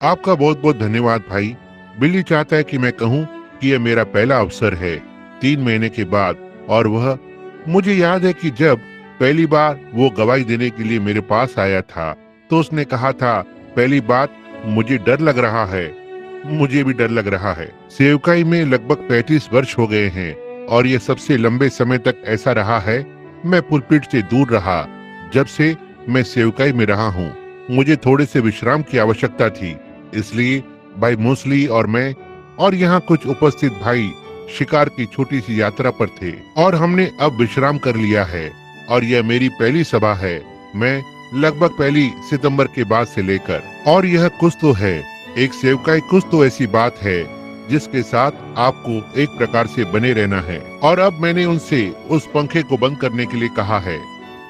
आपका बहुत बहुत धन्यवाद भाई। बिल्ली चाहता है कि मैं कहूँ कि यह मेरा पहला अवसर है 3 महीने के बाद। और वह मुझे याद है कि जब पहली बार वो गवाही देने के लिए मेरे पास आया था तो उसने कहा था, पहली बात, मुझे डर लग रहा है। मुझे भी डर लग रहा है। सेवकाई में लगभग 35 वर्ष हो गए हैं और ये सबसे लंबे समय तक ऐसा रहा है। मैं पुलपिट से दूर रहा जब से मैं सेवकाई में रहा हूँ। मुझे थोड़े से विश्राम की आवश्यकता थी, इसलिए भाई मोस्ली और मैं और यहाँ कुछ उपस्थित भाई शिकार की छोटी सी यात्रा पर थे और हमने अब विश्राम कर लिया है। और यह मेरी पहली सभा है, मैं लगभग 1 सितंबर के बाद से लेकर। और यह कुछ तो है, एक सेवकाई कुछ तो ऐसी बात है जिसके साथ आपको एक प्रकार से बने रहना है। और अब मैंने उनसे उस पंखे को बंद करने के लिए कहा है,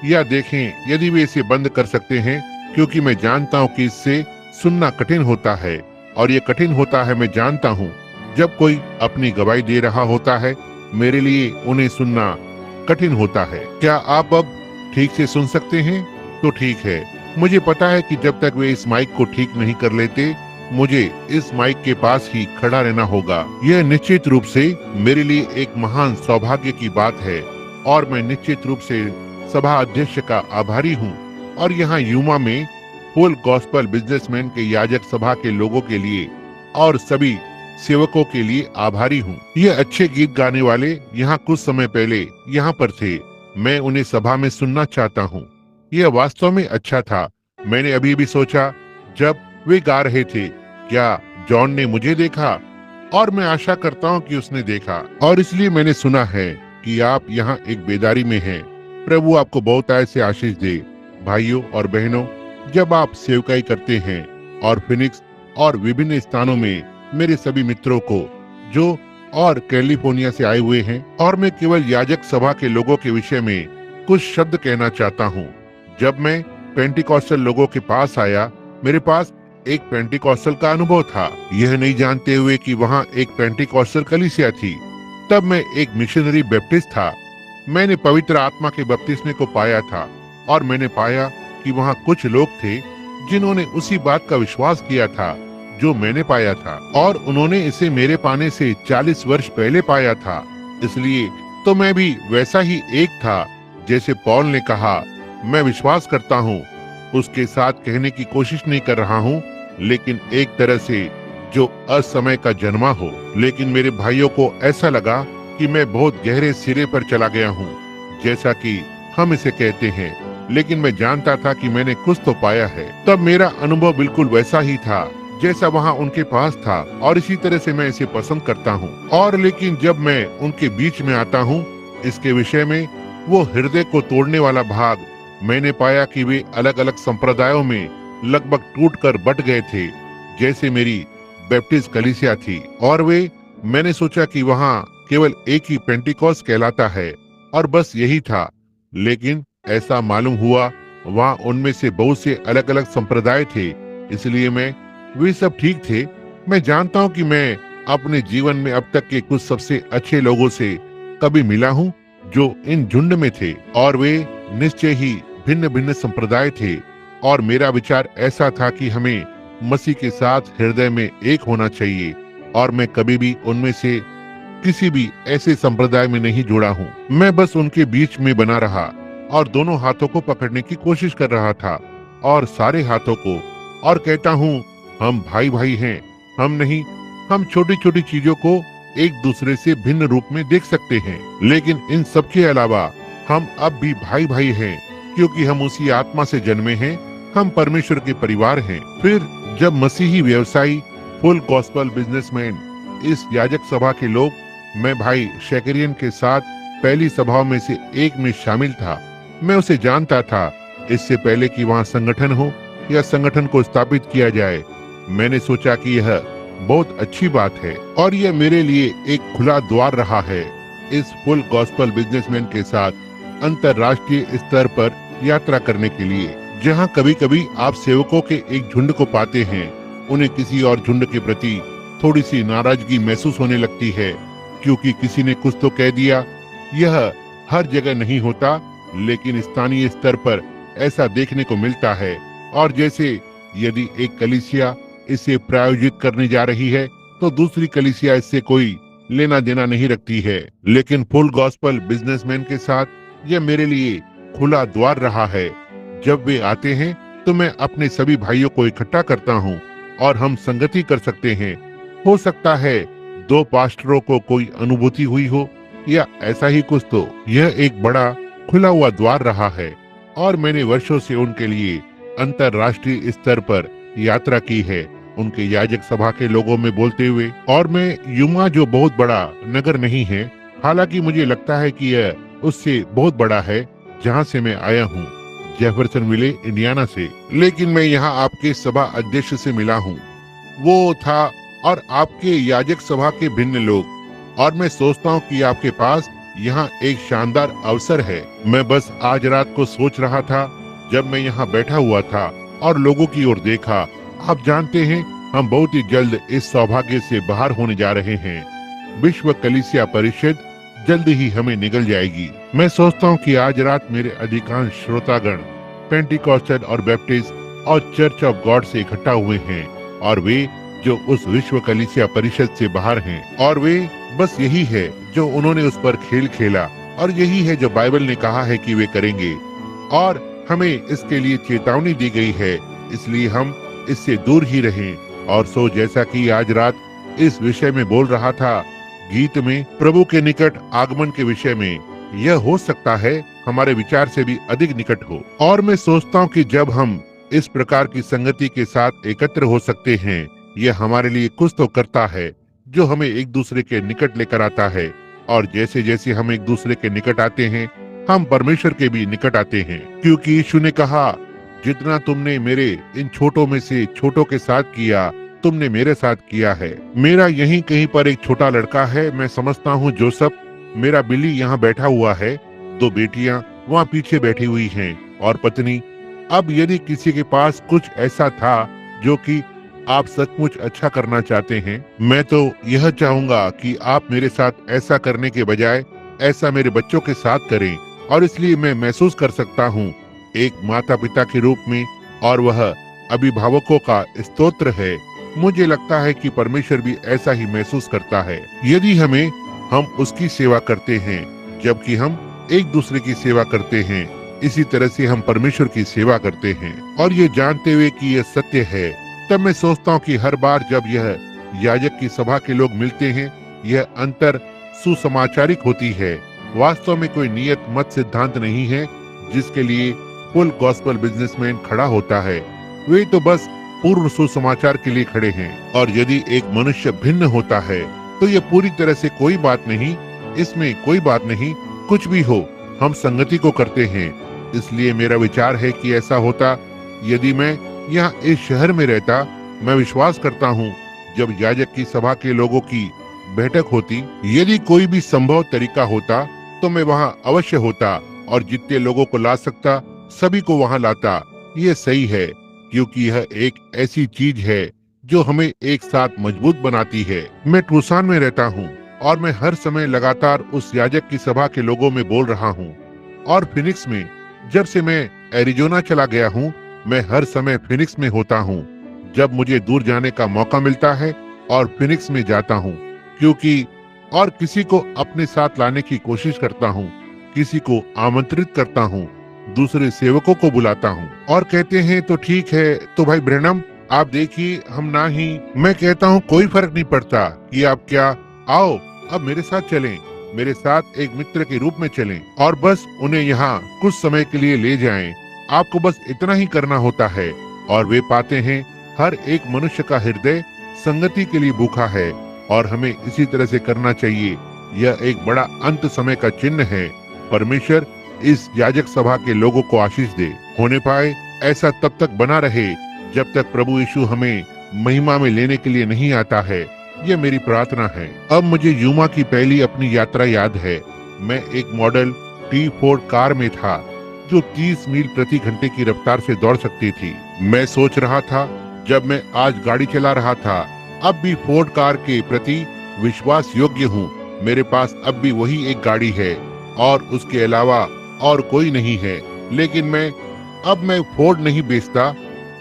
या देखें यदि वे इसे बंद कर सकते हैं, क्योंकि मैं जानता हूँ कि इससे सुनना कठिन होता है। और ये कठिन होता है, मैं जानता हूँ। जब कोई अपनी गवाही दे रहा होता है, मेरे लिए उन्हें सुनना कठिन होता है। क्या आप अब ठीक से सुन सकते हैं? तो ठीक है। मुझे पता है कि जब तक वे इस माइक को ठीक नहीं कर लेते, मुझे इस माइक के पास ही खड़ा रहना होगा। यह निश्चित रूप से मेरे लिए एक महान सौभाग्य की बात है और मैं निश्चित रूप से सभा अध्यक्ष का आभारी हूँ। और यहाँ यूमा में फुल गॉस्पेल बिजनेसमैन के याजक सभा के लोगों के लिए और सभी सेवकों के लिए आभारी हूँ। ये अच्छे गीत गाने वाले यहाँ कुछ समय पहले यहाँ पर थे। मैं उन्हें सभा में सुनना चाहता हूँ। यह वास्तव में अच्छा था। मैंने अभी भी सोचा जब वे गा रहे थे, क्या जॉन ने मुझे देखा? और मैं आशा करता हूँ कि उसने देखा, और इसलिए मैंने सुना है कि आप यहाँ एक बेदारी में हैं। प्रभु आपको बहुत ऐसे आशीष दे। भाइयों और बहनों, जब आप सेवकाई करते हैं और फिनिक्स और विभिन्न स्थानों में मेरे सभी मित्रों को जो और कैलिफोर्निया से आए हुए हैं, और मैं केवल याजक सभा के लोगों के विषय में कुछ शब्द कहना चाहता हूँ। जब मैं पेंटिकॉस्टल लोगों के पास आया, मेरे पास एक पेंटिकॉस्टल का अनुभव था, यह नहीं जानते हुए कि वहाँ एक पेंटिकॉस्टल कलीसिया थी। तब मैं एक मिशनरी बैप्टिस्ट था। मैंने पवित्र आत्मा के बपतिस्मे को पाया था और मैंने पाया कि वहाँ कुछ लोग थे जिन्होंने उसी बात का विश्वास किया था जो मैंने पाया था, और उन्होंने इसे मेरे पाने से 40 वर्ष पहले पाया था। इसलिए तो मैं भी वैसा ही एक था। जैसे पौल ने कहा, मैं विश्वास करता हूँ, उसके साथ कहने की कोशिश नहीं कर रहा हूँ, लेकिन एक तरह से जो असमय का जन्मा हो। लेकिन मेरे भाइयों को ऐसा लगा कि मैं बहुत गहरे सिरे पर चला गया हूँ, जैसा कि हम इसे कहते हैं, लेकिन मैं जानता था कि मैंने कुछ तो पाया है। तब मेरा अनुभव बिल्कुल वैसा ही था जैसा वहाँ उनके पास था, और इसी तरह से मैं इसे पसंद करता हूँ। और लेकिन जब मैं उनके बीच में आता हूँ इसके विषय में, वो हृदय को तोड़ने वाला भाग, मैंने पाया कि वे अलग अलग संप्रदायों में लगभग टूटकर बट गए थे, जैसे मेरी बैप्टिस्ट कलीसिया थी। और मैंने सोचा कि वहाँ केवल एक ही पेंटिकॉस्ट कहलाता है और बस यही था। लेकिन ऐसा मालूम हुआ वहाँ उनमें से बहुत से अलग अलग संप्रदाय थे। इसलिए वे सब ठीक थे। मैं जानता हूँ कि मैं अपने जीवन में अब तक के कुछ सबसे अच्छे लोगों से कभी मिला हूँ जो इन झुंड में थे, और वे निश्चय ही भिन्न भिन्न संप्रदाय थे। और मेरा विचार ऐसा था कि हमें मसीह के साथ हृदय में एक होना चाहिए, और मैं कभी भी उनमें से किसी भी ऐसे संप्रदाय में नहीं जुड़ा हूँ। मैं बस उनके बीच में बना रहा और दोनों हाथों को पकड़ने की कोशिश कर रहा था, और सारे हाथों को, और कहता हूँ, हम भाई भाई हैं। हम नहीं, हम छोटी छोटी चीजों को एक दूसरे से भिन्न रूप में देख सकते हैं, लेकिन इन सब के अलावा हम अब भी भाई भाई हैं, क्योंकि हम उसी आत्मा से जन्मे हैं। हम परमेश्वर के परिवार हैं। फिर जब मसीही व्यवसायी फुल गॉस्पेल बिजनेसमैन, इस याजक सभा के लोग, मैं भाई शेकरियन के साथ पहली सभाओं में से एक में शामिल था। मैं उसे जानता था इससे पहले कि वहाँ संगठन हो या संगठन को स्थापित किया जाए। मैंने सोचा कि यह बहुत अच्छी बात है और यह मेरे लिए एक खुला द्वार रहा है इस फुल गॉस्पेल बिजनेसमैन के साथ अंतरराष्ट्रीय स्तर पर यात्रा करने के लिए, जहां कभी कभी आप सेवकों के एक झुंड को पाते हैं। उन्हें किसी और झुंड के प्रति थोड़ी सी नाराजगी महसूस होने लगती है, क्योंकि किसी ने कुछ तो कह दिया। यह हर जगह नहीं होता, लेकिन स्थानीय स्तर पर ऐसा देखने को मिलता है। और जैसे यदि एक कलीसिया इसे प्रायोजित करने जा रही है तो दूसरी कलीसिया इससे कोई लेना देना नहीं रखती है। लेकिन फुल गॉस्पल बिजनेसमैन के साथ यह मेरे लिए खुला द्वार रहा है। जब वे आते हैं तो मैं अपने सभी भाइयों को इकट्ठा करता हूँ और हम संगति कर सकते हैं। हो सकता है 2 पास्टरों को कोई अनुभूति हुई हो या ऐसा ही कुछ। तो यह एक बड़ा खुला हुआ द्वार रहा है और मैंने वर्षों से उनके लिए अंतरराष्ट्रीय स्तर पर यात्रा की है, उनके याजक सभा के लोगों में बोलते हुए। और मैं यूमा, जो बहुत बड़ा नगर नहीं है, हालांकि मुझे लगता है कि यह उससे बहुत बड़ा है जहां से मैं आया हूं, जेफरसनविले, इंडियाना से। लेकिन मैं यहाँ आपके सभा अध्यक्ष से मिला हूँ, वो था, और आपके याजक सभा के भिन्न लोग, और मैं सोचता हूँ कि आपके पास यहाँ एक शानदार अवसर है। मैं बस आज रात को सोच रहा था जब मैं यहाँ बैठा हुआ था और लोगों की ओर देखा। आप जानते हैं, हम बहुत ही जल्द इस सौभाग्य से बाहर होने जा रहे हैं। विश्व कलीसिया परिषद जल्द ही हमें निगल जाएगी। मैं सोचता हूँ कि आज रात मेरे अधिकांश श्रोतागण पेंटिकॉस्टल और बैप्टिस्ट और चर्च ऑफ गॉड से इकट्ठा हुए हैं, और वे जो उस विश्व कलीसिया परिषद से बाहर हैं, और वे बस यही है जो उन्होंने उस पर खेल खेला, और यही है जो बाइबल ने कहा है कि वे करेंगे, और हमें इसके लिए चेतावनी दी गई है। इसलिए हम इससे दूर ही रहें। और सो जैसा कि आज रात इस विषय में बोल रहा था, गीत में प्रभु के निकट आगमन के विषय में, यह हो सकता है हमारे विचार से भी अधिक निकट हो। और मैं सोचता हूँ कि जब हम इस प्रकार की संगति के साथ एकत्र हो सकते हैं, यह हमारे लिए कुछ तो करता है जो हमें एक दूसरे के निकट लेकर आता है। और जैसे जैसे हम एक दूसरे के निकट आते हैं, हम परमेश्वर के भी निकट आते हैं, क्योंकि यीशु ने कहा, जितना तुमने मेरे इन छोटों में से छोटों के साथ किया, तुमने मेरे साथ किया है। मेरा यहीं कहीं पर एक छोटा लड़का है, मैं समझता हूँ जोसेफ। मेरा बिल्ली यहाँ बैठा हुआ है, 2 बेटियाँ वहाँ पीछे बैठी हुई हैं, और पत्नी। अब यदि किसी के पास कुछ ऐसा था जो कि आप सचमुच अच्छा करना चाहते हैं, मैं तो यह चाहूंगा कि आप मेरे साथ ऐसा करने के बजाय ऐसा मेरे बच्चों के साथ करें। और इसलिए मैं महसूस कर सकता हूँ एक माता पिता के रूप में, और वह अभिभावकों का स्तोत्र है। मुझे लगता है कि परमेश्वर भी ऐसा ही महसूस करता है यदि हम उसकी सेवा करते हैं, जबकि हम एक दूसरे की सेवा करते हैं। इसी तरह से हम परमेश्वर की सेवा करते हैं, और ये जानते हुए कि यह सत्य है। तब मैं सोचता हूँ कि हर बार जब यह याजक की सभा के लोग मिलते हैं, यह अंतर सुसमाचारिक होती है। वास्तव में कोई नियत मत सिद्धांत नहीं है जिसके लिए फुल गॉस्पल बिजनेसमैन खड़ा होता है। वे तो बस पूर्व सुसमाचार के लिए खड़े हैं। और यदि एक मनुष्य भिन्न होता है तो यह पूरी तरह से कोई बात नहीं, इसमें कोई बात नहीं, कुछ भी हो, हम संगति को करते हैं। इसलिए मेरा विचार है कि ऐसा होता यदि मैं यहाँ इस शहर में रहता। मैं विश्वास करता हूँ जब याजक की सभा के लोगों की बैठक होती, यदि कोई भी संभव तरीका होता तो मैं वहाँ अवश्य होता, और जितने लोगों को ला सकता सभी को वहाँ लाता। ये सही है, क्योंकि यह एक ऐसी चीज है जो हमें एक साथ मजबूत बनाती है। मैं टूसान में रहता हूँ और मैं हर समय लगातार उस याजक की सभा के लोगों में बोल रहा हूँ। और फिनिक्स में, जब से मैं एरिजोना चला गया हूँ, मैं हर समय फिनिक्स में होता हूँ। जब मुझे दूर जाने का मौका मिलता है और फिनिक्स में जाता हूँ, क्योंकि और किसी को अपने साथ लाने की कोशिश करता हूँ, किसी को आमंत्रित करता हूँ, दूसरे सेवकों को बुलाता हूँ, और कहते हैं तो ठीक है, तो भाई ब्रैनम आप देखिए, हम ना ही। मैं कहता हूँ कोई फर्क नहीं पड़ता कि आप क्या, आओ अब मेरे साथ चलें, मेरे साथ एक मित्र के रूप में चलें, और बस उन्हें यहाँ कुछ समय के लिए ले जाएं। आपको बस इतना ही करना होता है। और वे पाते हैं हर एक मनुष्य का हृदय संगति के लिए भूखा है, और हमें इसी तरह से करना चाहिए। यह एक बड़ा अंत समय का चिन्ह है। परमेश्वर इस याजक सभा के लोगों को आशीष दे। होने पाए ऐसा तब तक बना रहे जब तक प्रभु यीशु हमें महिमा में लेने के लिए नहीं आता है। यह मेरी प्रार्थना है। अब मुझे यूमा की पहली अपनी यात्रा याद है। मैं एक मॉडल T4 कार में था जो 30 मील प्रति घंटे की रफ्तार से दौड़ सकती थी। मैं सोच रहा था जब मैं आज गाड़ी चला रहा था, अब भी फोर्ड कार के प्रति विश्वास योग्य हूँ। मेरे पास अब भी वही एक गाड़ी है और उसके अलावा और कोई नहीं है। लेकिन मैं फोर्ड नहीं बेचता,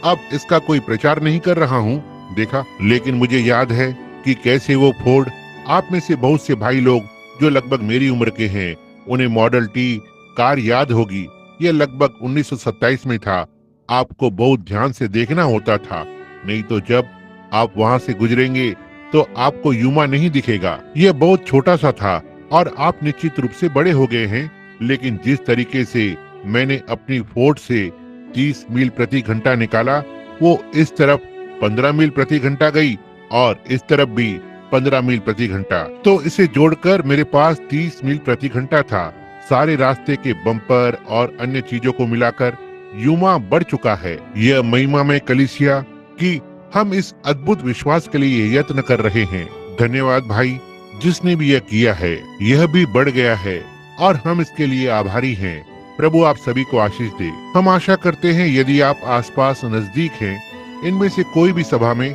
अब इसका कोई प्रचार नहीं कर रहा हूँ, देखा, लेकिन मुझे याद है कि कैसे वो फोर्ड, आप में से बहुत से भाई लोग जो लगभग मेरी उम्र के हैं, उन्हें मॉडल टी कार याद होगी। यह लगभग 1927 में था। आपको बहुत ध्यान से देखना होता था, नहीं तो जब आप वहां से गुजरेंगे तो आपको यूमा नहीं दिखेगा। यह बहुत छोटा सा था और आप निश्चित रूप से बड़े हो गए हैं, लेकिन जिस तरीके से मैंने अपनी फोर्ड से 30 मील प्रति घंटा निकाला, वो इस तरफ 15 मील प्रति घंटा गई और इस तरफ भी 15 मील प्रति घंटा। तो इसे जोड़कर मेरे पास 30 मील प्रति घंटा था। सारे रास्ते के बम्पर और अन्य चीजों को मिलाकर यूमा बढ़ चुका है। यह महिमा में कलीसिया कि हम इस अद्भुत विश्वास के लिए यत्न कर रहे हैं। धन्यवाद भाई, जिसने भी यह किया है। यह भी बढ़ गया है और हम इसके लिए आभारी हैं। प्रभु आप सभी को आशीष दे। हम आशा करते हैं यदि आप आसपास नजदीक हैं, इनमें से कोई भी सभा में,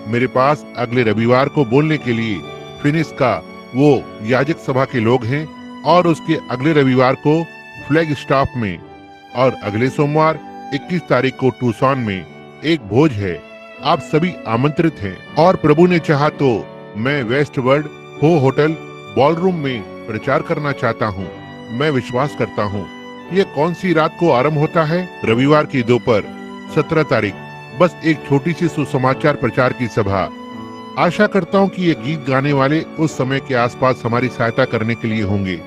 मेरे पास अगले रविवार को बोलने के लिए फिनिक्स का वो याजक सभा के लोग हैं और उसके अगले रविवार को फ्लैग स्टाफ में और अगले सोमवार 21 तारीख को टूसान में एक भोज है। आप सभी आमंत्रित हैं और प्रभु ने चाहा तो मैं वेस्ट वर्ल्ड हो होटल बॉलरूम में प्रचार करना चाहता हूँ। मैं विश्वास करता हूँ। ये कौन सी रात को आरंभ होता है? रविवार की दोपहर 17 तारीख। बस एक छोटी सी सुसमाचार प्रचार की सभा। आशा करता हूँ कि ये गीत गाने वाले उस समय के आसपास हमारी सहायता करने के लिए होंगे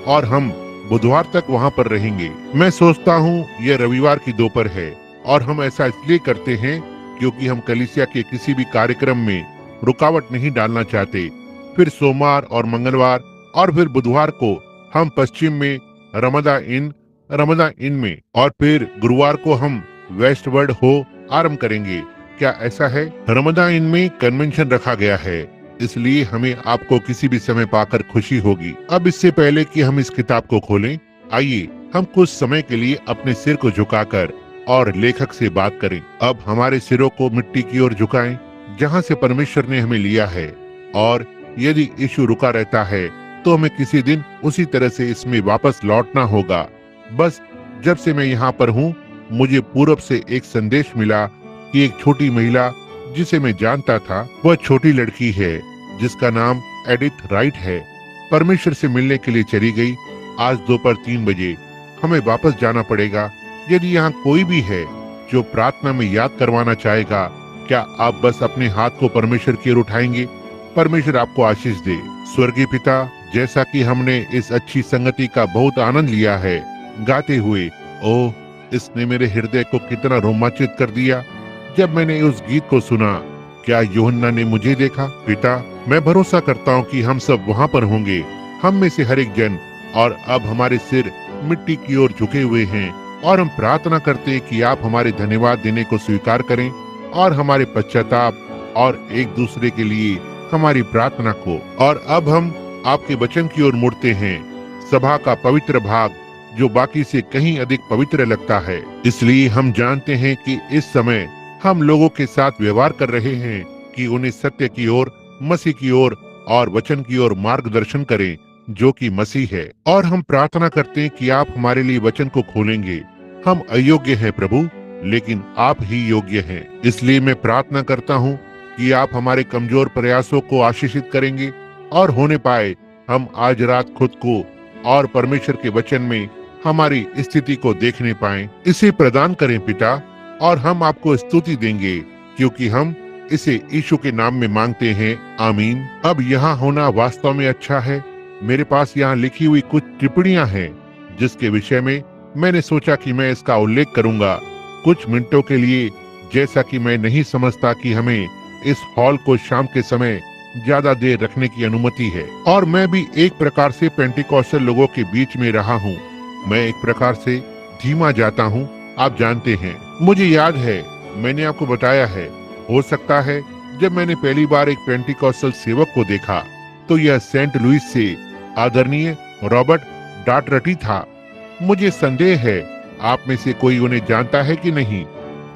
और हम बुधवार तक वहाँ पर रहेंगे। मैं सोचता हूँ यह रविवार की दोपहर है और हम ऐसा इसलिए करते हैं क्योंकि हम कलीसिया के किसी भी कार्यक्रम में रुकावट नहीं डालना चाहते। फिर सोमवार और मंगलवार और फिर बुधवार को हम पश्चिम में रमदा इन में और फिर गुरुवार को हम वेस्ट वर्ल्ड हो आरंभ करेंगे। क्या ऐसा है? रमदा इन में कन्वेंशन रखा गया है, इसलिए हमें आपको किसी भी समय पाकर खुशी होगी। अब इससे पहले कि हम इस किताब को खोलें, आइए हम कुछ समय के लिए अपने सिर को झुकाकर और लेखक से बात करें। अब हमारे सिरों को मिट्टी की ओर झुकाएं, जहां से परमेश्वर ने हमें लिया है। और यदि यीशु रुका रहता है तो हमें किसी दिन उसी तरह से इसमें वापस लौटना होगा। बस जब से मैं यहाँ पर हूँ, मुझे पूरब से एक संदेश मिला कि एक छोटी महिला जिसे मैं जानता था, वह छोटी लड़की है जिसका नाम एडिथ राइट है, परमेश्वर से मिलने के लिए चली गई। आज दोपहर 3 बजे हमें वापस जाना पड़ेगा। यदि यहाँ कोई भी है जो प्रार्थना में याद करवाना चाहेगा, क्या आप बस अपने हाथ को परमेश्वर की ओर उठाएंगे? परमेश्वर आपको आशीष दे। स्वर्गीय पिता, जैसा कि हमने इस अच्छी संगति का बहुत आनंद लिया है गाते हुए, ओह इसने मेरे हृदय को कितना रोमांचित कर दिया जब मैंने उस गीत को सुना। क्या यूहन्ना ने मुझे देखा? पिता, मैं भरोसा करता हूँ कि हम सब वहाँ पर होंगे, हम में से हर एक जन। और अब हमारे सिर मिट्टी की ओर झुके हुए हैं और हम प्रार्थना करते हैं कि आप हमारे धन्यवाद देने को स्वीकार करें और हमारे पश्चाताप और एक दूसरे के लिए हमारी प्रार्थना को। और अब हम आपके वचन की ओर मुड़ते हैं, सभा का पवित्र भाग जो बाकी से कहीं अधिक पवित्र लगता है। इसलिए हम जानते हैं कि इस समय हम लोगों के साथ व्यवहार कर रहे हैं कि उन्हें सत्य की ओर, मसीह की ओर और वचन की ओर मार्गदर्शन करें जो कि मसीह है। और हम प्रार्थना करते हैं कि आप हमारे लिए वचन को खोलेंगे। हम अयोग्य हैं प्रभु, लेकिन आप ही योग्य हैं। इसलिए मैं प्रार्थना करता हूँ कि आप हमारे कमजोर प्रयासों को आशीषित करेंगे और होने पाए हम आज रात खुद को और परमेश्वर के वचन में हमारी स्थिति को देखने पाएं। इसे प्रदान करें पिता, और हम आपको स्तुति देंगे क्योंकि हम इसे यीशु के नाम में मांगते हैं, आमीन। अब यहाँ होना वास्तव में अच्छा है। मेरे पास यहाँ लिखी हुई कुछ टिप्पणियां हैं जिसके विषय में मैंने सोचा कि मैं इसका उल्लेख करूंगा कुछ मिनटों के लिए। जैसा कि मैं नहीं समझता कि हमें इस हॉल को शाम के समय ज्यादा देर रखने की अनुमति है, और मैं भी एक प्रकार से पेंटिकॉस्टल लोगों के बीच में रहा हूँ। मैं एक प्रकार से धीमा जाता हूँ, आप जानते हैं। मुझे याद है, मैंने आपको बताया है, हो सकता है जब मैंने पहली बार एक पेंटिकॉस्टल सेवक को देखा तो यह सेंट लुइस से आदरणीय रॉबर्ट डाटरटी था। मुझे संदेह है आप में से कोई उन्हें जानता है कि नहीं।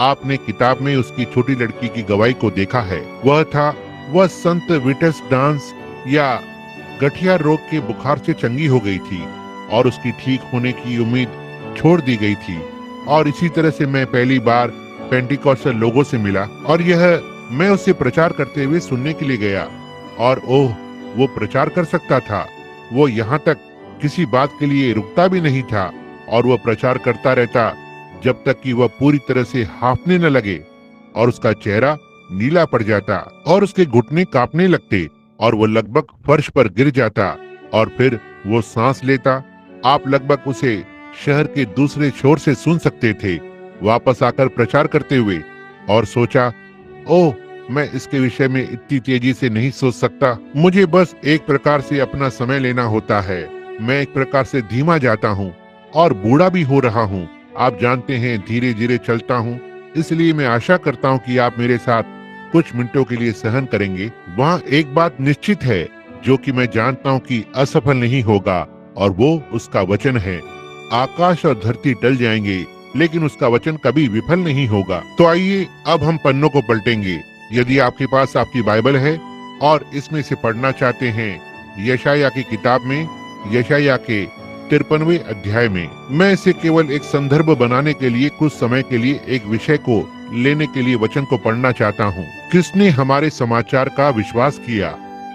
आपने किताब में उसकी छोटी लड़की की गवाही को देखा है। वह संत विटस डांस या गठिया रोग के बुखार से चंगी हो गई थी और उसकी ठीक होने की उम्मीद छोड़ दी गई थी। और इसी तरह से मैं पहली बार पेंटिकॉस्टल लोगों से मिला और यह मैं उसे प्रचार करते हुए सुनने के लिए गया और ओह, वो प्रचार कर सकता था। वो यहाँ तक किसी बात के लिए रुकता भी नहीं था और वह प्रचार करता रहता जब तक कि वह पूरी तरह से हांफने न लगे और उसका चेहरा नीला पड़ जाता और उसके घुटने कांपने लगते और वो लगभग फर्श पर गिर जाता और फिर वो सांस लेता। आप लगभग उसे शहर के दूसरे छोर से सुन सकते थे वापस आकर प्रचार करते हुए। और सोचा, ओह, मैं इसके विषय में इतनी तेजी से नहीं सोच सकता। मुझे बस एक प्रकार से अपना समय लेना होता है। मैं एक प्रकार से धीमा जाता हूँ और बूढ़ा भी हो रहा हूँ। आप जानते हैं, धीरे धीरे चलता हूँ, इसलिए मैं आशा करता हूँ कि आप मेरे साथ कुछ मिनटों के लिए सहन करेंगे। वहाँ एक बात निश्चित है जो कि मैं जानता हूँ कि असफल नहीं होगा और वो उसका वचन है। आकाश और धरती टल जाएंगे लेकिन उसका वचन कभी विफल नहीं होगा। तो आइए अब हम पन्नों को पलटेंगे। यदि आपके पास आपकी बाइबल है और इसमें से पढ़ना चाहते हैं यशायाह की किताब में, यशायाह के 53वें अध्याय में, मैं इसे केवल एक संदर्भ बनाने के लिए कुछ समय के लिए एक विषय को लेने के लिए वचन को पढ़ना चाहता हूँ। किसने हमारे समाचार का विश्वास किया?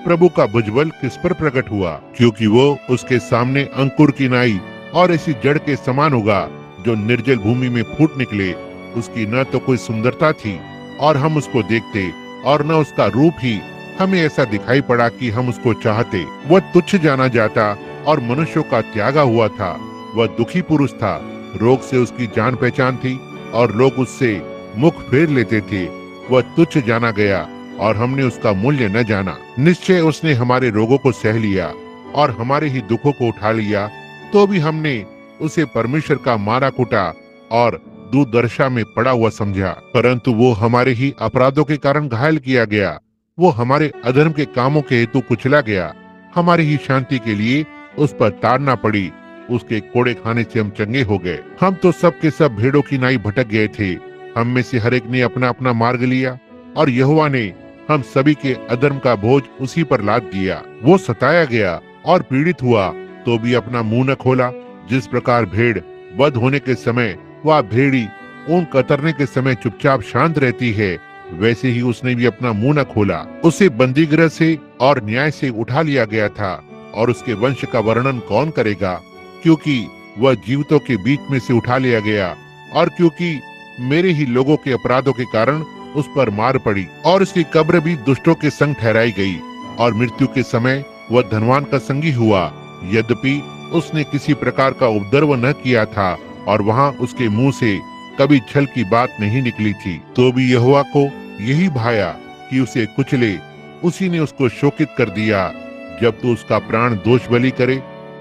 प्रभु का भुजबल किस पर प्रकट हुआ? क्योंकि वो उसके सामने अंकुर की नाई और ऐसी जड़ के समान होगा जो निर्जल भूमि में फूट निकले। उसकी न तो कोई सुंदरता थी और हम उसको देखते और न उसका रूप ही हमें ऐसा दिखाई पड़ा कि हम उसको चाहते। वह तुच्छ जाना जाता और मनुष्यों का त्यागा हुआ था। वह दुखी पुरुष था, रोग से उसकी जान पहचान थी और लोग उससे मुख फेर लेते थे। वह तुच्छ जाना गया और हमने उसका मूल्य न जाना। निश्चय उसने हमारे रोगों को सह लिया और हमारे ही दुखों को उठा लिया। तो भी हमने उसे परमेश्वर का मारा कुटा और दुर्दशा में पड़ा हुआ समझा। परंतु वो हमारे ही अपराधों के कारण घायल किया गया, वो हमारे अधर्म के कामों के हेतु कुचला गया। हमारी ही शांति के लिए उस पर ताड़ना पड़ी, उसके कोड़े खाने से हम चंगे हो गए। हम तो सब के सब भेड़ों की नाई भटक गए थे। हम में से हर एक ने अपना अपना मार्ग लिया और यहोवा ने हम सभी के अधर्म का बोझ उसी पर लाद दिया। वो सताया गया और पीड़ित हुआ तो भी अपना मुंह न खोला। जिस प्रकार भेड़ वध होने के समय वह भेड़ी ऊन कतरने के समय चुपचाप शांत रहती है, वैसे ही उसने भी अपना मुंह न खोला। उसे बंदीगृह से और न्याय से उठा लिया गया था और उसके वंश का वर्णन कौन करेगा? क्योंकि वह जीवितों के बीच में से उठा लिया गया और क्योंकि मेरे ही लोगों के अपराधों के कारण उस पर मार पड़ी। और उसकी कब्र भी दुष्टों के संग ठहराई गई और मृत्यु के समय वह धनवान का संगी हुआ। यद्यपि उसने किसी प्रकार का उपद्रव न किया था और वहाँ उसके मुंह से कभी छल की बात नहीं निकली थी। तो भी यहोवा को यही भाया कि उसे कुचले। उसी ने उसको शोकित कर दिया। जब तो उसका प्राण दोष बलि करे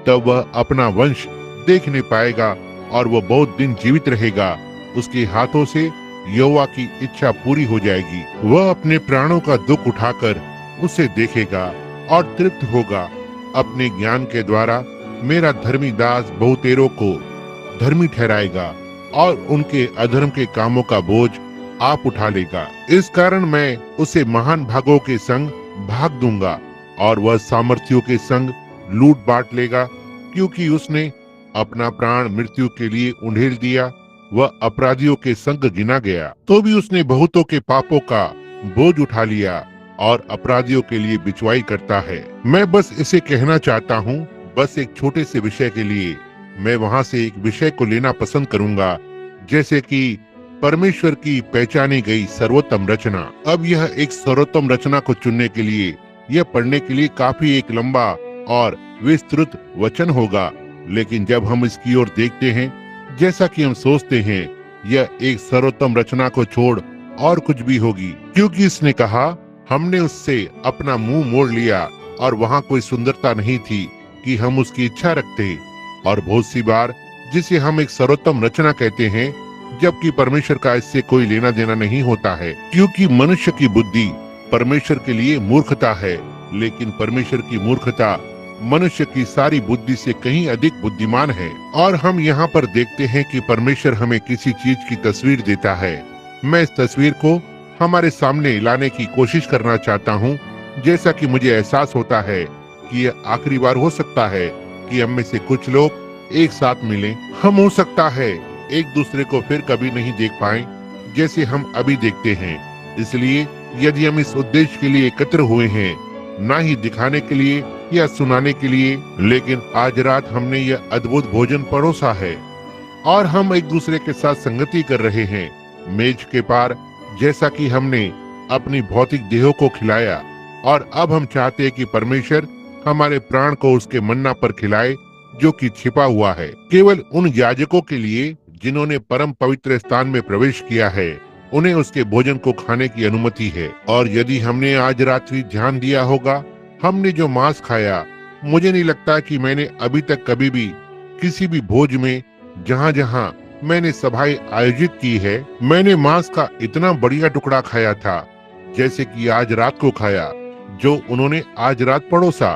तब वह अपना वंश देखने पाएगा और वह बहुत दिन जीवित रहेगा। उसके हाथों से यहोवा की इच्छा पूरी हो जाएगी। वह अपने प्राणों का दुख उठाकर उसे देखेगा और तृप्त होगा। अपने ज्ञान के द्वारा मेरा धर्मी दास बहुतेरों को धर्मी ठहराएगा और उनके अधर्म के कामों का बोझ आप उठा लेगा। इस कारण मैं उसे महान भागों के संग भाग दूंगा और वह सामर्थियों के संग लूट बांट लेगा। क्योंकि उसने अपना प्राण मृत्यु के लिए उंडेल दिया, वह अपराधियों के संग गिना गया। तो भी उसने बहुतों के पापों का बोझ उठा लिया और अपराधियों के लिए बिचवाई करता है। मैं बस इसे कहना चाहता हूँ, बस एक छोटे से विषय के लिए मैं वहाँ से एक विषय को लेना पसंद करूंगा, जैसे कि परमेश्वर की पहचानी गई सर्वोत्तम रचना। अब यह एक सर्वोत्तम रचना को चुनने के लिए, यह पढ़ने के लिए काफी एक लंबा और विस्तृत वचन होगा, लेकिन जब हम इसकी ओर देखते हैं, जैसा कि हम सोचते हैं यह एक सर्वोत्तम रचना को छोड़ और कुछ भी होगी। क्योंकि इसने कहा, हमने उससे अपना मुंह मोड़ लिया और वहाँ कोई सुंदरता नहीं थी कि हम उसकी इच्छा रखते। और बहुत सी बार जिसे हम एक सर्वोत्तम रचना कहते हैं, जबकि परमेश्वर का इससे कोई लेना देना नहीं होता है। क्योंकि मनुष्य की बुद्धि परमेश्वर के लिए मूर्खता है, लेकिन परमेश्वर की मूर्खता मनुष्य की सारी बुद्धि से कहीं अधिक बुद्धिमान है। और हम यहाँ पर देखते हैं कि परमेश्वर हमें किसी चीज की तस्वीर देता है। मैं इस तस्वीर को हमारे सामने लाने की कोशिश करना चाहता हूँ, जैसा कि मुझे एहसास होता है कि यह आखिरी बार हो सकता है कि हम में से कुछ लोग एक साथ मिलें। हम हो सकता है एक दूसरे को फिर कभी नहीं देख पाएं जैसे हम अभी देखते हैं। इसलिए यदि हम इस उद्देश्य के लिए एकत्र हुए हैं, ना ही दिखाने के लिए या सुनाने के लिए, लेकिन आज रात हमने यह अद्भुत भोजन परोसा है और हम एक दूसरे के साथ संगति कर रहे हैं मेज के पार, जैसा कि हमने अपनी भौतिक देहों को खिलाया। और अब हम चाहते हैं कि परमेश्वर हमारे प्राण को उसके मन्ना पर खिलाए जो कि छिपा हुआ है। केवल उन याजकों के लिए जिन्होंने परम पवित्र स्थान में प्रवेश किया है, उन्हें उसके भोजन को खाने की अनुमति है। और यदि हमने आज रात्रि ध्यान दिया होगा, हमने जो मांस खाया, मुझे नहीं लगता कि मैंने अभी तक कभी भी किसी भी भोज में जहाँ जहाँ मैंने सभाएं आयोजित की है, मैंने मांस का इतना बढ़िया टुकड़ा खाया था जैसे कि आज रात को खाया, जो उन्होंने आज रात परोसा।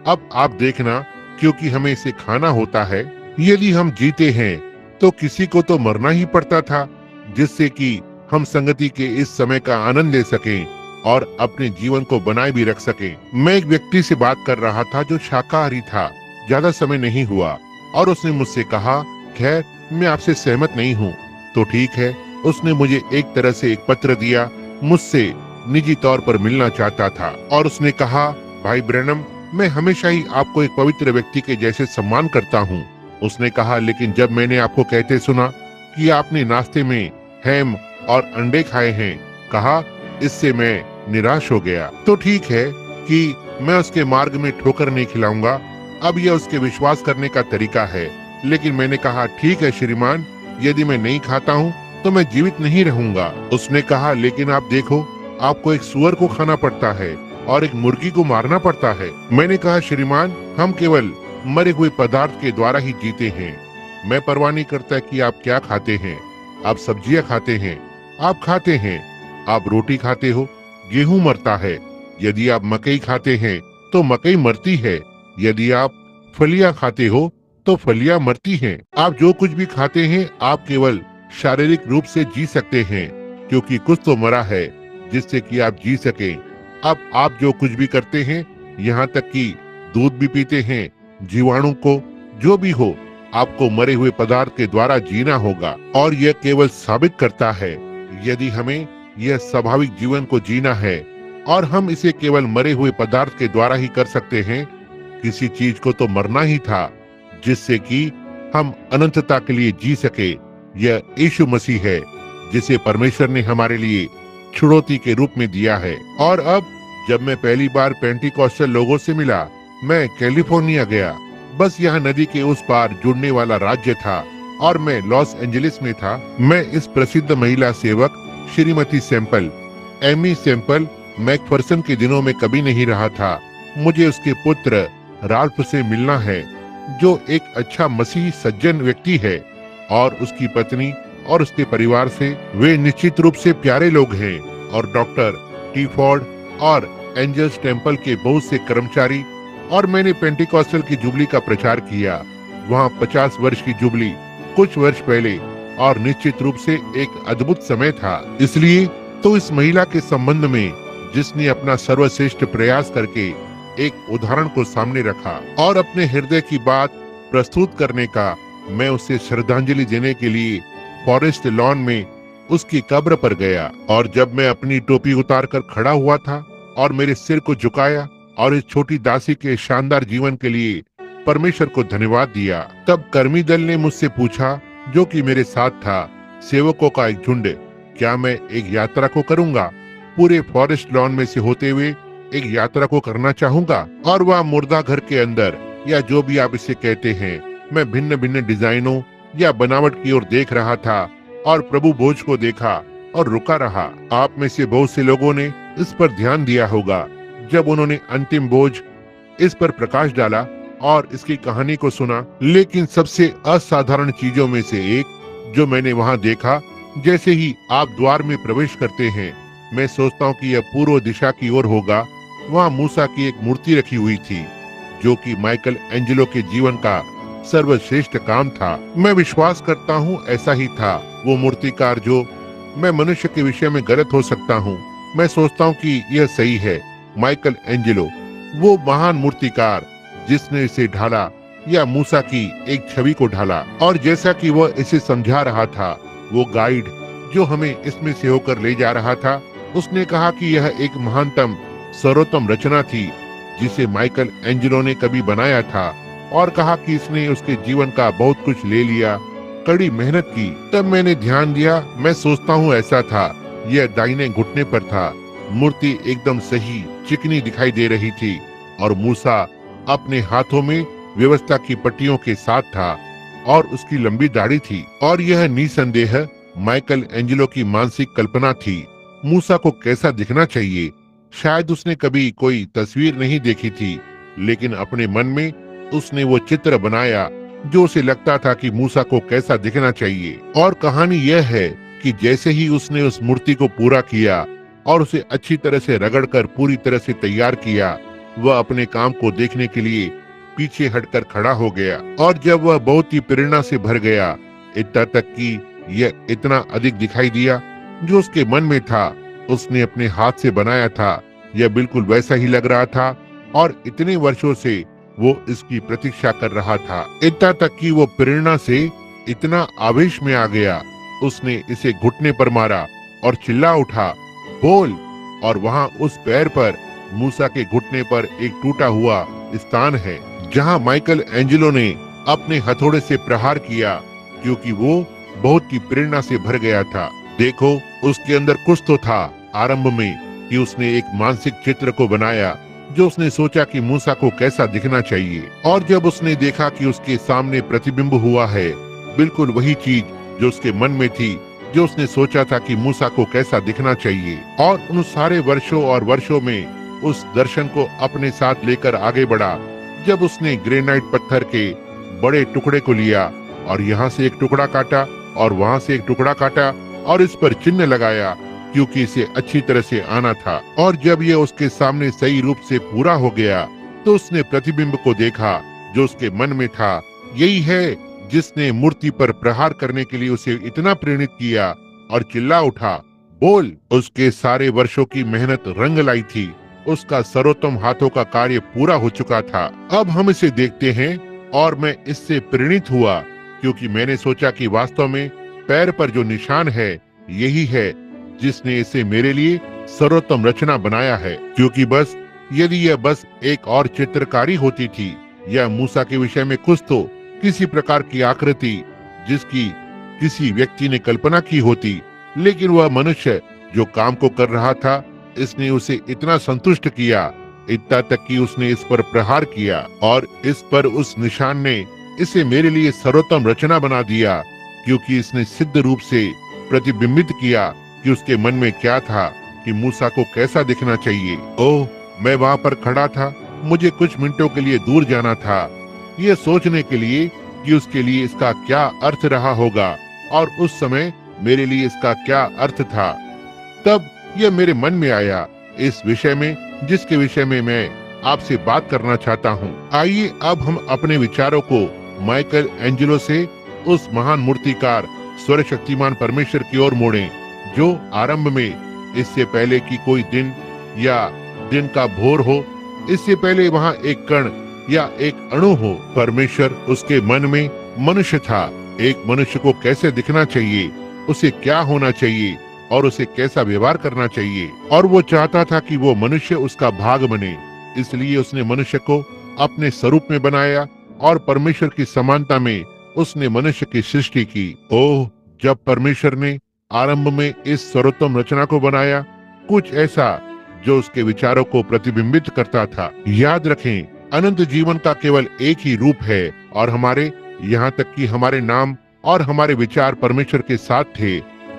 अब आप देखना, क्योंकि हमें इसे खाना होता है। यदि हम जीते हैं तो किसी को तो मरना ही पड़ता था, जिससे कि हम संगति के इस समय का आनंद ले सकें और अपने जीवन को बनाए भी रख सकें। मैं एक व्यक्ति से बात कर रहा था जो शाकाहारी था। ज्यादा समय नहीं हुआ और उसने मुझसे कहा, खैर मैं आपसे सहमत नहीं हूँ। तो ठीक है, उसने मुझे एक तरह से एक पत्र दिया, मुझसे निजी तौर पर मिलना चाहता था और उसने कहा, भाई ब्रैनम, मैं हमेशा ही आपको एक पवित्र व्यक्ति के जैसे सम्मान करता हूँ। उसने कहा, लेकिन जब मैंने आपको कहते सुना कि आपने नाश्ते में हैम और अंडे खाए हैं, कहा, इससे मैं निराश हो गया। तो ठीक है कि मैं उसके मार्ग में ठोकर नहीं खिलाऊंगा, अब यह उसके विश्वास करने का तरीका है। लेकिन मैंने कहा, ठीक है श्रीमान, यदि मैं नहीं खाता हूँ तो मैं जीवित नहीं रहूंगा। उसने कहा, लेकिन आप देखो, आपको एक सुअर को खाना पड़ता है और एक मुर्गी को मारना पड़ता है। मैंने कहा, श्रीमान, हम केवल मरे हुए पदार्थ के द्वारा ही जीते हैं। मैं परवाह नहीं करता कि आप क्या खाते हैं। आप सब्जियां खाते हैं, आप खाते हैं, आप रोटी खाते हो, गेहूं मरता है। यदि आप मकई खाते हैं तो मकई मरती है। यदि आप फलियां खाते हो तो फलियां मरती हैं। आप जो कुछ भी खाते हैं, आप केवल शारीरिक रूप से जी सकते हैं, क्योंकि कुछ तो मरा है जिससे कि आप जी सके। अब आप जो कुछ भी करते हैं, यहाँ तक कि दूध भी पीते हैं, जीवाणु को जो भी हो, आपको मरे हुए पदार्थ के द्वारा जीना होगा। और यह केवल साबित करता है, यदि हमें यह स्वाभाविक जीवन को जीना है और हम इसे केवल मरे हुए पदार्थ के द्वारा ही कर सकते हैं, किसी चीज को तो मरना ही था जिससे कि हम अनंतता के लिए जी सके। यह यीशु मसीह है जिसे परमेश्वर ने हमारे लिए छुड़ौती के रूप में दिया है। और अब जब मैं पहली बार पेंटिकॉस्टल लोगों से मिला, मैं कैलिफोर्निया गया। बस यहाँ नदी के उस पार जुड़ने वाला राज्य था और मैं लॉस एंजलिस में था। मैं इस प्रसिद्ध महिला सेवक Shrimati Semple, Aimee Semple McPherson के दिनों में कभी नहीं रहा था। मुझे उसके पुत्र राल्फ से मिलना है, जो एक अच्छा मसीही सज्जन व्यक्ति है, और उसकी पत्नी और उसके परिवार से वे निश्चित रूप से प्यारे लोग हैं। और डॉक्टर टीफोर्ड और एंजल्स टेम्पल के बहुत से कर्मचारी। और मैंने पेंटिकॉस्टल की जुबली का प्रचार किया। वहाँ 50 वर्ष की जुबली कुछ वर्ष पहले, और निश्चित रूप से एक अद्भुत समय था। इसलिए तो इस महिला के संबंध में, जिसने अपना सर्वश्रेष्ठ प्रयास करके एक उदाहरण को सामने रखा और अपने हृदय की बात प्रस्तुत करने का, मैं उसे श्रद्धांजलि देने के लिए फॉरेस्ट लॉन में उसकी कब्र पर गया। और जब मैं अपनी टोपी उतारकर खड़ा हुआ था और मेरे सिर को झुकाया और इस छोटी दासी के शानदार जीवन के लिए परमेश्वर को धन्यवाद दिया, तब कर्मी दल ने मुझसे पूछा, जो कि मेरे साथ था, सेवकों का एक झुंड, क्या मैं एक यात्रा को करूंगा? पूरे फॉरेस्ट लॉन में से होते हुए एक यात्रा को करना चाहूंगा। और वह मुर्दा घर के अंदर, या जो भी आप इसे कहते हैं, मैं भिन्न भिन्न डिजाइनों या बनावट की ओर देख रहा था और प्रभु भोज को देखा और रुका रहा। आप में से बहुत से लोगों ने इस पर ध्यान दिया होगा जब उन्होंने अंतिम भोज इस पर प्रकाश डाला और इसकी कहानी को सुना। लेकिन सबसे असाधारण चीजों में से एक जो मैंने वहां देखा, जैसे ही आप द्वार में प्रवेश करते हैं, मैं सोचता हूँ कि यह पूर्व दिशा की ओर होगा। वहाँ मूसा की एक मूर्ति रखी हुई थी, जो कि माइकल एंजेलो के जीवन का सर्वश्रेष्ठ काम था। मैं विश्वास करता हूँ ऐसा ही था। वो मूर्तिकार, जो मैं मनुष्य के विषय में गलत हो सकता हूँ, मैं सोचता हूँ कि यह सही है, माइकल एंजेलो, वो महान मूर्तिकार जिसने इसे ढाला, या मूसा की एक छवि को ढाला। और जैसा कि वह इसे समझा रहा था, वो गाइड जो हमें इसमें से होकर ले जा रहा था, उसने कहा कि यह एक महानतम सर्वोत्तम रचना थी जिसे माइकल एंजेलो ने कभी बनाया था, और कहा कि इसने उसके जीवन का बहुत कुछ ले लिया, कड़ी मेहनत की। तब मैंने ध्यान दिया, मैं सोचता हूँ ऐसा था। यह दाहिने घुटने पर था। मूर्ति एकदम सही चिकनी दिखाई दे रही थी और मूसा अपने हाथों में व्यवस्था की पट्टियों के साथ था और उसकी लंबी दाढ़ी थी। और यह निसंदेह माइकल एंजेलो की मानसिक कल्पना थी। मूसा को कैसा दिखना चाहिए? शायद उसने कभी कोई तस्वीर नहीं देखी थी, लेकिन अपने मन में उसने वो चित्र बनाया जो उसे लगता था कि मूसा को कैसा दिखना चाहिए। और कहानी यह है कि जैसे ही उसने उस मूर्ति को पूरा किया और उसे अच्छी तरह से रगड़कर पूरी तरह से तैयार किया, वह अपने काम को देखने के लिए पीछे हटकर खड़ा हो गया। और जब वह बहुत ही प्रेरणा से भर गया, इतना तक कि यह इतना अधिक दिखाई दिया जो उसके मन में था, उसने अपने हाथ से बनाया था, यह बिल्कुल वैसा ही लग रहा था और इतने वर्षों से वो इसकी प्रतीक्षा कर रहा था। इतना तक कि वो प्रेरणा से इतना आवेश में आ गया, उसने इसे घुटने पर मारा और चिल्ला उठा, बोल। और वहाँ उस पैर पर, मूसा के घुटने पर एक टूटा हुआ स्थान है जहाँ माइकल एंजेलो ने अपने हथौड़े से प्रहार किया, क्योंकि वो बहुत ही प्रेरणा से भर गया था। देखो, उसके अंदर कुछ तो था आरंभ में कि उसने एक मानसिक चित्र को बनाया जो उसने सोचा कि मूसा को कैसा दिखना चाहिए। और जब उसने देखा कि उसके सामने प्रतिबिंब हुआ है, बिल्कुल वही चीज जो उसके मन में थी, जो उसने सोचा था कि मूसा को कैसा दिखना चाहिए। और उन सारे वर्षों और वर्षों में उस दर्शन को अपने साथ लेकर आगे बढ़ा। जब उसने ग्रेनाइट पत्थर के बड़े टुकड़े को लिया और यहाँ से एक टुकड़ा काटा और वहाँ से एक टुकड़ा काटा और इस पर चिन्ह लगाया, क्योंकि इसे अच्छी तरह से आना था। और जब यह उसके सामने सही रूप से पूरा हो गया, तो उसने प्रतिबिंब को देखा जो उसके मन में था। यही है जिसने मूर्ति पर प्रहार करने के लिए उसे इतना प्रेरित किया और चिल्ला उठा, बोल। उसके सारे वर्षों की मेहनत रंग लाई थी। उसका सर्वोत्तम हाथों का कार्य पूरा हो चुका था। अब हम इसे देखते हैं और मैं इससे प्रेरित हुआ, क्योंकि मैंने सोचा कि वास्तव में पैर पर जो निशान है, यही है जिसने इसे मेरे लिए सर्वोत्तम रचना बनाया है। क्योंकि बस यदि यह बस एक और चित्रकारी होती थी या मूसा के विषय में कुछ तो किसी प्रकार की आकृति जिसकी किसी व्यक्ति ने कल्पना की होती, लेकिन वह मनुष्य जो काम को कर रहा था, इसने उसे इतना संतुष्ट किया, इतना तक कि उसने इस पर प्रहार किया और इस पर उस निशान ने इसे मेरे लिए सर्वोत्तम रचना बना दिया, क्योंकि इसने सिद्ध रूप से प्रतिबिंबित किया कि उसके मन में क्या था, कि मूसा को कैसा दिखना चाहिए। ओह, मैं वहाँ पर खड़ा था। मुझे कुछ मिनटों के लिए दूर जाना था, ये सोचने के लिए कि उसके लिए इसका क्या अर्थ रहा होगा और उस समय मेरे लिए इसका क्या अर्थ था। तब यह मेरे मन में आया, इस विषय में जिसके विषय में मैं आपसे बात करना चाहता हूँ। आइए अब हम अपने विचारों को माइकल एंजेलो से उस महान मूर्तिकार सर्वशक्तिमान परमेश्वर की ओर मोड़ें, जो आरंभ में, इससे पहले कि कोई दिन या दिन का भोर हो, इससे पहले वहाँ एक कण या एक अणु हो, परमेश्वर उसके मन में मनुष्य था। एक मनुष्य को कैसे दिखना चाहिए, उसे क्या होना चाहिए और उसे कैसा व्यवहार करना चाहिए। और वो चाहता था कि वो मनुष्य उसका भाग बने, इसलिए उसने मनुष्य को अपने स्वरूप में बनाया और परमेश्वर की समानता में उसने मनुष्य की सृष्टि की। ओह, जब परमेश्वर ने आरंभ में इस सर्वोत्तम रचना को बनाया, कुछ ऐसा जो उसके विचारों को प्रतिबिंबित करता था। याद रखें, अनंत जीवन का केवल एक ही रूप है और हमारे, यहाँ तक कि हमारे नाम और हमारे विचार परमेश्वर के साथ थे,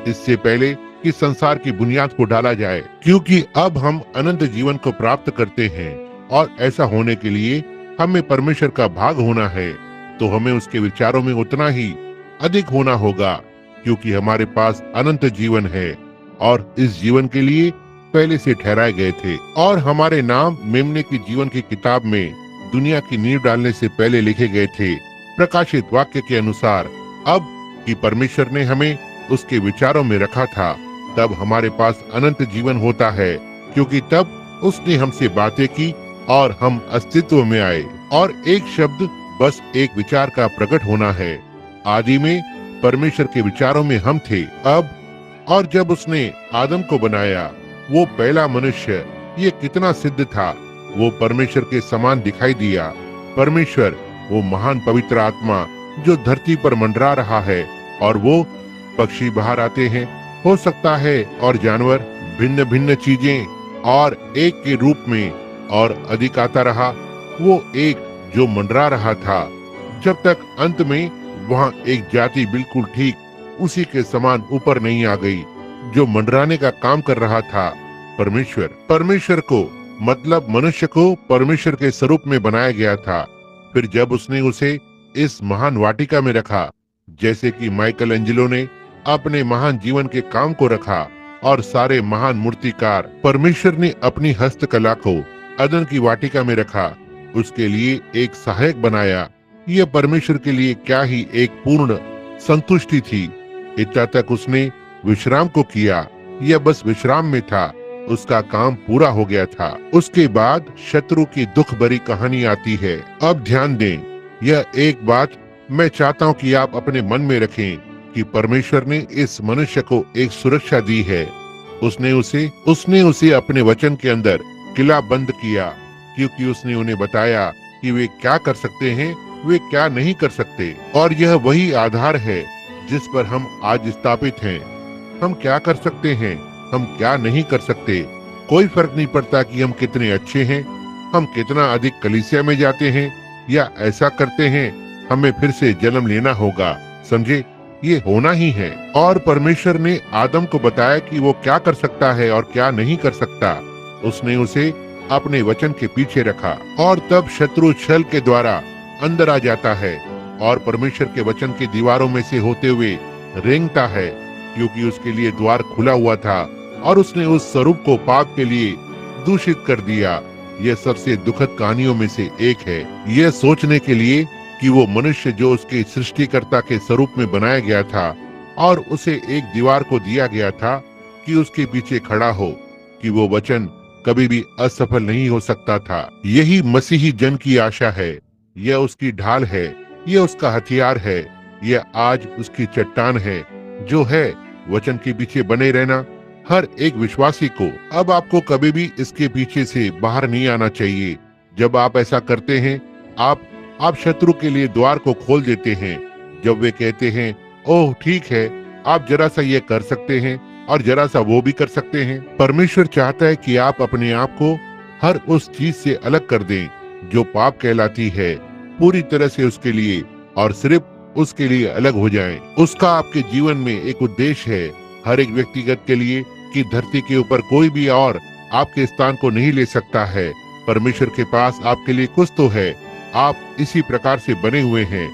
इससे पहले कि संसार की बुनियाद को डाला जाए। क्योंकि अब हम अनंत जीवन को प्राप्त करते हैं और ऐसा होने के लिए हमें परमेश्वर का भाग होना है, तो हमें उसके विचारों में उतना ही अधिक होना होगा, क्योंकि हमारे पास अनंत जीवन है और इस जीवन के लिए पहले से ठहराए गए थे और हमारे नाम मेमने की जीवन की किताब में दुनिया की नींव डालने से पहले लिखे गए थे, प्रकाशित वाक्य के अनुसार। अब कि परमेश्वर ने हमें उसके विचारों में रखा था, तब हमारे पास अनंत जीवन होता है, क्योंकि तब उसने हमसे बातें की और हम अस्तित्व में आए। और एक शब्द, बस एक विचार का प्रकट होना है। आदि में परमेश्वर के विचारों में हम थे। अब और जब उसने आदम को बनाया, वो पहला मनुष्य ये कितना सिद्ध था। वो परमेश्वर के समान दिखाई दिया। परमेश्वर वो महान पवित्र आत्मा जो धरती पर मंडरा रहा है, और वो पक्षी बाहर आते हैं, हो सकता है, और जानवर, भिन्न भिन्न चीजें, और एक के रूप में और अधिक आता रहा। वो एक जो मंडरा रहा था, जब तक अंत में वहाँ एक जाति बिल्कुल ठीक उसी के समान ऊपर नहीं आ गई जो मंडराने का काम कर रहा था। परमेश्वर को मतलब मनुष्य को परमेश्वर के स्वरूप में बनाया गया था। फिर जब उसने उसे इस महान वाटिका में रखा, जैसे कि माइकल एंजेलो ने अपने महान जीवन के काम को रखा, और सारे महान मूर्तिकार, परमेश्वर ने अपनी हस्तकला को अदन की वाटिका में रखा, उसके लिए एक सहायक बनाया। यह परमेश्वर के लिए क्या ही एक पूर्ण संतुष्टि थी। इतना तक उसने विश्राम को किया। यह बस विश्राम में था, उसका काम पूरा हो गया था। उसके बाद शत्रु की दुख भरी कहानी आती है। अब ध्यान दें, यह एक बात मैं चाहता हूँ कि आप अपने मन में रखें कि परमेश्वर ने इस मनुष्य को एक सुरक्षा दी है। उसने उसे अपने वचन के अंदर किला बंद किया, क्योंकि उसने उन्हें बताया कि वे क्या कर सकते हैं, वे क्या नहीं कर सकते। और यह वही आधार है जिस पर हम आज स्थापित हैं। हम क्या कर सकते हैं, हम क्या नहीं कर सकते। कोई फर्क नहीं पड़ता कि हम कितने अच्छे हैं, हम कितना अधिक कलीसिया में जाते हैं या ऐसा करते हैं। हमें फिर से जन्म लेना होगा, समझे, ये होना ही है। और परमेश्वर ने आदम को बताया कि वो क्या कर सकता है और क्या नहीं कर सकता। उसने उसे अपने वचन के पीछे रखा, और तब शत्रु छल के द्वारा अंदर आ जाता है और परमेश्वर के वचन की दीवारों में से होते हुए रेंगता है, क्योंकि उसके लिए द्वार खुला हुआ था और उसने उस स्वरूप को पाप के लिए दूषित कर दिया। यह सबसे दुखद कहानियों में से एक है। यह सोचने के लिए कि वो मनुष्य जो उसके सृष्टिकर्ता के स्वरूप में बनाया गया था और उसे एक दीवार को दिया गया था कि उसके पीछे खड़ा हो, कि वो वचन कभी भी असफल नहीं हो सकता था। यही मसीही जन की आशा है, यह उसकी ढाल है, यह उसका हथियार है, यह आज उसकी चट्टान है, जो है वचन के पीछे बने रहना हर एक विश्वासी को। अब आपको कभी भी इसके पीछे से बाहर नहीं आना चाहिए। जब आप ऐसा करते हैं, आप शत्रु के लिए द्वार को खोल देते हैं। जब वे कहते हैं, ओह ठीक है, आप जरा सा ये कर सकते हैं और जरा सा वो भी कर सकते हैं। परमेश्वर चाहता है कि आप अपने आप को हर उस चीज से अलग कर दें जो पाप कहलाती है, पूरी तरह से उसके लिए और सिर्फ उसके लिए अलग हो जाएं। उसका आपके जीवन में एक उद्देश्य है, हर एक व्यक्तिगत के लिए, कि धरती के ऊपर कोई भी और आपके स्थान को नहीं ले सकता है। परमेश्वर के पास आपके लिए कुछ तो है। आप इसी प्रकार से बने हुए हैं।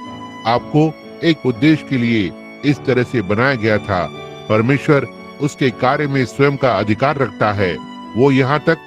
आपको एक उद्देश्य के लिए इस तरह से बनाया गया था। परमेश्वर उसके कार्य में स्वयं का अधिकार रखता है। वो यहाँ तक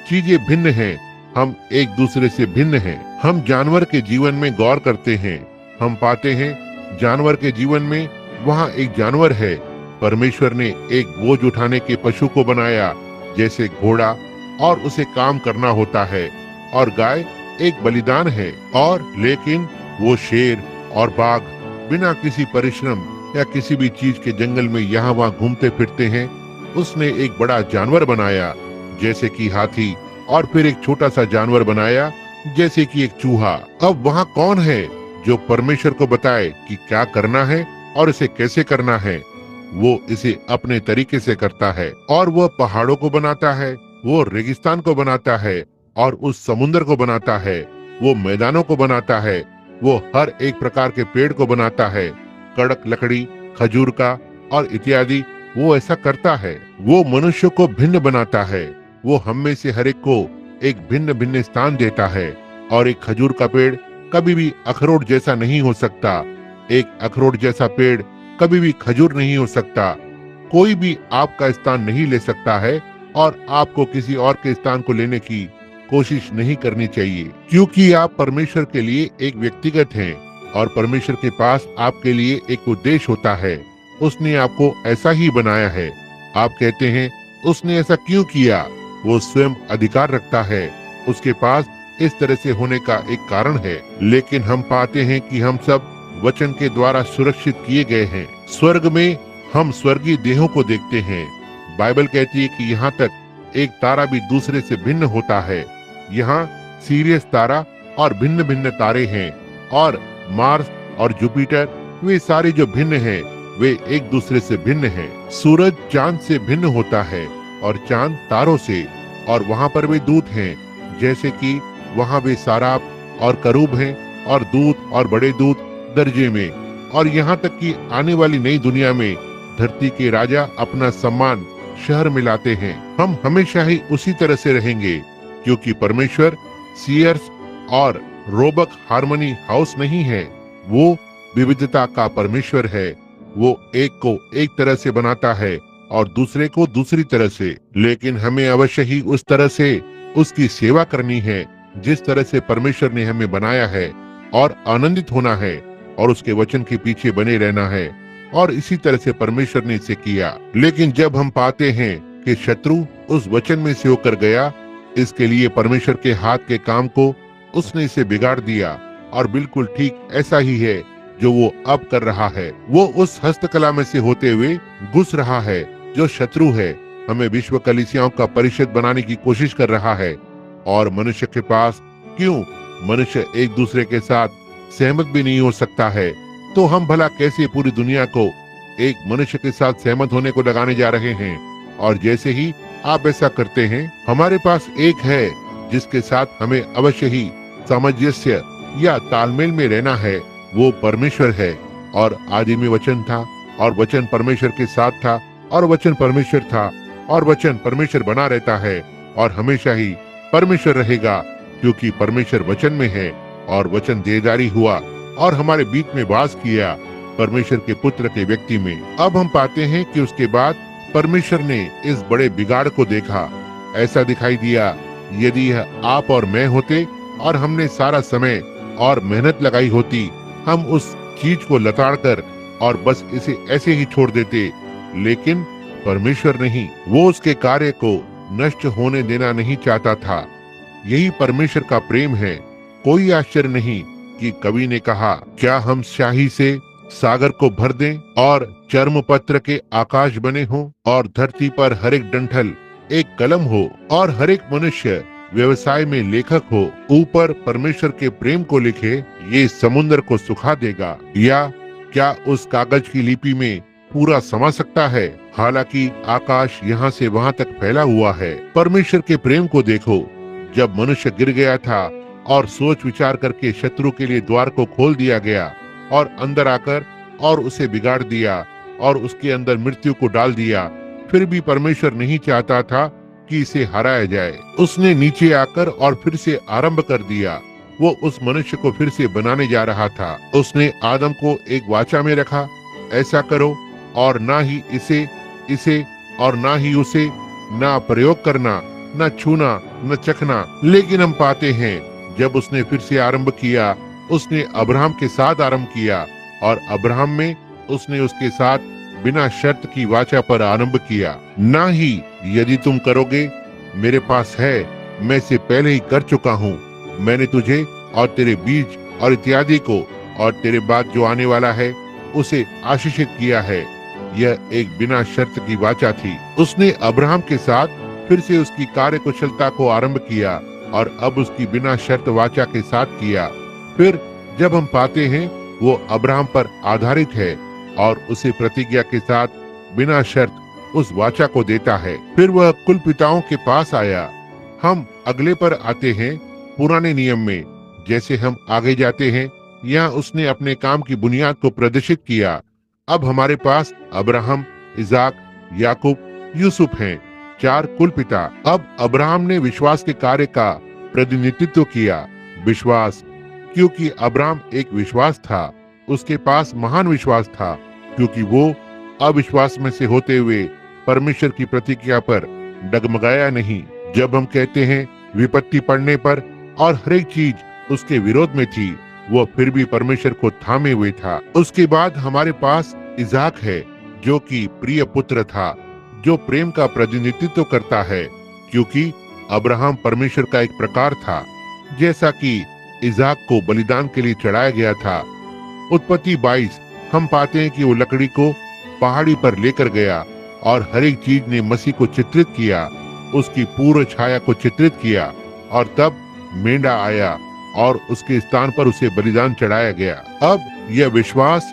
चीजें भिन्न हैं, हम एक दूसरे से भिन्न हैं। हम जानवर के जीवन में गौर करते हैं, हम पाते हैं जानवर के जीवन में वहाँ एक जानवर है। परमेश्वर ने एक बोझ उठाने के पशु को बनाया, जैसे घोड़ा, और उसे काम करना होता है, और गाय एक बलिदान है। और लेकिन वो शेर और बाघ बिना किसी परिश्रम या किसी भी चीज के जंगल में यहाँ वहाँ घूमते फिरते हैं। उसने एक बड़ा जानवर बनाया, जैसे कि हाथी, और फिर एक छोटा सा जानवर बनाया, जैसे कि एक चूहा। अब वहाँ कौन है जो परमेश्वर को बताए कि क्या करना है और इसे कैसे करना है? वो इसे अपने तरीके से करता है, और वह पहाड़ों को बनाता है, वो रेगिस्तान को बनाता है, और उस समुद्र को बनाता है, वो मैदानों को बनाता है, वो हर एक प्रकार के पेड़ को बनाता है, कड़क लकड़ी, खजूर का और इत्यादि। वो ऐसा करता है। वो मनुष्य को भिन्न बनाता है। वो हम में से हर एक को एक भिन्न भिन्न स्थान देता है। और एक खजूर का पेड़ कभी भी अखरोट जैसा नहीं हो सकता। एक अखरोट जैसा पेड़ कभी भी खजूर नहीं हो सकता। कोई भी आपका स्थान नहीं ले सकता है, और आपको किसी और के स्थान को लेने की कोशिश नहीं करनी चाहिए, क्योंकि आप परमेश्वर के लिए एक व्यक्तिगत हैं, और परमेश्वर के पास आपके लिए एक उद्देश्य होता है। उसने आपको ऐसा ही बनाया है। आप कहते हैं, उसने ऐसा क्यों किया? वो स्वयं अधिकार रखता है। उसके पास इस तरह से होने का एक कारण है। लेकिन हम पाते हैं कि हम सब वचन के द्वारा सुरक्षित किए गए हैं। स्वर्ग में हम स्वर्गीय देहों को देखते हैं। बाइबल कहती है कि यहाँ तक एक तारा भी दूसरे से भिन्न होता है। यहाँ सीरियस तारा और भिन्न भिन्न तारे हैं, और मार्स और जुपिटर वे सारे जो भिन्न हैं वे एक दूसरे से भिन्न हैं। सूरज चांद से भिन्न होता है और चांद तारों से, और वहाँ पर वे दूत हैं, जैसे कि वहाँ वे साराप और करूब हैं, और दूत और बड़े दूत दर्जे में। और यहाँ तक कि आने वाली नई दुनिया में धरती के राजा अपना सम्मान शहर में लाते हैं। हम हमेशा ही उसी तरह से रहेंगे, क्योंकि परमेश्वर सीयर्स और रोबक हार्मनी हाउस नहीं है। वो विविधता का परमेश्वर है। वो एक को एक तरह से बनाता है और दूसरे को दूसरी तरह से, लेकिन हमें अवश्य ही उस तरह से उसकी सेवा करनी है जिस तरह से परमेश्वर ने हमें बनाया है, और आनंदित होना है और उसके वचन के पीछे बने रहना है, और इसी तरह से परमेश्वर ने इसे किया। लेकिन जब हम पाते हैं कि शत्रु उस वचन में से होकर गया, इसके लिए परमेश्वर के हाथ के काम को उसने इसे बिगाड़ दिया, और बिल्कुल ठीक ऐसा ही है जो वो अब कर रहा है। वो उस हस्तकला में से होते हुए घुस रहा है जो शत्रु है। हमें विश्व कलीसियाओं का परिषद बनाने की कोशिश कर रहा है, और मनुष्य के पास क्यों, मनुष्य एक दूसरे के साथ सहमत भी नहीं हो सकता है, तो हम भला कैसे पूरी दुनिया को एक मनुष्य के साथ सहमत होने को लगाने जा रहे हैं। और जैसे ही आप ऐसा करते हैं, हमारे पास एक है जिसके साथ हमें अवश्य ही सामंजस्य या तालमेल में रहना है। वो परमेश्वर है। और आदि में वचन था, और वचन परमेश्वर के साथ था, और वचन परमेश्वर था, और वचन परमेश्वर बना रहता है और हमेशा ही परमेश्वर रहेगा, क्योंकि परमेश्वर वचन में है, और वचन देहधारी हुआ और हमारे बीच में वास किया परमेश्वर के पुत्र के व्यक्ति में। अब हम पाते हैं कि उसके बाद परमेश्वर ने इस बड़े बिगाड़ को देखा। ऐसा दिखाई दिया, यदि यह आप और मैं होते और हमने सारा समय और मेहनत लगाई होती, हम उस चीज को लताड़कर और बस इसे ऐसे ही छोड़ देते। लेकिन परमेश्वर नहीं, वो उसके कार्य को नष्ट होने देना नहीं चाहता था। यही परमेश्वर का प्रेम है। कोई आश्चर्य नहीं कि कवि ने कहा, क्या हम स्याही से सागर को भर दें और चर्म पत्र के आकाश बने हों, और धरती पर हर एक डंठल एक कलम हो, और हर एक मनुष्य व्यवसाय में लेखक हो, ऊपर परमेश्वर के प्रेम को लिखे, ये समुद्र को सुखा देगा। या क्या उस कागज की लिपि में पूरा समा सकता है? हालांकि आकाश यहाँ से वहाँ तक फैला हुआ है। परमेश्वर के प्रेम को देखो। जब मनुष्य गिर गया था और सोच विचार करके शत्रु के लिए द्वार को खोल दिया गया और अंदर आकर और उसे बिगाड़ दिया और उसके अंदर मृत्यु को डाल दिया, फिर भी परमेश्वर नहीं चाहता था कि इसे हराया जाए। उसने नीचे आकर और फिर से आरंभ कर दिया। वो उस मनुष्य को फिर से बनाने जा रहा था। उसने आदम को एक वाचा में रखा, ऐसा करो, और ना ही इसे और ना ही उसे, ना प्रयोग करना, न छूना, न चखना। लेकिन हम पाते हैं जब उसने फिर से आरंभ किया, उसने अब्राहम के साथ आरंभ किया, और अब्राहम में उसने उसके साथ बिना शर्त की वाचा पर आरंभ किया। ना ही यदि तुम करोगे, मेरे पास है, मैं इसे पहले ही कर चुका हूँ। मैंने तुझे और तेरे बीज और इत्यादि को और तेरे बाद जो आने वाला है उसे आशीषित किया है। यह एक बिना शर्त की वाचा थी। उसने अब्राहम के साथ फिर से उसकी कार्यकुशलता को आरंभ किया और अब उसकी बिना शर्त वाचा के साथ किया। फिर जब हम पाते हैं वो अब्राहम पर आधारित है और उसे प्रतिज्ञा के साथ बिना शर्त उस वाचा को देता है। फिर वह कुल पिताओं के पास आया। हम अगले पर आते हैं पुराने नियम में। जैसे हम आगे जाते हैं, यहाँ उसने अपने काम की बुनियाद को प्रदर्शित किया। अब हमारे पास अब्राहम, इजाक, याकूब, यूसुफ हैं, 4 कुल पिता। अब अब्राहम ने विश्वास के कार्य का प्रतिनिधित्व किया। विश्वास, क्योंकि अब्राहम एक विश्वास था, उसके पास महान विश्वास था, क्योंकि वो अविश्वास में से होते हुए परमेश्वर की प्रतिज्ञा पर डगमगाया नहीं। जब हम कहते हैं विपत्ति पड़ने पर और हर एक चीज उसके विरोध में थी, वो फिर भी परमेश्वर को थामे हुए था। उसके बाद हमारे पास इजाक है, जो कि प्रिय पुत्र था, जो प्रेम का प्रतिनिधित्व करता है, क्योंकि अब्राहम परमेश्वर का एक प्रकार था, जैसा कि इजाक को बलिदान के लिए चढ़ाया गया था। उत्पत्ति 22 हम पाते हैं कि वो लकड़ी को पहाड़ी पर लेकर गया और हर एक चीज ने मसीह को चित्रित किया। उसकी पूर्व छाया को चित्रित किया और तब मेंढा आया और उसके स्थान पर उसे बलिदान चढ़ाया गया। अब यह विश्वास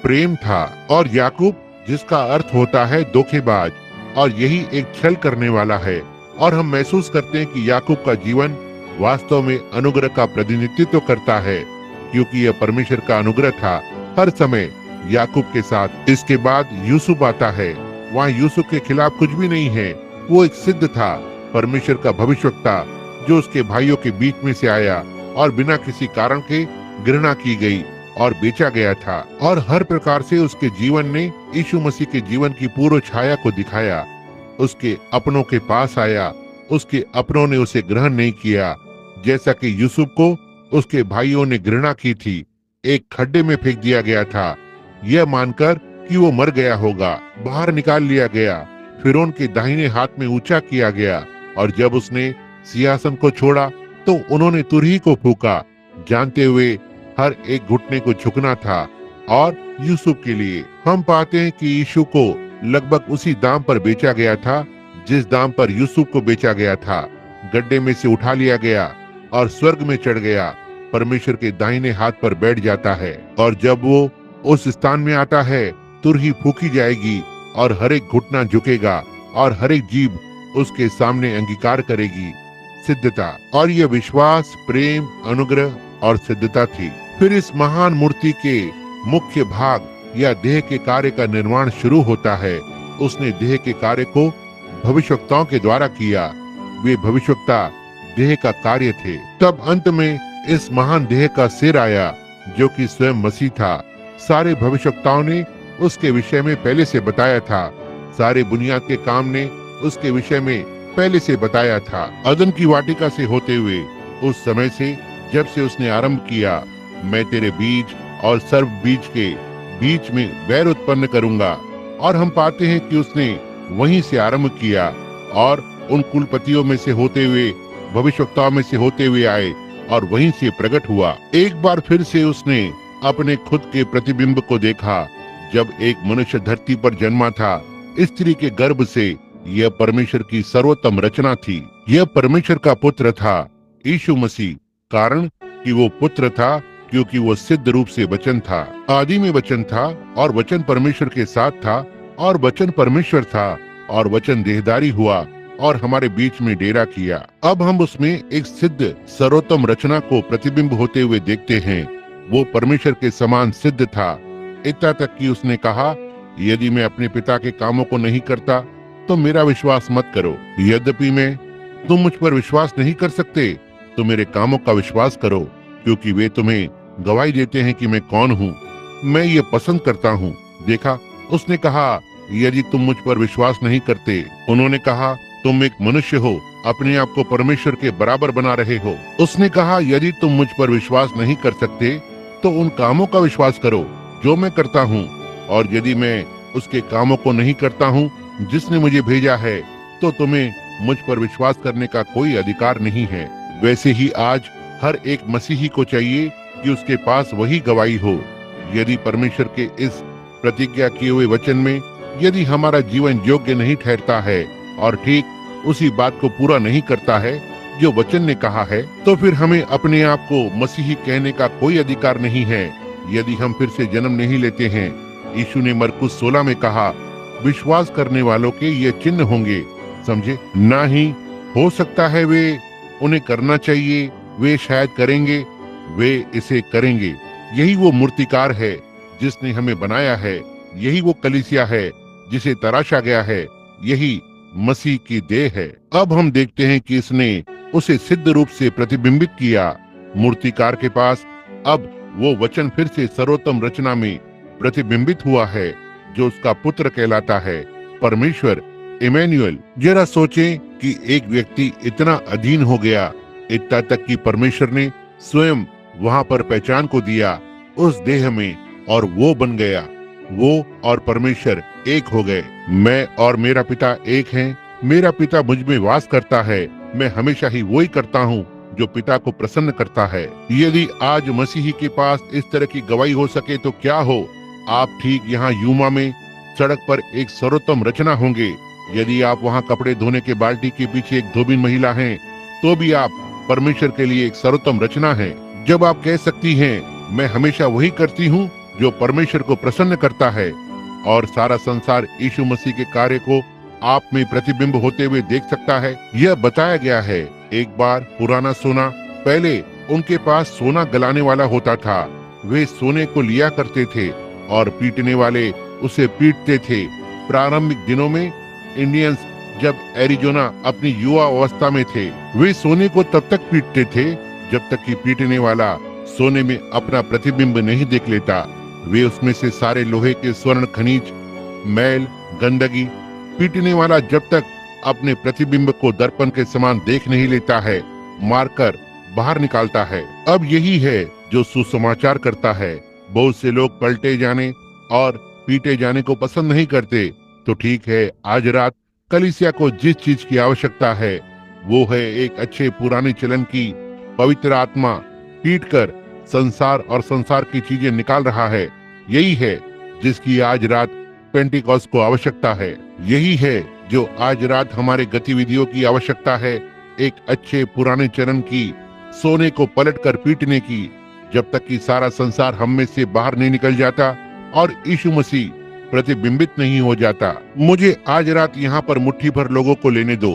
प्रेम था और याकूब, जिसका अर्थ होता है धोखेबाज, और यही एक छल करने वाला है। और हम महसूस करते हैं कि याकूब का जीवन वास्तव में अनुग्रह का प्रतिनिधित्व करता है, क्योंकि यह परमेश्वर का अनुग्रह था हर समय याकूब के साथ। इसके बाद यूसुफ आता है। वहाँ यूसुफ के खिलाफ कुछ भी नहीं है। वो एक सिद्ध था, परमेश्वर का भविष्यवक्ता, जो उसके भाइयों के बीच में से आया और बिना किसी कारण के घृणा की गई और बेचा गया था। और हर प्रकार से उसके जीवन ने यीशु मसीह के जीवन की पूर्व छाया को दिखाया। उसके अपनों के पास आया, उसके अपनों ने उसे ग्रहण नहीं किया, जैसा कि यूसुफ को उसके भाइयों ने घृणा की थी। एक खड्डे में फेंक दिया गया था, यह मानकर कि वो मर गया होगा। बाहर निकाल लिया गया, फिरौन के दाहिने हाथ में ऊंचा किया गया, और जब उसने सिंहासन को छोड़ा तो उन्होंने तुरही को फूका, जानते हुए हर एक घुटने को झुकना था। और यूसुफ के लिए हम पाते हैं कि यीशु को लगभग उसी दाम पर बेचा गया था जिस दाम पर यूसुफ को बेचा गया था। गड्ढे में से उठा लिया गया और स्वर्ग में चढ़ गया, परमेश्वर के दाहिने हाथ पर बैठ जाता है। और जब वो उस स्थान में आता है, तुरही फूकी जाएगी और हर एक घुटना झुकेगा और हर एक जीभ उसके सामने अंगीकार करेगी। सिद्धता, और यह विश्वास, प्रेम, अनुग्रह और सिद्धता थी। फिर इस महान मूर्ति के मुख्य भाग या देह के कार्य का निर्माण शुरू होता है। उसने देह के कार्य को भविष्यवक्ताओं के द्वारा किया। वे भविष्यवक्ता देह का कार्य थे। तब अंत में इस महान देह का सिर आया, जो कि स्वयं मसीह था। सारे भविष्यवक्ताओं ने उसके विषय में पहले से बताया था। सारे बुनियाद के काम ने उसके विषय में पहले से बताया था। अदन की वाटिका से होते हुए उस समय से, जब से उसने आरंभ किया, मैं तेरे बीज और सर्व बीज के बीच में वैर उत्पन्न करूंगा। और हम पाते हैं कि उसने वहीं से आरंभ किया और उन कुलपतियों में से होते हुए, भविष्यवक्ताओं में से होते हुए आए और वहीं से प्रकट हुआ। एक बार फिर से उसने अपने खुद के प्रतिबिंब को देखा। जब एक मनुष्य धरती पर जन्मा था, स्त्री के गर्भ से, यह परमेश्वर की सर्वोत्तम रचना थी। यह परमेश्वर का पुत्र था, यीशु मसीह। कारण कि वो पुत्र था क्योंकि वो सिद्ध रूप से वचन था। आदि में वचन था और वचन परमेश्वर के साथ था और वचन परमेश्वर था और वचन देहधारी हुआ और हमारे बीच में डेरा किया। अब हम उसमें एक सिद्ध सर्वोत्तम रचना को प्रतिबिंब होते हुए देखते हैं। वो परमेश्वर के समान सिद्ध था, इतना तक कि उसने कहा, यदि मैं अपने पिता के कामों को नहीं करता तो मेरा विश्वास मत करो। यद्यपि तुम मुझ पर विश्वास नहीं कर सकते तो मेरे कामों का विश्वास करो, क्योंकि वे तुम्हें गवाही देते हैं कि मैं कौन हूँ। मैं ये पसंद करता हूँ। देखा, उसने कहा, यदि तुम मुझ पर विश्वास नहीं करते। उन्होंने कहा, तुम एक मनुष्य हो, अपने आप को परमेश्वर के बराबर बना रहे हो। उसने कहा, यदि तुम मुझ पर विश्वास नहीं कर सकते तो उन कामों का विश्वास करो जो मैं करता हूँ। और यदि मैं उसके कामों को नहीं करता हूँ जिसने मुझे भेजा है, तो तुम्हें मुझ पर विश्वास करने का कोई अधिकार नहीं है। वैसे ही आज हर एक मसीही को चाहिए कि उसके पास वही गवाही हो। यदि परमेश्वर के इस प्रतिज्ञा किए हुए वचन में यदि हमारा जीवन योग्य नहीं ठहरता है और ठीक उसी बात को पूरा नहीं करता है जो वचन ने कहा है, तो फिर हमें अपने आप को मसीही कहने का कोई अधिकार नहीं है। यदि हम फिर से जन्म नहीं लेते हैं, यीशु ने मरकुस 16 में कहा, विश्वास करने वालों के ये चिन्ह होंगे। समझे? ना ही हो सकता है वे उन्हें करना चाहिए, वे शायद करेंगे, वे इसे करेंगे। यही वो मूर्तिकार है जिसने हमें बनाया है। यही वो कलीसिया है जिसे तराशा गया है। यही मसीह की देह है। अब हम देखते हैं कि इसने उसे सिद्ध रूप से प्रतिबिंबित किया। मूर्तिकार के पास अब वो वचन फिर से सर्वोत्तम रचना में प्रतिबिंबित हुआ है, जो उसका पुत्र कहलाता है, परमेश्वर, इमैनुअल। जरा सोचें कि एक व्यक्ति इतना अधीन हो गया, इतना तक कि परमेश्वर ने स्वयं वहां पर पहचान को दिया उस देह में, और वो बन गया। वो और परमेश्वर एक हो गए। मैं और मेरा पिता एक हैं। मेरा पिता मुझ में वास करता है। मैं हमेशा ही वही करता हूँ जो पिता को प्रसन्न करता है। यदि आज मसीही के पास इस तरह की गवाही हो सके तो क्या हो। आप ठीक यहाँ यूमा में सड़क पर एक सर्वोत्तम रचना होंगे, यदि आप वहाँ कपड़े धोने के बाल्टी के पीछे एक धोबिन महिला हैं, तो भी आप परमेश्वर के लिए एक सर्वोत्तम रचना हैं। जब आप कह सकती हैं, मैं हमेशा वही करती हूँ जो परमेश्वर को प्रसन्न करता है, और सारा संसार यीशु मसीह के कार्य को आप में प्रतिबिंब होते हुए देख सकता है। यह बताया गया है, एक बार पुराना सोना, पहले उनके पास सोना गलाने वाला होता था। वे सोने को लिया करते थे और पीटने वाले उसे पीटते थे। प्रारंभिक दिनों में इंडियंस जब एरिजोना अपनी युवा अवस्था में थे, वे सोने को तब तक पीटते थे जब तक कि पीटने वाला सोने में अपना प्रतिबिंब नहीं देख लेता। वे उसमें से सारे लोहे के स्वर्ण खनिज, मैल, गंदगी, पीटने वाला जब तक अपने प्रतिबिंब को दर्पण के समान देख नहीं लेता है, मारकर बाहर निकालता है। अब यही है जो सुसमाचार करता है। बहुत से लोग पलटे जाने और पीटे जाने को पसंद नहीं करते। तो ठीक है, आज रात कलीसिया को जिस चीज की आवश्यकता है वो है एक अच्छे पुराने चलन की पवित्र आत्मा पीटकर संसार और संसार की चीजें निकाल रहा है। यही है जिसकी आज रात पेंटिकॉस्ट को आवश्यकता है। यही है जो आज रात हमारे गतिविधियों की आवश्यकता है, एक अच्छे पुराने चरण की, सोने को पलटकर पीटने की, जब तक कि सारा संसार हम में से बाहर नहीं निकल जाता और यीशु मसीह प्रतिबिंबित नहीं हो जाता। मुझे आज रात यहाँ पर मुट्ठी भर लोगों को लेने दो,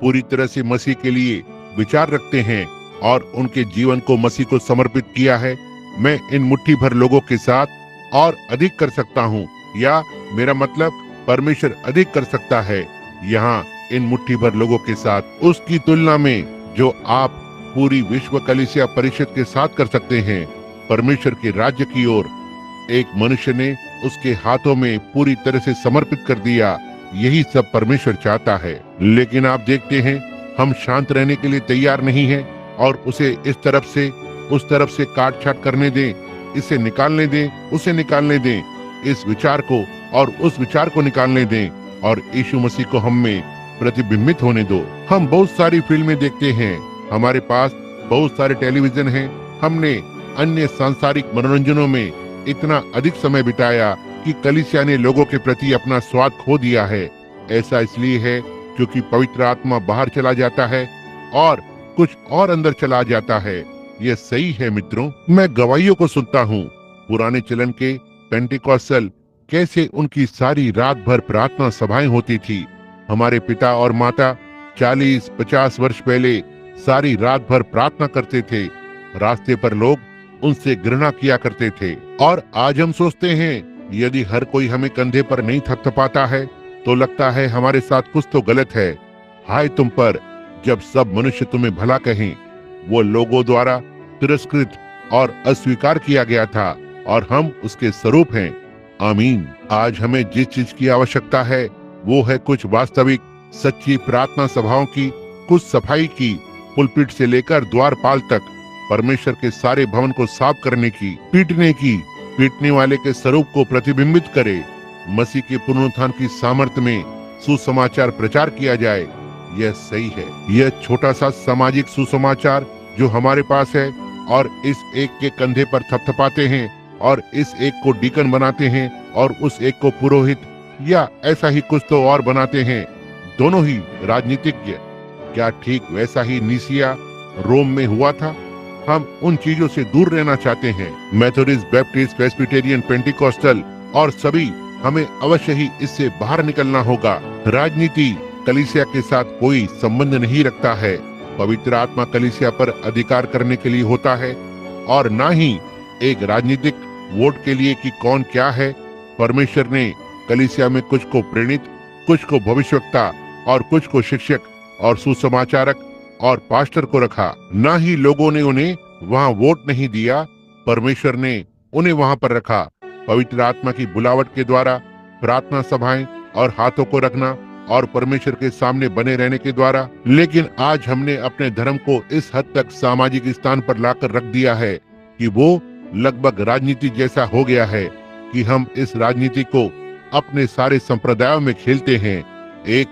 पूरी तरह से मसीह के लिए विचार रखते हैं और उनके जीवन को मसीह को समर्पित किया है। मैं इन मुट्ठी भर लोगों के साथ और अधिक कर सकता हूँ, या मेरा मतलब परमेश्वर अधिक कर सकता है यहाँ इन मुट्ठी भर लोगों के साथ, उसकी तुलना में जो आप पूरी विश्व कलीसिया परिषद के साथ कर सकते हैं। परमेश्वर के राज्य की ओर एक मनुष्य ने उसके हाथों में पूरी तरह से समर्पित कर दिया। यही सब परमेश्वर चाहता है। लेकिन आप देखते हैं, हम शांत रहने के लिए तैयार नहीं हैं और उसे इस तरफ से उस तरफ से काट छाट करने दें, इसे निकालने दें, उसे निकालने दें, इस विचार को और उस विचार को निकालने दें, और यीशु मसीह को हम में प्रतिबिंबित होने दो। हम बहुत सारी फिल्में देखते हैं, हमारे पास बहुत सारे टेलीविजन हैं। हमने अन्य सांसारिक मनोरंजनों में इतना अधिक समय बिताया कि कलीसिया ने लोगों के प्रति अपना स्वाद खो दिया है। ऐसा इसलिए है क्योंकि पवित्र आत्मा बाहर चला जाता है और कुछ और अंदर चला जाता है। यह सही है मित्रों। मैं गवाहियों को सुनता हूँ, पुराने चलन के पेंटिकॉस्टल कैसे उनकी सारी रात भर प्रार्थना सभाएं होती थी। हमारे पिता और माता 40-50 वर्ष पहले सारी रात भर प्रार्थना करते थे। रास्ते पर लोग उनसे घृणा किया करते थे, और आज हम सोचते हैं यदि हर कोई हमें कंधे पर नहीं थपथपाता है तो लगता है हमारे साथ कुछ तो गलत है। हाय तुम पर, जब सब मनुष्य तुम्हें भला कहें। वो लोगों द्वारा तिरस्कृत और अस्वीकार किया गया था और हम उसके स्वरूप हैं। आमीन। आज हमें जिस चीज की आवश्यकता है वो है कुछ वास्तविक सच्ची प्रार्थना सभाओं की, कुछ सफाई की, पुलपिट से लेकर द्वारपाल तक, परमेश्वर के सारे भवन को साफ करने की, पीटने की, पीटने वाले के स्वरूप को प्रतिबिंबित करे, मसीह के पुनरुत्थान की सामर्थ्य में सुसमाचार प्रचार किया जाए। यह सही है। यह छोटा सा सामाजिक सुसमाचार जो हमारे पास है, और इस एक के कंधे पर थपथपाते हैं और इस एक को डीकन बनाते हैं और उस एक को पुरोहित या ऐसा ही कुछ तो और बनाते हैं, दोनों ही राजनीतिज्ञ। क्या ठीक वैसा ही नीसिया रोम में हुआ था? हम उन चीजों से दूर रहना चाहते हैं। मेथोडिस्ट, बैप्टिस्ट, प्रेस्बिटेरियन, पेंटिकॉस्टल और सभी, हमें अवश्य ही इससे बाहर निकलना होगा। राजनीति कलीसिया के साथ कोई संबंध नहीं रखता है। पवित्र आत्मा कलीसिया पर अधिकार करने के लिए होता है और ना ही एक राजनीतिक वोट के लिए कि कौन क्या है। परमेश्वर ने कलीसिया में कुछ को प्रेरित, कुछ को भविष्यवक्ता और कुछ को शिक्षक और सुसमाचारक और पास्टर को रखा। ना ही लोगों ने उन्हें वहां वोट नहीं दिया, परमेश्वर ने उन्हें वहां पर रखा। पवित्र आत्मा की बुलावट के द्वारा प्रार्थना सभाएं और हाथों को रखना और परमेश्वर के सामने बने रहने के द्वारा। लेकिन आज हमने अपने धर्म को इस हद तक सामाजिक स्थान पर लाकर रख दिया है कि वो लगभग राजनीति जैसा हो गया है कि हम इस राजनीति को अपने सारे संप्रदायों में खेलते हैं। एक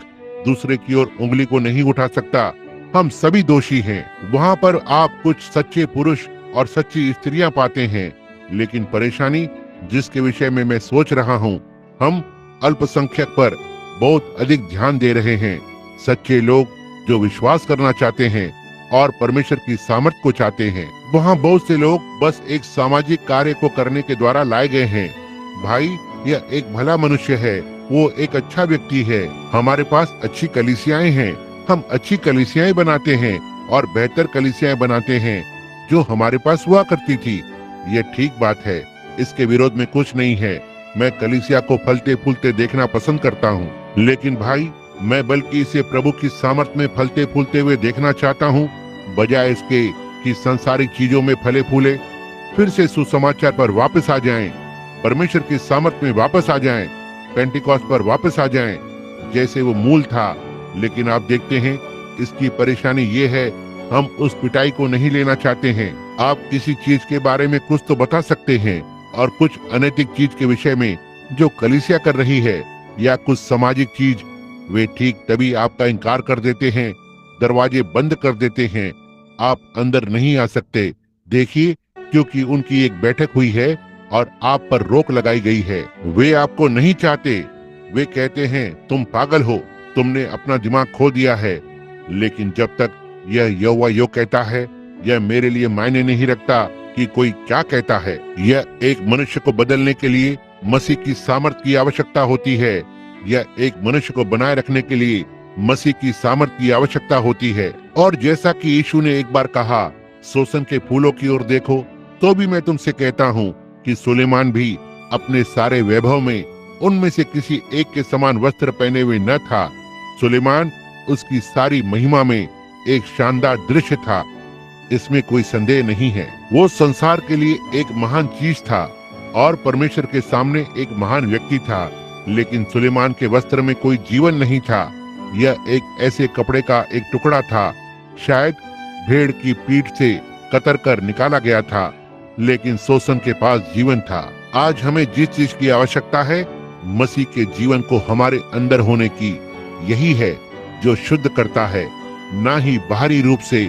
दूसरे की ओर उंगली को नहीं उठा सकता, हम सभी दोषी हैं। वहाँ पर आप कुछ सच्चे पुरुष और सच्ची स्त्रियां पाते हैं, लेकिन परेशानी जिसके विषय में मैं सोच रहा हूँ, हम अल्पसंख्यक पर बहुत अधिक ध्यान दे रहे हैं। सच्चे लोग जो विश्वास करना चाहते हैं और परमेश्वर की सामर्थ को चाहते हैं। वहाँ बहुत से लोग बस एक सामाजिक कार्य को करने के द्वारा लाए गए हैं। भाई, यह एक भला मनुष्य है, वो एक अच्छा व्यक्ति है। हमारे पास अच्छी कलीसियाएं हैं, हम अच्छी कलीसियाएं बनाते हैं और बेहतर कलीसियाएं बनाते हैं जो हमारे पास हुआ करती थी। यह ठीक बात है, इसके विरोध में कुछ नहीं है। मैं कलीसिया को फलते फूलते देखना पसंद करता हूँ, लेकिन भाई, मैं बल्कि इसे प्रभु की सामर्थ में फलते फूलते हुए देखना चाहता हूँ, बजाय इसके कि संसारिक चीजों में फले फूले। फिर से सुसमाचार पर वापस आ जाएं, परमेश्वर की सामर्थ में वापस आ जाएं, पेंटिकॉस्ट पर वापस आ जाएं, जैसे वो मूल था। लेकिन आप देखते हैं, इसकी परेशानी ये है, हम उस पिटाई को नहीं लेना चाहते हैं। आप किसी चीज के बारे में कुछ तो बता सकते हैं, और कुछ अनैतिक चीज के विषय में जो कलीसिया कर रही है, या कुछ सामाजिक चीज, वे ठीक तभी आपका इनकार कर देते हैं, दरवाजे बंद कर देते हैं, आप अंदर नहीं आ सकते। देखिए, क्योंकि उनकी एक बैठक हुई है और आप पर रोक लगाई गई है। वे आपको नहीं चाहते। वे कहते हैं, तुम पागल हो, तुमने अपना दिमाग खो दिया है। लेकिन जब तक यह यहोवा यो कहता है, यह मेरे लिए मायने नहीं रखता कि कोई क्या कहता है। यह एक मनुष्य को बदलने के लिए मसीह की सामर्थ की आवश्यकता होती है। यह एक मनुष्य को बनाए रखने के लिए मसीह की सामर्थ की आवश्यकता होती है। और जैसा कि यीशु ने एक बार कहा, सोसन के फूलों की ओर देखो, तो भी मैं तुमसे कहता हूँ कि सुलेमान भी अपने सारे वैभव में उनमें से किसी एक के समान वस्त्र पहने हुए न था। सुलेमान उसकी सारी महिमा में एक शानदार दृश्य था, इसमें कोई संदेह नहीं है। वो संसार के लिए एक महान चीज था और परमेश्वर के सामने एक महान व्यक्ति था। लेकिन सुलेमान के वस्त्र में कोई जीवन नहीं था। यह एक ऐसे कपड़े का एक टुकड़ा था, शायद भेड़ की पीठ से कतर कर निकाला गया था, लेकिन सोसन के पास जीवन था। आज हमें जिस चीज की आवश्यकता है, मसीह के जीवन को हमारे अंदर होने की, यही है जो शुद्ध करता है। ना ही बाहरी रूप से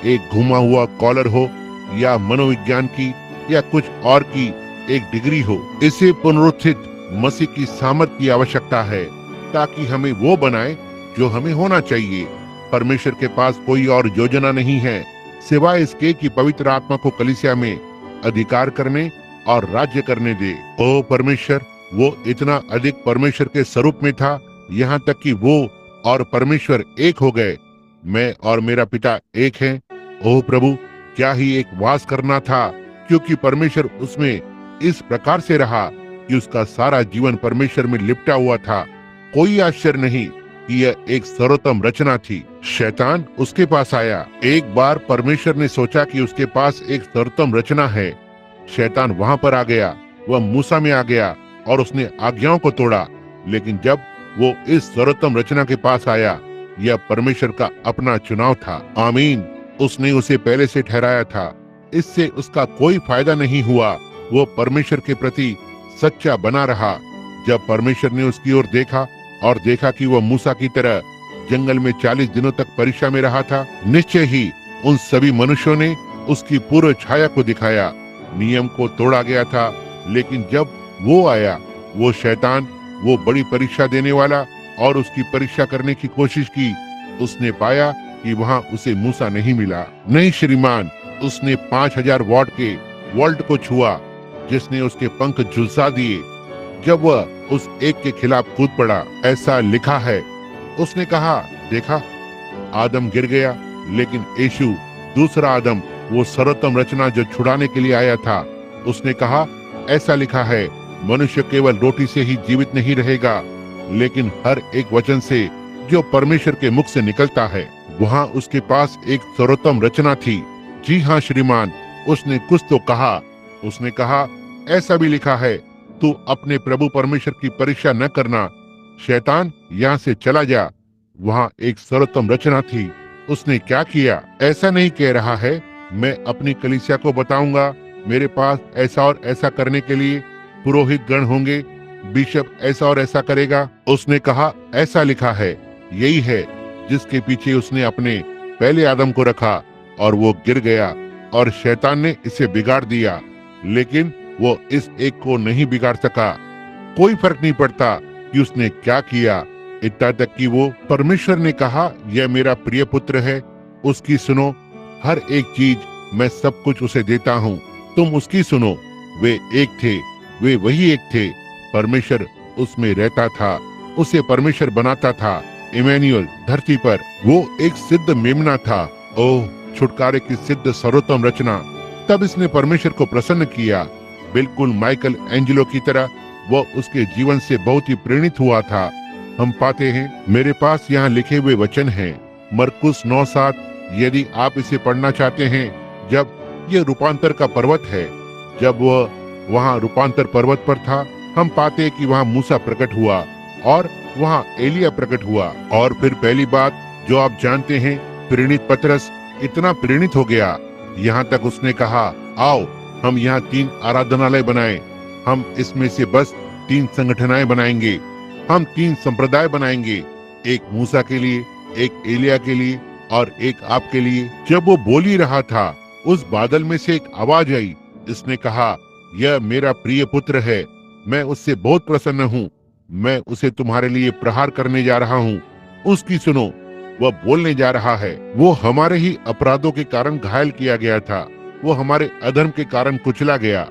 एक घुमा हुआ कॉलर हो, या मनोविज्ञान की या कुछ और की एक डिग्री हो। इसे पुनरुत्थित मसीह की सामर्थ की आवश्यकता है, ताकि हमें वो बनाए जो हमें होना चाहिए। परमेश्वर के पास कोई और योजना नहीं है सिवाय इसके कि पवित्र आत्मा को कलीसिया में अधिकार करने और राज्य करने दे। ओ परमेश्वर, वो इतना अधिक परमेश्वर के स्वरूप में था, यहाँ तक कि वो और परमेश्वर एक हो गए। मैं और मेरा पिता एक हैं। ओह प्रभु, क्या ही एक वास करना था, क्योंकि परमेश्वर उसमें इस प्रकार से रहा कि उसका सारा जीवन परमेश्वर में लिपटा हुआ था। कोई आश्चर्य नहीं कि यह एक सर्वोत्तम रचना थी। शैतान उसके पास आया। एक बार परमेश्वर ने सोचा कि उसके पास एक सर्वोत्तम रचना है। शैतान वहां पर आ गया, वह मूसा में आ गया और उसने आज्ञाओं को तोड़ा। लेकिन जब वो इस सर्वोत्तम रचना के पास आया, यह परमेश्वर का अपना चुनाव था। आमीन। उसने उसे पहले से ठहराया था। इससे उसका कोई फायदा नहीं हुआ। वो परमेश्वर के प्रति सच्चा बना रहा। जब परमेश्वर ने उसकी ओर देखा और देखा कि वह मूसा की तरह जंगल में 40 दिनों तक परीक्षा में रहा था, निश्चय ही उन सभी मनुष्यों ने उसकी पूर्व छाया को दिखाया। नियम को तोड़ा गया था, लेकिन जब वो आया, वो शैतान, वो बड़ी परीक्षा देने वाला, और उसकी परीक्षा करने की कोशिश की, उसने पाया कि वहाँ उसे मूसा नहीं मिला। नहीं श्रीमान, उसने 5000 वॉट के वोल्ट को छुआ, जिसने उसके पंख झुलसा दिए जब वह उस एक के खिलाफ कूद पड़ा। ऐसा लिखा है। उसने कहा, देखा, आदम गिर गया, लेकिन यीशु दूसरा आदम, वो सर्वोत्तम रचना जो छुड़ाने के लिए आया था, उसने कहा, ऐसा लिखा है, मनुष्य केवल रोटी से ही जीवित नहीं रहेगा, लेकिन हर एक वचन से जो परमेश्वर के मुख से निकलता है। वहाँ उसके पास एक सर्वोत्तम रचना थी। जी हाँ श्रीमान, उसने कुछ तो कहा। उसने कहा, ऐसा भी लिखा है, तू अपने प्रभु परमेश्वर की परीक्षा न करना। शैतान, यहाँ से चला जा। वहाँ एक सर्वोत्तम रचना थी। उसने क्या किया? ऐसा नहीं कह रहा है, मैं अपनी कलीसिया को बताऊंगा, मेरे पास ऐसा और ऐसा करने के लिए पुरोहित गण होंगे, बिशप ऐसा और ऐसा करेगा। उसने कहा, ऐसा लिखा है। यही है जिसके पीछे उसने अपने पहले आदम को रखा, और वो गिर गया और शैतान ने इसे बिगाड़ दिया। लेकिन वो इस एक को नहीं बिगाड़ सका। कोई फर्क नहीं पड़ता कि उसने क्या किया, इतना तक कि वो परमेश्वर ने कहा, यह मेरा प्रिय पुत्र है, उसकी सुनो, हर एक चीज मैं सब कुछ उसे देता हूँ, तुम उसकी सुनो। वे एक थे, वे वही एक थे, परमेश्वर उसमें रहता था, उसे परमेश्वर बनाता था। इमैनुअल धरती पर वो एक सिद्ध मेमना था। ओह, छुटकारे की सिद्ध सर्वोत्तम रचना। तब इसने परमेश्वर को प्रसन्न किया। बिल्कुल माइकल एंजेलो की तरह वह उसके जीवन से बहुत ही प्रेरित हुआ था। हम पाते हैं, मेरे पास यहाँ लिखे हुए वचन हैं, मरकुस 9:7। यदि आप इसे पढ़ना चाहते हैं, जब यह रूपांतर का पर्वत है, जब वह वहाँ रूपांतर पर्वत पर था, हम पाते हैं कि वहाँ मूसा प्रकट हुआ और वहाँ एलिया प्रकट हुआ। और फिर पहली बात जो आप जानते हैं, प्रेरित पतरस इतना प्रेरित हो गया, यहाँ तक उसने कहा, आओ हम यहाँ 3 आराधनालय बनाएं, हम इसमें से बस 3 संगठनाएं बनाएंगे, हम 3 संप्रदाय बनाएंगे, एक मूसा के लिए, एक एलिया के लिए और एक आपके लिए। जब वो बोल ही रहा था, उस बादल में से एक आवाज आई। इसने कहा, यह मेरा प्रिय पुत्र है, मैं उससे बहुत प्रसन्न हूँ, मैं उसे तुम्हारे लिए प्रहार करने जा रहा हूँ, उसकी सुनो। वह बोलने जा रहा है। वो हमारे ही अपराधों के कारण घायल किया गया था, वो हमारे अधर्म के कारण कुचला गया।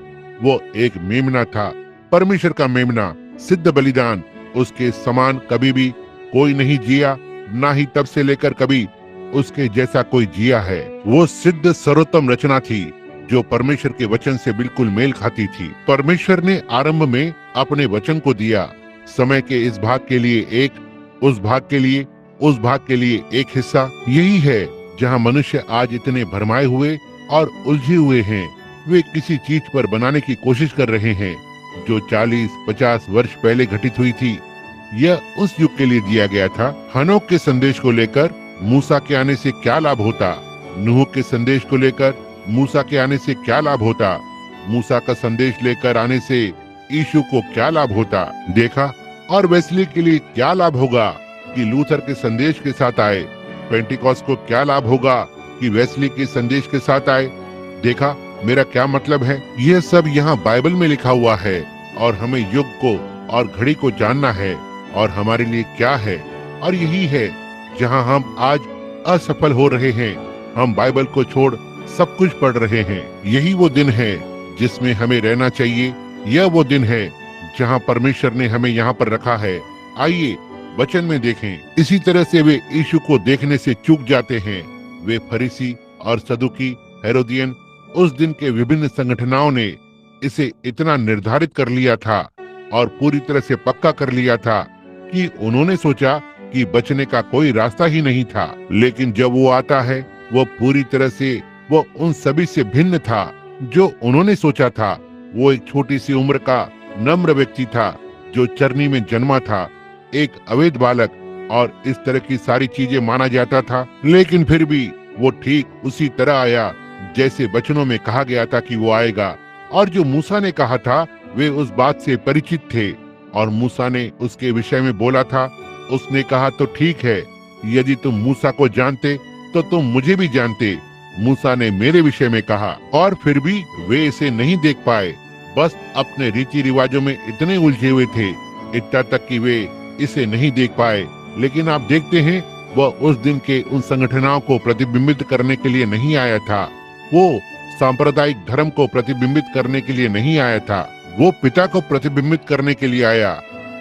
वो एक मेमना था, परमेश्वर का मेमना, सिद्ध बलिदान। उसके समान कभी भी कोई नहीं जिया, ना ही तब से लेकर कभी उसके जैसा कोई जिया है। वो सिद्ध सर्वोत्तम रचना थी जो परमेश्वर के वचन से बिल्कुल मेल खाती थी। परमेश्वर ने आरंभ में अपने वचन को दिया, समय के इस भाग के लिए एक, उस भाग के लिए, उस भाग के लिए एक हिस्सा। यही है जहाँ मनुष्य आज इतने भरमाए हुए और उलझे हुए हैं। वे किसी चीज पर बनाने की कोशिश कर रहे हैं जो 40-50 वर्ष पहले घटित हुई थी। यह उस युग के लिए दिया गया था। हनोक के संदेश को लेकर मूसा के आने से क्या लाभ होता, नूह के संदेश को लेकर मूसा के आने से क्या लाभ होता, मूसा का संदेश लेकर आने से यीशु को क्या लाभ होता। देखा। और वेस्ली के लिए क्या लाभ होगा कि लूथर के संदेश के साथ आए। पेंटिकॉस्ट को क्या लाभ होगा कि वेस्ली के संदेश के साथ आए। देखा मेरा क्या मतलब है। यह सब यहाँ बाइबल में लिखा हुआ है और हमें युग को और घड़ी को जानना है और हमारे लिए क्या है। और यही है जहाँ हम आज असफल हो रहे हैं। हम बाइबल को छोड़ सब कुछ पढ़ रहे हैं। यही वो दिन है जिसमें हमें रहना चाहिए। यह वो दिन है जहाँ परमेश्वर ने हमें यहाँ पर रखा है। आइए वचन में देखें। इसी तरह से वे यीशु को देखने से चूक जाते हैं। वे फरीसी और सदुकी, हेरोदियन, उस दिन के विभिन्न संगठनाओं ने इसे इतना निर्धारित कर लिया था और पूरी तरह से पक्का कर लिया था कि उन्होंने सोचा कि बचने का कोई रास्ता ही नहीं था। लेकिन जब वो आता है, वो पूरी तरह से वो उन सभी से भिन्न था जो उन्होंने सोचा था। वो एक छोटी सी उम्र का नम्र व्यक्ति था जो चरनी में जन्मा था, एक अवैध बालक, और इस तरह की सारी चीजें माना जाता था। लेकिन फिर भी वो ठीक उसी तरह आया जैसे वचनों में कहा गया था कि वो आएगा। और जो मूसा ने कहा था वे उस बात से परिचित थे और मूसा ने उसके विषय में बोला था। उसने कहा, तो ठीक है, यदि तुम मूसा को जानते तो तुम मुझे भी जानते। मूसा ने मेरे विषय में कहा। और फिर भी वे इसे नहीं देख पाए, बस अपने रीति रिवाजों में इतने उलझे हुए थे, इतना तक कि वे इसे नहीं देख पाए। लेकिन आप देखते हैं, वह उस दिन के उन संगठनों को प्रतिबिंबित करने के लिए नहीं आया था। वो सांप्रदायिक धर्म को प्रतिबिंबित करने के लिए नहीं आया था। वो पिता को प्रतिबिंबित करने के लिए आया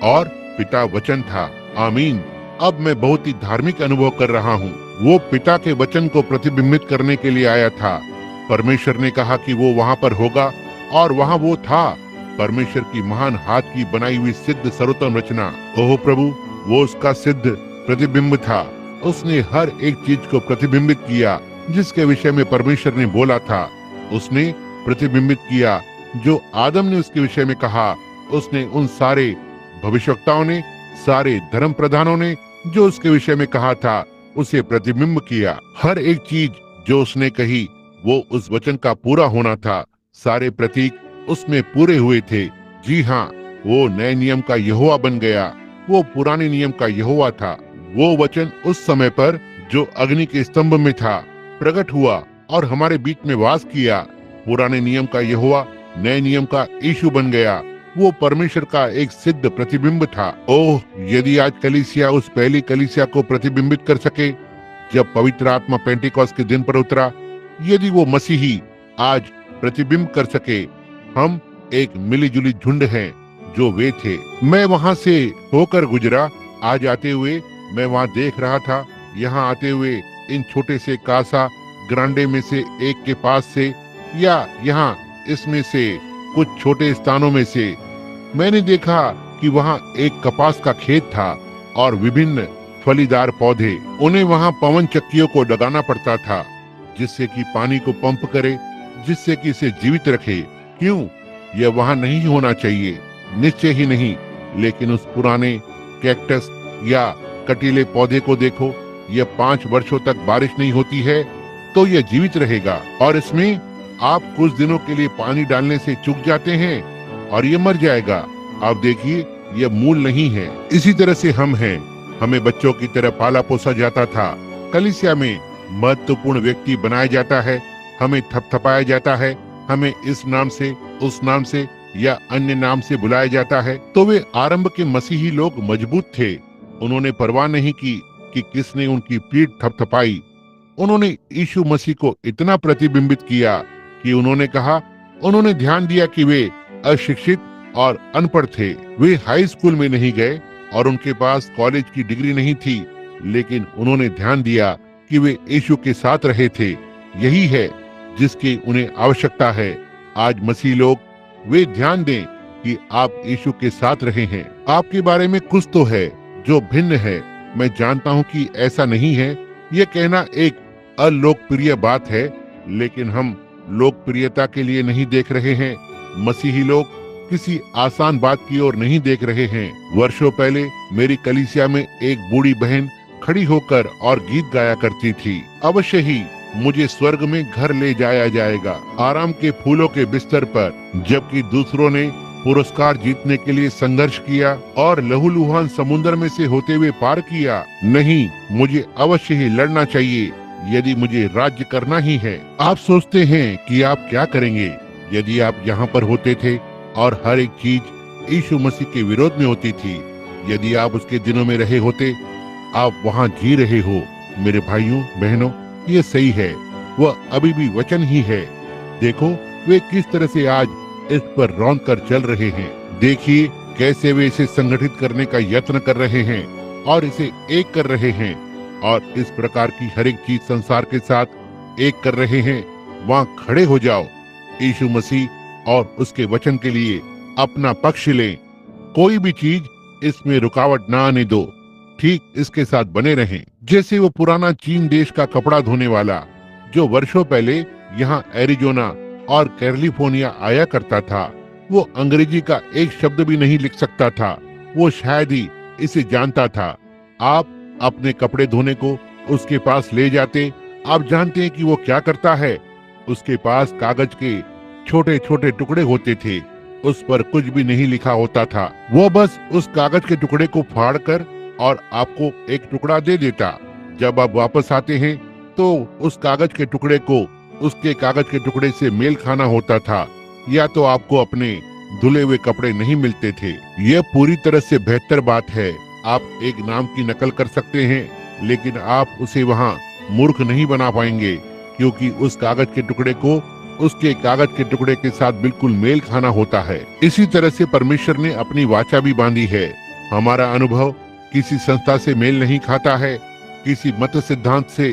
और पिता वचन था। आमीन। अब मैं बहुत ही धार्मिक अनुभव कर रहा हूँ। वो पिता के वचन को प्रतिबिंबित करने के लिए आया था। परमेश्वर ने कहा कि वो वहाँ पर होगा और वहाँ वो था। परमेश्वर की महान हाथ की बनाई हुई सिद्ध सर्वोत्तम रचना। ओह प्रभु, वो उसका सिद्ध प्रतिबिंब था। उसने हर एक चीज को प्रतिबिंबित किया जिसके विषय में परमेश्वर ने बोला था। उसने प्रतिबिंबित किया जो आदम ने उसके विषय में कहा। उसने उन सारे भविष्यवक्ताओं ने, सारे धर्म प्रधानों ने जो उसके विषय में कहा था, उसे प्रतिबिंब किया। हर एक चीज जो उसने कही वो उस वचन का पूरा होना था। सारे प्रतीक उसमें पूरे हुए थे। जी हाँ, वो नए नियम का यहोवा बन गया। वो पुराने नियम का यहोवा था। वो वचन उस समय पर जो अग्नि के स्तंभ में था प्रकट हुआ और हमारे बीच में वास किया। पुराने नियम का यहोवा नए नियम का यीशु बन गया। वो परमेश्वर का एक सिद्ध प्रतिबिंब था। ओह, यदि आज कलीसिया उस पहली कलीसिया को प्रतिबिंबित कर सके जब पवित्र आत्मा पेंटिकॉस्ट के दिन पर उतरा, यदि वो मसीही आज प्रतिबिंब कर सके, हम एक मिलीजुली झुंड हैं जो वे थे। मैं वहां से होकर गुजरा। आज आते हुए मैं वहां देख रहा था, यहाँ आते हुए इन छोटे से कासा ग्रांडे में से एक के पास से या यहाँ इसमें से कुछ छोटे स्थानों में से मैंने देखा कि वहाँ एक कपास का खेत था और विभिन्न फलीदार पौधे। उन्हें वहाँ पवन चक्कियों को लगाना पड़ता था जिससे कि पानी को पंप करे, जिससे कि इसे जीवित रखे। क्यों? यह वहाँ नहीं होना चाहिए, निश्चय ही नहीं। लेकिन उस पुराने कैक्टस या कटीले पौधे को देखो, यह 5 वर्षों तक बारिश नहीं होती है तो यह जीवित रहेगा, और इसमें आप कुछ दिनों के लिए पानी डालने से चूक जाते हैं और ये मर जाएगा। आप देखिए, यह मूल नहीं है। इसी तरह से हम हैं। हमें बच्चों की तरह पाला पोसा जाता था। कलीसिया में महत्वपूर्ण व्यक्ति बनाया जाता है, हमें थपथपाया जाता है, हमें इस नाम से, उस नाम से या अन्य नाम से बुलाया जाता है। तो वे आरंभ के मसीही लोग मजबूत थे। उन्होंने परवाह नहीं की कि किसने उनकी पीठ थपथपाई। उन्होंने यीशु मसीह को इतना प्रतिबिंबित किया कि उन्होंने ध्यान दिया कि वे अशिक्षित और अनपढ़ थे। वे हाई स्कूल में नहीं गए और उनके पास कॉलेज की डिग्री नहीं थी, लेकिन उन्होंने ध्यान दिया कि वे यीशु के साथ रहे थे। यही है जिसकी उन्हें आवश्यकता है। आज मसीह लोग, वे ध्यान दें कि आप यीशु के साथ रहे हैं। आपके बारे में कुछ तो है जो भिन्न है। मैं जानता हूँ कि ऐसा नहीं है। ये कहना एक अलोकप्रिय बात है, लेकिन हम लोकप्रियता के लिए नहीं देख रहे हैं। मसीही लोग किसी आसान बात की ओर नहीं देख रहे हैं। वर्षों पहले मेरी कलीसिया में एक बूढ़ी बहन खड़ी होकर और गीत गाया करती थी, अवश्य ही मुझे स्वर्ग में घर ले जाया जाएगा, आराम के फूलों के बिस्तर पर। जबकि दूसरों ने पुरस्कार जीतने के लिए संघर्ष किया और लहूलुहान समुद्र में से होते हुए पार किया। नहीं, मुझे अवश्य ही लड़ना चाहिए यदि मुझे राज्य करना ही है। आप सोचते हैं कि आप क्या करेंगे यदि आप यहाँ पर होते थे और हर एक चीज यीशु मसीह के विरोध में होती थी। यदि आप उसके दिनों में रहे होते, आप वहाँ जी रहे हो। मेरे भाइयों बहनों, ये सही है, वह अभी भी वचन ही है। देखो वे किस तरह से आज इस पर रौंद कर चल रहे हैं। देखिए कैसे वे इसे संगठित करने का यत्न कर रहे हैं और इसे एक कर रहे हैं, और इस प्रकार की हर एक चीज संसार के साथ एक कर रहे हैं। वहाँ खड़े हो जाओ, यीशु मसीह और उसके वचन के लिए अपना पक्ष लें। कोई भी चीज इसमें रुकावट ना आने दो। ठीक इसके साथ बने रहें। जैसे वो पुराना चीन देश का कपड़ा धोने वाला जो वर्षों पहले यहाँ एरिजोना और कैलिफोर्निया आया करता था, वो अंग्रेजी का एक शब्द भी नहीं लिख सकता था। वो शायद ही इसे जानता था। आप अपने कपड़े धोने को उसके पास ले जाते, आप जानते हैं कि वो क्या करता है। उसके पास कागज के छोटे छोटे टुकड़े होते थे, उस पर कुछ भी नहीं लिखा होता था। वो बस उस कागज के टुकड़े को फाड़ कर और आपको एक टुकड़ा दे देता। जब आप वापस आते हैं तो उस कागज के टुकड़े को उसके कागज के टुकड़े से मेल खाना होता था, या तो आपको अपने धुले हुए कपड़े नहीं मिलते थे। यह पूरी तरह से बेहतर बात है। आप एक नाम की नकल कर सकते हैं, लेकिन आप उसे वहाँ मूर्ख नहीं बना पाएंगे, क्योंकि उस कागज के टुकड़े को उसके कागज के टुकड़े के साथ बिल्कुल मेल खाना होता है। इसी तरह से परमेश्वर ने अपनी वाचा भी बांधी है। हमारा अनुभव किसी संस्था से मेल नहीं खाता है, किसी मत सिद्धांत से,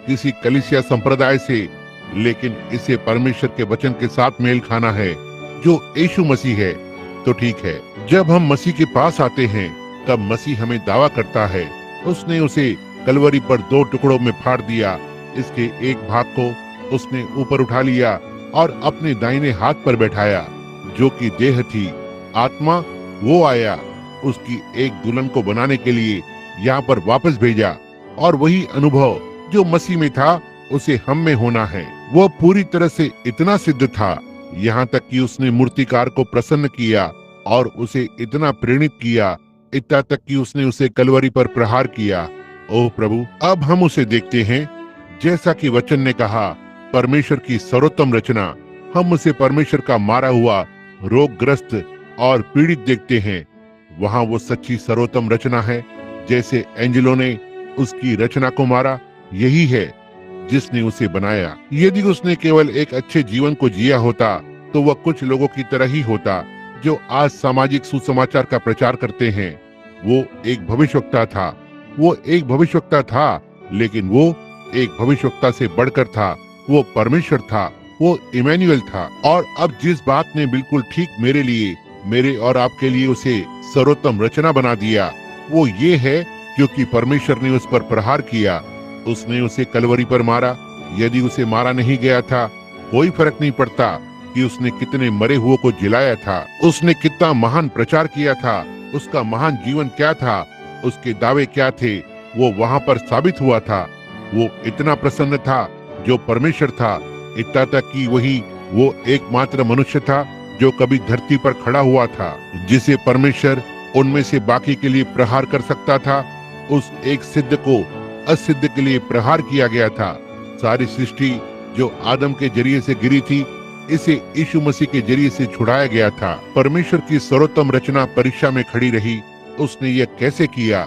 किसी कलीसिया संप्रदाय से, लेकिन इसे परमेश्वर के वचन के साथ मेल खाना है जो यीशु मसीह है। तो ठीक है, जब हम मसीह के पास आते हैं तब मसीह हमें दावा करता है, उसने उसे कलवरी पर 2 टुकड़ों में फाड़ दिया। इसके एक भाग को उसने ऊपर उठा लिया और अपने दाहिने हाथ पर बैठाया, जो कि देह थी। आत्मा वो आया, उसकी एक दुल्हन को बनाने के लिए यहाँ पर वापस भेजा, और वही अनुभव जो मसीह में था उसे हम में होना है। वो पूरी तरह से इतना सिद्ध था, यहाँ तक कि उसने मूर्तिकार को प्रसन्न किया और उसे इतना प्रेरित किया, इतना तक कि उसने उसे कलवरी पर प्रहार किया। ओह प्रभु, अब हम उसे देखते हैं जैसा कि वचन ने कहा, परमेश्वर की सर्वोत्तम रचना। हम उसे परमेश्वर का मारा हुआ, रोगग्रस्त, और पीड़ित देखते हैं, वहाँ वो सच्ची सर्वोत्तम रचना है। जैसे एंजेलो ने उसकी रचना को मारा, यही है जिसने उसे बनाया। यदि उसने केवल एक अच्छे जीवन को जिया होता तो वह कुछ लोगों की तरह ही होता जो आज सामाजिक सुसमाचार का प्रचार करते हैं। वो एक भविष्यवक्ता था, वो एक भविष्यवक्ता था, लेकिन वो एक भविष्यवक्ता से बढ़कर था। वो परमेश्वर था, वो इमैनुअल था। और अब जिस बात ने बिल्कुल ठीक मेरे लिए, मेरे और आपके लिए उसे सर्वोत्तम रचना बना दिया, वो ये है क्योंकि परमेश्वर ने उस पर प्रहार किया। उसने उसे कलवरी पर मारा। यदि उसे मारा नहीं गया था, कोई फर्क नहीं पड़ता कि उसने कितने मरे हुओं को जिलाया था, उसने कितना महान प्रचार किया था, उसका महान जीवन क्या था, उसके दावे क्या थे, वो वहां पर साबित हुआ था। वो इतना प्रसन्न था जो परमेश्वर था, इतना तक कि वही वो एकमात्र मनुष्य था जो कभी धरती पर खड़ा हुआ था, जिसे परमेश्वर उनमें से बाकी के लिए प्रहार कर सकता था। उस एक सिद्ध को असिद्ध के लिए प्रहार किया गया था। सारी सृष्टि जो आदम के जरिए से गिरी थी, इसे यीशु मसीह के जरिए से छुड़ाया गया था। परमेश्वर की सर्वोत्तम रचना परीक्षा में खड़ी रही। उसने यह कैसे किया?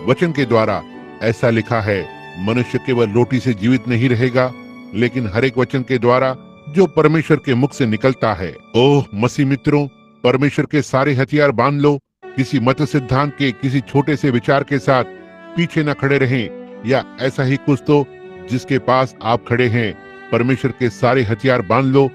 वचन के द्वारा। ऐसा लिखा है, मनुष्य केवल रोटी से जीवित नहीं रहेगा, लेकिन हर एक वचन के द्वारा जो परमेश्वर के मुख से निकलता है। ओह मसीह मित्रों, परमेश्वर के सारे हथियार बांध लो। किसी मत सिद्धांत के किसी छोटे से विचार के साथ पीछे न खड़े रहें, या ऐसा ही कुछ तो जिसके पास आप खड़े हैं। परमेश्वर के सारे हथियार बांध लो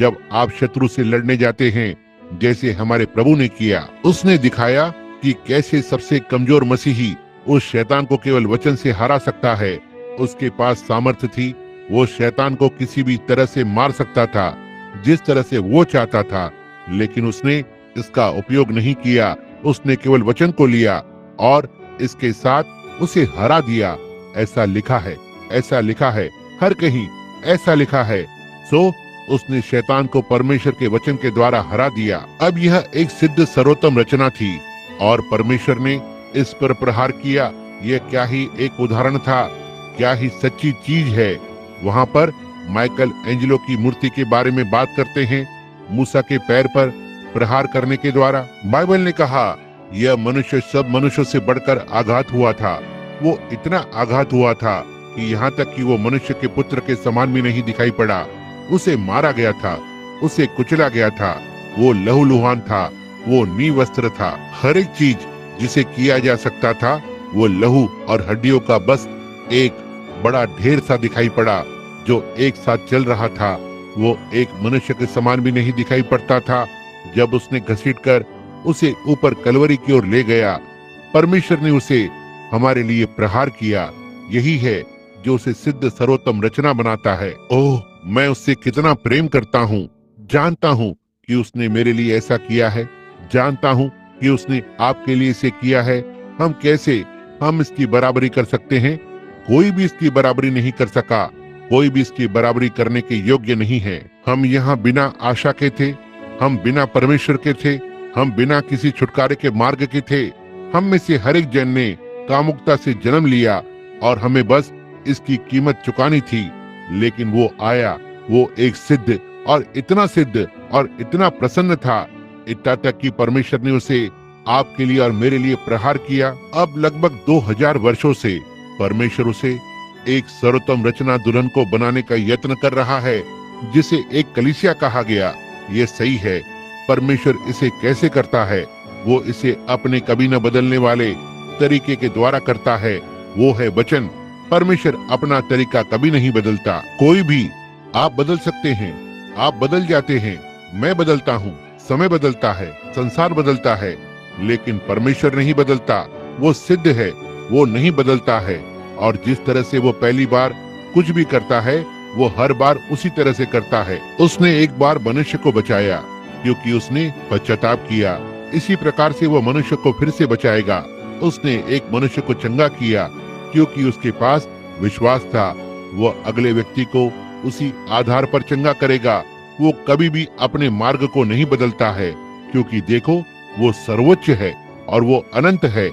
जब आप शत्रु से लड़ने जाते हैं, जैसे हमारे प्रभु ने किया। उसने दिखाया कि कैसे सबसे कमजोर मसीही उस शैतान को केवल वचन से हरा सकता है। उसके पास सामर्थ्य थी, वो शैतान को किसी भी तरह से मार सकता था, जिस तरह से वो चाहता था, लेकिन उसने इसका उपयोग नहीं किया। उसने केवल वचन को लिया और इसके साथ उसे हरा दिया। ऐसा लिखा है, ऐसा लिखा है, हर कहीं ऐसा लिखा है। सो उसने शैतान को परमेश्वर के वचन के द्वारा हरा दिया। अब यह एक सिद्ध सर्वोत्तम रचना थी और परमेश्वर ने इस पर प्रहार किया। यह क्या ही एक उदाहरण था, क्या ही सच्ची चीज है। वहाँ पर माइकल एंजेलो की मूर्ति के बारे में बात करते हैं, मूसा के पैर पर प्रहार करने के द्वारा। बाइबल ने कहा यह मनुष्य सब मनुष्यों से बढ़कर आघात हुआ था। वो इतना आघात हुआ था कि यहाँ तक कि वो मनुष्य के पुत्र के समान भी नहीं दिखाई पड़ा। उसे मारा गया था, उसे कुचला गया था। वो लहूलुहान था, वो निवस्त्र था। हर एक चीज जिसे किया जा सकता था, वो लहू और हड्डियों का बस एक बड़ा ढेर सा दिखाई पड़ा जो एक साथ चल रहा था। वो एक मनुष्य के समान भी नहीं दिखाई पड़ता था। जब उसने घसीटकर उसे ऊपर कलवरी की ओर ले गया, परमेश्वर ने उसे हमारे लिए प्रहार किया। यही है जो उसे सिद्ध सर्वोत्तम रचना बनाता है। ओह, मैं उससे कितना प्रेम करता हूँ। जानता हूँ कि उसने मेरे लिए ऐसा किया है, जानता हूँ कि उसने आपके लिए इसे किया है। हम इसकी बराबरी कर सकते हैं? कोई भी इसकी बराबरी नहीं कर सका, कोई भी इसकी बराबरी करने के योग्य नहीं है। हम यहाँ बिना आशा के थे, हम बिना परमेश्वर के थे, हम बिना किसी छुटकारे के मार्ग के थे। हम में से हर एक जन ने कामुकता से जन्म लिया और हमें बस इसकी कीमत चुकानी थी। लेकिन वो आया, वो एक सिद्ध और इतना प्रसन्न था, इतना तक कि परमेश्वर ने उसे आपके लिए और मेरे लिए प्रहार किया। अब लगभग 2000 वर्षों से परमेश्वर उसे एक सर्वोत्तम रचना दुल्हन को बनाने का यत्न कर रहा है, जिसे एक कलीसिया कहा गया। ये सही है। परमेश्वर इसे कैसे करता है? वो इसे अपने कभी न बदलने वाले तरीके के द्वारा करता है, वो है वचन। परमेश्वर अपना तरीका कभी नहीं बदलता। कोई भी, आप बदल सकते हैं, आप बदल जाते हैं, मैं बदलता हूँ, समय बदलता है, संसार बदलता है, लेकिन परमेश्वर नहीं बदलता। वो सिद्ध है, वो नहीं बदलता है। और जिस तरह से वो पहली बार कुछ भी करता है, वो हर बार उसी तरह से करता है। उसने एक बार मनुष्य को बचाया क्योंकि उसने पश्चाताप किया। इसी प्रकार से वो मनुष्य को फिर से बचाएगा। उसने एक मनुष्य को चंगा किया क्योंकि उसके पास विश्वास था। वो अगले व्यक्ति को उसी आधार पर चंगा करेगा। वो कभी भी अपने मार्ग को नहीं बदलता है, क्योंकि देखो, वो सर्वोच्च है और वो अनंत है।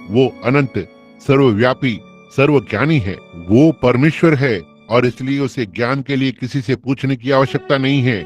वो अनंत, सर्वव्यापी, सर्वज्ञानी है। वो परमेश्वर है और इसलिए उसे ज्ञान के लिए किसी से पूछने की आवश्यकता नहीं है।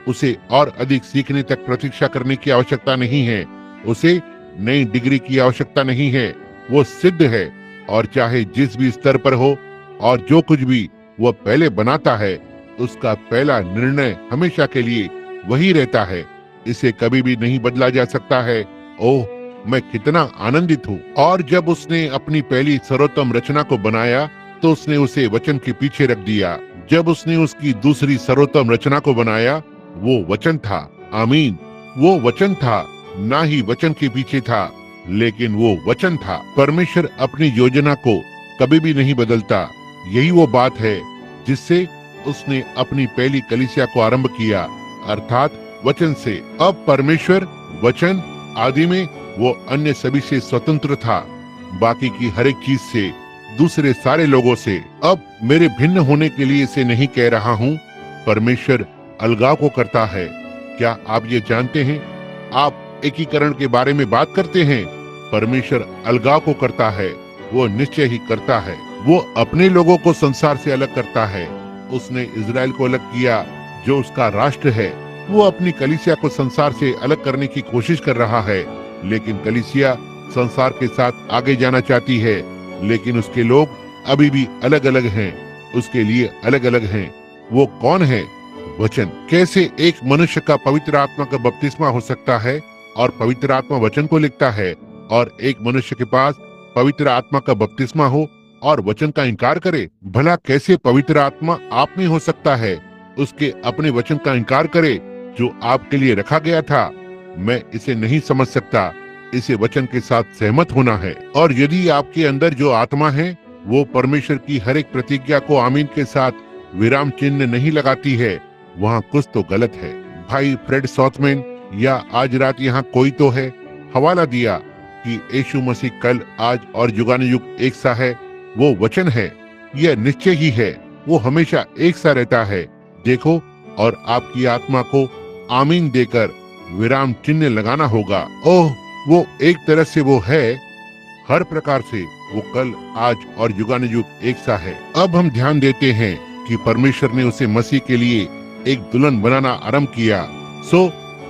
उसे और अधिक सीखने तक प्रतीक्षा करने की आवश्यकता नहीं है। उसे नई डिग्री की आवश्यकता नहीं है। वो सिद्ध है और चाहे जिस भी स्तर पर हो और जो कुछ भी वह पहले बनाता है, उसका पहला निर्णय हमेशा के लिए वही रहता है। इसे कभी भी नहीं बदला जा सकता है। ओह, मैं कितना आनंदित हूँ। और जब उसने अपनी पहली सर्वोत्तम रचना को बनाया तो उसने उसे वचन के पीछे रख दिया। जब उसने उसकी दूसरी सर्वोत्तम रचना को बनाया, वो वचन था। आमीन। वो वचन था, ना ही वचन के पीछे था, लेकिन वो वचन था। परमेश्वर अपनी योजना को कभी भी नहीं बदलता। यही वो बात है जिससे उसने अपनी पहली कलीसिया को आरंभ किया, अर्थात वचन से। अब परमेश्वर वचन आदि में वो अन्य सभी से स्वतंत्र था, बाकी की हर एक चीज से, दूसरे सारे लोगों से। अब मेरे भिन्न होने के लिए इसे नहीं कह रहा हूँ। परमेश्वर अलगाव को करता है। क्या आप ये जानते हैं? आप एकीकरण के बारे में बात करते हैं। परमेश्वर अलगाव को करता है। वो निश्चय ही करता है। वो अपने लोगों को संसार से अलग करता है। उसने इजराइल को अलग किया जो उसका राष्ट्र है। वो अपनी कलीसिया को संसार से अलग करने की कोशिश कर रहा है, लेकिन कलीसिया संसार के साथ आगे जाना चाहती है, लेकिन उसके लोग अभी भी अलग अलग हैं, उसके लिए अलग अलग हैं। वो कौन है? वचन। कैसे एक मनुष्य का पवित्र आत्मा का बपतिस्मा हो सकता है और पवित्र आत्मा वचन को लिखता है, और एक मनुष्य के पास पवित्र आत्मा का बपतिस्मा हो और वचन का इनकार करे? भला कैसे पवित्र आत्मा आप में हो सकता है, उसके अपने वचन का इनकार करे जो आपके लिए रखा गया था? मैं इसे नहीं समझ सकता। इसे वचन के साथ सहमत होना है। और यदि आपके अंदर जो आत्मा है वो परमेश्वर की हर एक प्रतिज्ञा को आमीन के साथ विराम चिन्ह नहीं लगाती है, वहाँ कुछ तो गलत है। भाई फ्रेड सॉथमैन या आज रात यहाँ कोई तो है, हवाला दिया कि यीशु मसीह कल, आज और युगानुयुग एक सा है। वो वचन है। यह निश्चय ही है। वो हमेशा एक सा रहता है। देखो, और आपकी आत्मा को आमीन देकर विराम चिन्ह लगाना होगा। ओह, वो एक तरह से वो है, हर प्रकार से वो कल, आज और युगानुयुग एक सा है। अब हम ध्यान देते हैं कि परमेश्वर ने उसे मसीह के लिए एक दुल्हन बनाना आरंभ किया।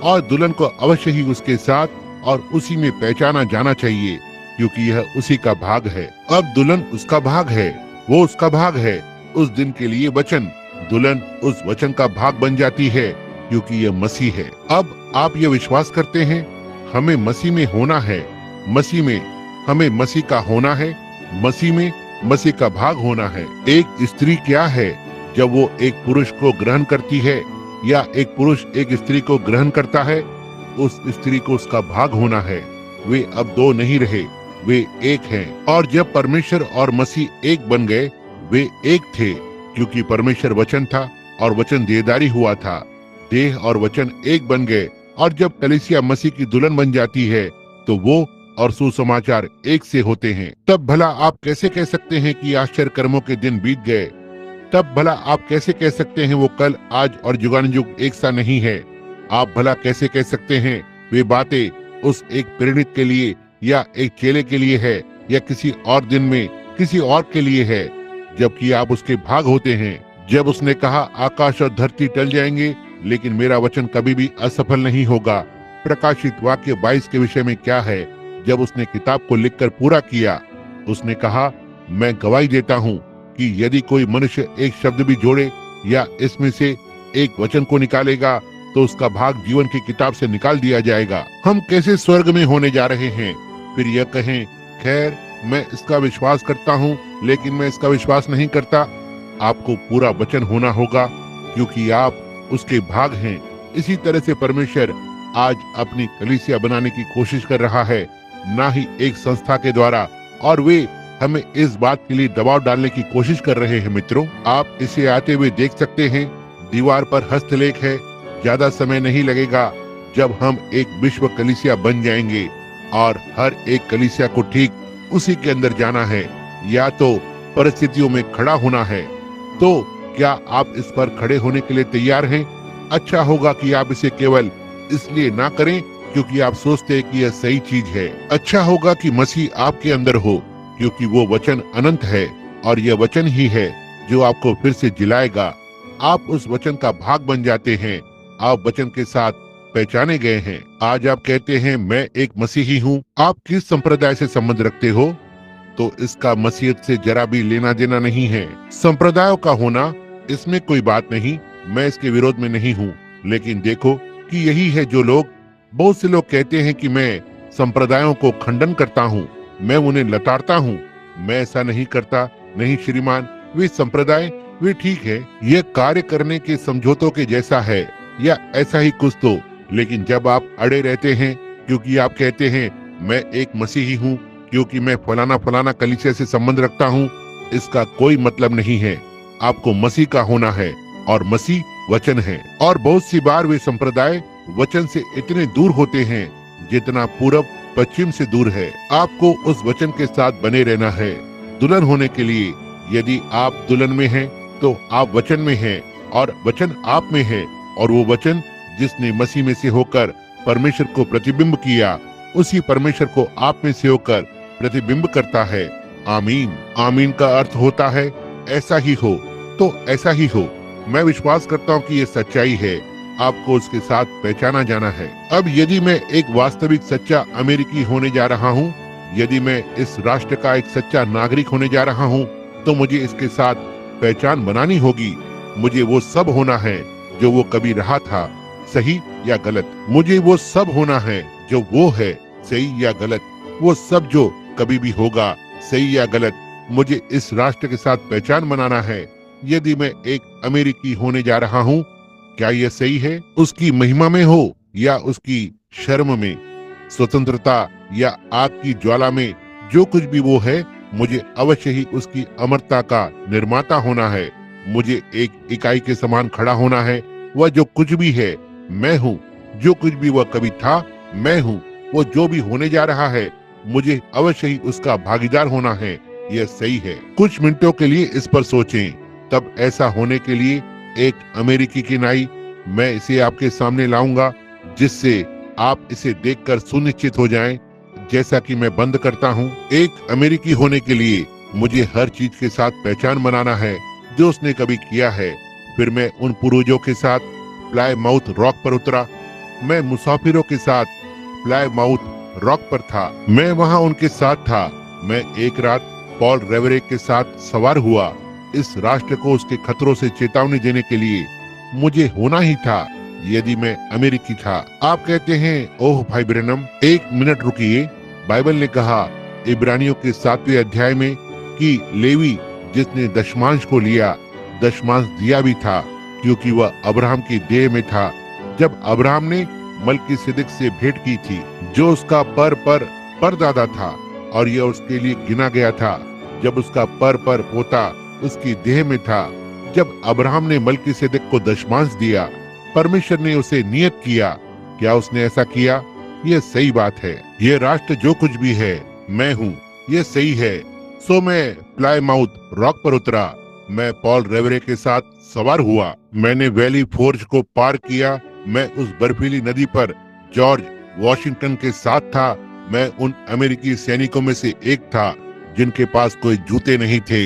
और दुल्हन को अवश्य ही उसके साथ और उसी में पहचाना जाना चाहिए, क्योंकि यह उसी का भाग है। अब दुल्हन उसका भाग है, वो उसका भाग है। उस दिन के लिए वचन, दुल्हन उस वचन का भाग बन जाती है, क्योंकि यह मसीह है। अब आप ये विश्वास करते हैं? हमें मसीह में होना है। मसीह में हमें मसीह का होना है। मसीह में मसीह का भाग होना है। एक स्त्री क्या है जब वो एक पुरुष को ग्रहण करती है, या एक पुरुष एक स्त्री को ग्रहण करता है? उस स्त्री को उसका भाग होना है। वे अब दो नहीं रहे, वे एक हैं। और जब परमेश्वर और मसीह एक बन गए, वे एक थे, क्योंकि परमेश्वर वचन था और वचन देहधारी हुआ था। देह और वचन एक बन गए। और जब कलीसिया मसीह की दुल्हन बन जाती है, तो वो और सुसमाचार एक से होते हैं। तब भला आप कैसे कह सकते हैं कि आश्चर्य कर्मों के दिन बीत गए? तब भला आप कैसे कह सकते हैं वो कल, आज और युगानुयुग एक सा नहीं है? आप भला कैसे कह सकते हैं वे बातें उस एक प्रेरित के लिए या एक चेले के लिए है, या किसी और दिन में किसी और के लिए है, जबकि आप उसके भाग होते हैं? जब उसने कहा आकाश और धरती टल जाएंगे, लेकिन मेरा वचन कभी भी असफल नहीं होगा। प्रकाशित वाक्य 22 के विषय में क्या है? जब उसने किताब को लिखकर पूरा किया, उसने कहा, मैं गवाही देता हूँ कि यदि कोई मनुष्य एक शब्द भी जोड़े या इसमें से एक वचन को निकालेगा, तो उसका भाग जीवन की किताब से निकाल दिया जाएगा। हम कैसे स्वर्ग में होने जा रहे हैं? फिर यह कहें, खैर मैं इसका विश्वास करता हूँ, लेकिन मैं इसका विश्वास नहीं करता। आपको पूरा वचन होना होगा, क्योंकि आप उसके भाग हैं। इसी तरह से परमेश्वर आज अपनी कलीसिया बनाने की कोशिश कर रहा है, ना ही एक संस्था के द्वारा। और वे हमें इस बात के लिए दबाव डालने की कोशिश कर रहे हैं। मित्रों, आप इसे आते हुए देख सकते हैं। दीवार पर हस्तलेख है। ज्यादा समय नहीं लगेगा जब हम एक विश्व कलीसिया बन जाएंगे, और हर एक कलीसिया को ठीक उसी के अंदर जाना है, या तो परिस्थितियों में खड़ा होना है। तो क्या आप इस पर खड़े होने के लिए तैयार हैं? अच्छा होगा कि आप इसे केवल इसलिए ना करें क्योंकि आप सोचते हैं कि यह सही चीज है। अच्छा होगा कि मसीह आपके अंदर हो, क्योंकि वो वचन अनंत है, और यह वचन ही है जो आपको फिर से जिलाएगा। आप उस वचन का भाग बन जाते हैं। आप वचन के साथ पहचाने गए हैं। आज आप कहते हैं मैं एक मसीही हूँ। आप किस संप्रदाय से संबंध रखते हो? तो इसका मसीहत से जरा भी लेना देना नहीं है। संप्रदायों का होना, इसमें कोई बात नहीं, मैं इसके विरोध में नहीं हूँ। लेकिन देखो कि यही है जो लोग, बहुत से लोग कहते हैं कि मैं संप्रदायों को खंडन करता हूँ, मैं उन्हें लताड़ता हूँ। मैं ऐसा नहीं करता। नहीं श्रीमान, वे संप्रदाय, वे ठीक है, यह कार्य करने के समझौतों के जैसा है या ऐसा ही कुछ तो। लेकिन जब आप अड़े रहते हैं क्योंकि आप कहते हैं मैं एक मसीही हूँ, क्योंकि मैं फलाना फलाना कलीसिया से संबंध रखता हूँ, इसका कोई मतलब नहीं है। आपको मसीह का होना है और मसीह वचन है। और बहुत सी बार वे संप्रदाय वचन से इतने दूर होते हैं जितना पूरब पश्चिम से दूर है। आपको उस वचन के साथ बने रहना है। दुल्हन होने के लिए यदि आप दुल्हन में हैं, तो आप वचन में हैं और वचन आप में है। और वो वचन जिसने मसीह में से होकर परमेश्वर को प्रतिबिंब किया, उसी परमेश्वर को आप में से होकर प्रतिबिंब करता है। आमीन। आमीन का अर्थ होता है ऐसा ही हो तो ऐसा ही हो। मैं विश्वास करता हूँ कि ये सच्चाई है। आपको उसके साथ पहचाना जाना है। अब यदि मैं एक वास्तविक सच्चा अमेरिकी होने जा रहा हूँ, यदि मैं इस राष्ट्र का एक सच्चा नागरिक होने जा रहा हूँ, तो मुझे इसके साथ पहचान बनानी होगी। मुझे वो सब होना है जो वो कभी रहा था, सही या गलत। मुझे वो सब होना है जो वो है, सही या गलत। वो सब जो कभी भी होगा, सही या गलत। मुझे इस राष्ट्र के साथ पहचान बनाना है। यदि मैं एक अमेरिकी होने जा रहा हूँ, क्या यह सही है? उसकी महिमा में हो या उसकी शर्म में, स्वतंत्रता या आग की ज्वाला में, जो कुछ भी वो है, मुझे अवश्य ही उसकी अमरता का निर्माता होना है। मुझे एक इकाई के समान खड़ा होना है। वह जो कुछ भी है मैं हूँ, जो कुछ भी वह कभी था मैं हूँ। वो जो भी होने जा रहा है, मुझे अवश्य ही उसका भागीदार होना है। यह सही है। कुछ मिनटों के लिए इस पर सोचें। तब ऐसा होने के लिए एक अमेरिकी की नाई मैं इसे आपके सामने लाऊंगा, जिससे आप इसे देखकर सुनिश्चित हो जाएं। जैसा कि मैं बंद करता हूं, एक अमेरिकी होने के लिए मुझे हर चीज के साथ पहचान बनाना है जो उसने कभी किया है। फिर मैं उन पूर्वजों के साथ प्लायमाउथ रॉक पर उतरा। मैं मुसाफिरों के साथ प्लायमाउथ रॉक पर था। मैं वहां उनके साथ था। मैं एक रात पॉल रेवरे के साथ सवार हुआ। इस राष्ट्र को उसके खतरों से चेतावनी देने के लिए मुझे होना ही था, यदि मैं अमेरिकी था। आप कहते हैं, ओह भाई ब्रैनम, एक मिनट रुकिए। बाइबल ने कहा इब्रानियों के 7वें अध्याय में कि लेवी जिसने दशमांश को लिया, दशमांश दिया भी था, क्योंकि वह अब्राहम की देह में था जब अब्राहम ने मलकीसेदेक से भेंट की थी, जो उसका परदादा था, और यह उसके लिए गिना गया था जब उसका पर पोता उसकी देह में था। जब अब्राहम ने मलकीसेदेक को दशमांश दिया, परमेश्वर ने उसे नियत किया। क्या उसने ऐसा किया? यह सही बात है। यह राष्ट्र जो कुछ भी है मैं हूँ, यह सही है। सो मैं प्लायमाउथ रॉक पर उतरा। मैं पॉल रेवरे के साथ सवार हुआ। मैंने वैली फोर्ज को पार किया। मैं उस बर्फीली नदी पर जॉर्ज वॉशिंगटन के साथ था। मैं उन अमेरिकी सैनिकों में से एक था जिनके पास कोई जूते नहीं थे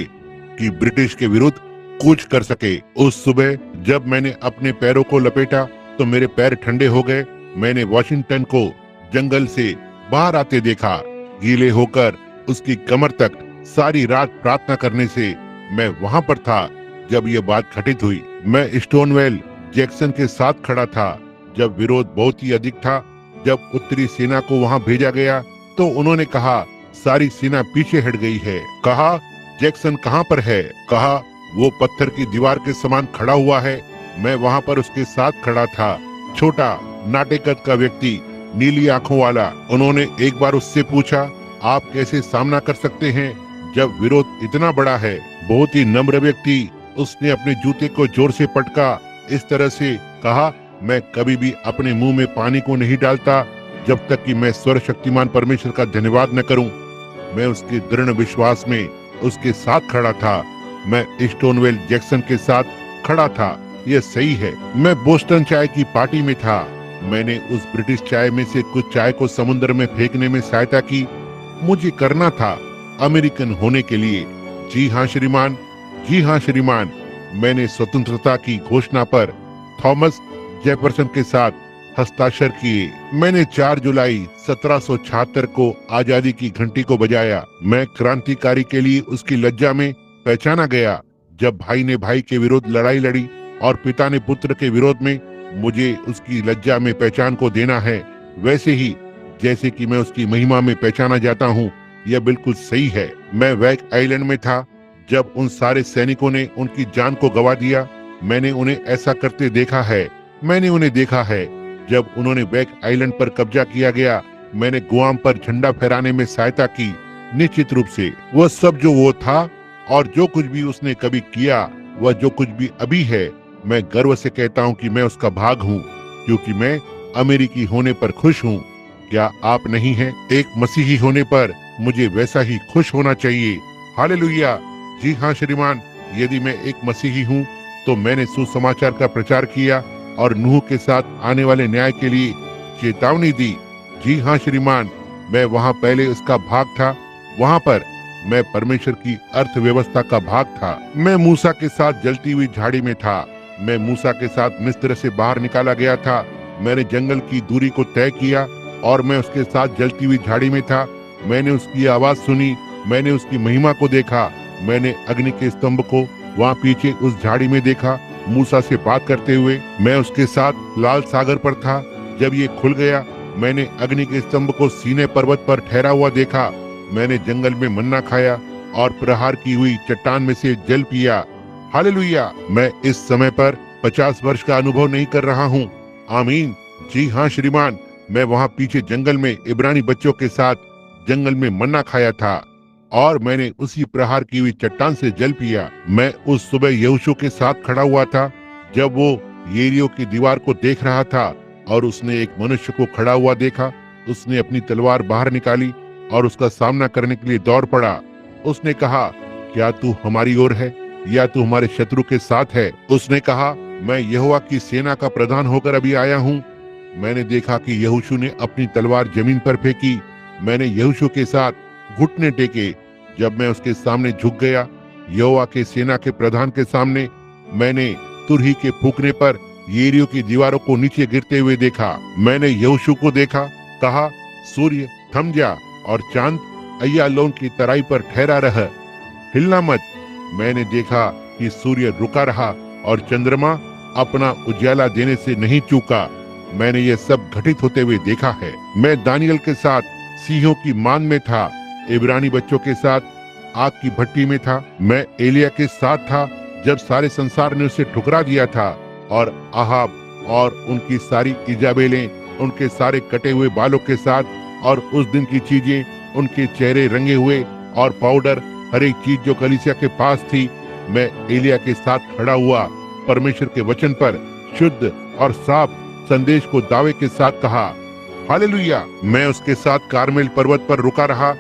कि ब्रिटिश के विरुद्ध कूच कर सके। उस सुबह जब मैंने अपने पैरों को लपेटा तो मेरे पैर ठंडे हो गए। मैंने वॉशिंगटन को जंगल से बाहर आते देखा, गीले होकर उसकी कमर तक। सारी रात प्रार्थना करने से मैं वहां पर था जब यह बात घटित हुई। मैं स्टोनवेल जैक्सन के साथ खड़ा था जब विरोध बहुत ही अधिक था। जब उत्तरी सेना को वहां भेजा गया तो उन्होंने कहा सारी सेना पीछे हट गई है। कहा जैक्सन कहां पर है? कहा वो पत्थर की दीवार के समान खड़ा हुआ है। मैं वहां पर उसके साथ खड़ा था। छोटा नाटे कद का व्यक्ति, नीली आंखों वाला। उन्होंने एक बार उससे पूछा, आप कैसे सामना कर सकते हैं जब विरोध इतना बड़ा है? बहुत ही नम्र व्यक्ति, उसने अपने जूते को जोर से पटका, इस तरह से कहा, मैं कभी भी अपने मुंह में पानी को नहीं डालता जब तक कि मैं सर्वशक्तिमान परमेश्वर का धन्यवाद न करूं। मैं उसके दृढ़ विश्वास में उसके साथ खड़ा था। मैं स्टोनवेल जैक्सन के साथ खड़ा था। यह सही है। मैं बोस्टन चाय की पार्टी में था। मैंने उस ब्रिटिश चाय में से कुछ चाय को समुद्र में फेंकने में सहायता की। मुझे करना था अमेरिकन होने के लिए। जी हाँ श्रीमान, जी हाँ श्रीमान। मैंने स्वतंत्रता की घोषणा पर थॉमस जेफरसन के साथ हस्ताक्षर किए। मैंने 4 जुलाई 1776 को आजादी की घंटी को बजाया। मैं क्रांतिकारी के लिए उसकी लज्जा में पहचाना गया। जब भाई ने भाई के विरुद्ध लड़ाई लड़ी और पिता ने पुत्र के विरोध में, मुझे उसकी लज्जा में पहचान को देना है, वैसे ही जैसे कि मैं उसकी महिमा में पहचाना जाता हूँ। यह बिल्कुल सही है। मैं वैक आइलैंड में था जब उन सारे सैनिकों ने उनकी जान को गंवा दिया। मैंने उन्हें ऐसा करते देखा है। मैंने उन्हें देखा है जब उन्होंने वैक आइलैंड पर कब्जा किया गया। मैंने गुआम पर झंडा फहराने में सहायता की। निश्चित रूप से वह सब जो वो था और जो कुछ भी उसने कभी किया, वह जो कुछ भी अभी है, मैं गर्व से कहता हूँ कि मैं उसका भाग हूँ, क्योंकि मैं अमेरिकी होने पर खुश हूँ। क्या आप नहीं हैं? एक मसीही होने पर मुझे वैसा ही खुश होना चाहिए। हालेलुया। जी हाँ श्रीमान, यदि मैं एक मसीही हूँ तो मैंने सुसमाचार का प्रचार किया और नूह के साथ आने वाले न्याय के लिए चेतावनी दी। जी हाँ श्रीमान, मैं वहाँ पहले उसका भाग था। वहाँ पर मैं परमेश्वर की अर्थव्यवस्था का भाग था। मैं मूसा के साथ जलती हुई झाड़ी में था। मैं मूसा के साथ मिस्र से बाहर निकाला गया था। मैंने जंगल की दूरी को तय किया और मैं उसके साथ जलती हुई झाड़ी में था। मैंने उसकी आवाज सुनी। मैंने उसकी महिमा को देखा। मैंने अग्नि के स्तंभ को वहाँ पीछे उस झाड़ी में देखा, मूसा से बात करते हुए। मैं उसके साथ लाल सागर पर था। जब ये खुल गया, मैंने अग्नि के स्तंभ को सीने पर्वत पर ठहरा हुआ देखा। मैंने जंगल में मन्ना खाया और प्रहार की हुई चट्टान में से जल पिया। हालेलुया। मैं इस समय पर 50 वर्ष का अनुभव नहीं कर रहा हूँ। आमीन। जी हाँ श्रीमान, मैं वहाँ पीछे जंगल में इब्रानी बच्चों के साथ जंगल में मन्ना खाया था और मैंने उसी प्रहार की हुई चट्टान से जल पिया। मैं उस सुबह यहोशू के साथ खड़ा हुआ था जब वो यरीहो की दीवार को देख रहा था और उसने एक मनुष्य को खड़ा हुआ देखा। उसने अपनी तलवार बाहर निकाली और उसका सामना करने के लिए दौड़ पड़ा। उसने कहा, क्या तू हमारी ओर है या तू हमारे शत्रु के साथ है? उसने कहा, मैं यहोवा की सेना का प्रधान होकर अभी आया हूँ। मैंने देखा कि यहोशू ने अपनी तलवार जमीन पर फेंकी। मैंने यहोशू के साथ घुटने टेके। जब मैं उसके सामने झुक गया, यहोवा के सेना के प्रधान के सामने, मैंने तुरही के फूंकने पर यरीहो की दीवारों को नीचे गिरते हुए देखा। मैंने यहोशू को देखा, कहा, सूर्य थम जा और चांद अय्यालोन की तराई पर ठहरा रह, हिलना मत। मैंने देखा कि सूर्य रुका रहा और चंद्रमा अपना उजाला देने से नहीं चूका। मैंने ये सब घटित होते हुए देखा है। मैं दानियल के साथ सिंहों की मान में था। इब्रानी बच्चों के साथ आग की भट्टी में था। मैं एलिया के साथ था जब सारे संसार ने उसे ठुकरा दिया था, और आहाब और उनकी सारी इजाबेलें उनके सारे कटे हुए बालों के साथ, और उस दिन की चीजें, उनके चेहरे रंगे हुए और पाउडर, हर एक चीज जो कलीसिया के पास थी। मैं एलिया के साथ खड़ा हुआ, परमेश्वर के वचन पर शुद्ध और साफ संदेश को दावे के साथ कहा। हालेलुया। मैं उसके साथ कारमेल पर्वत पर रुका रहा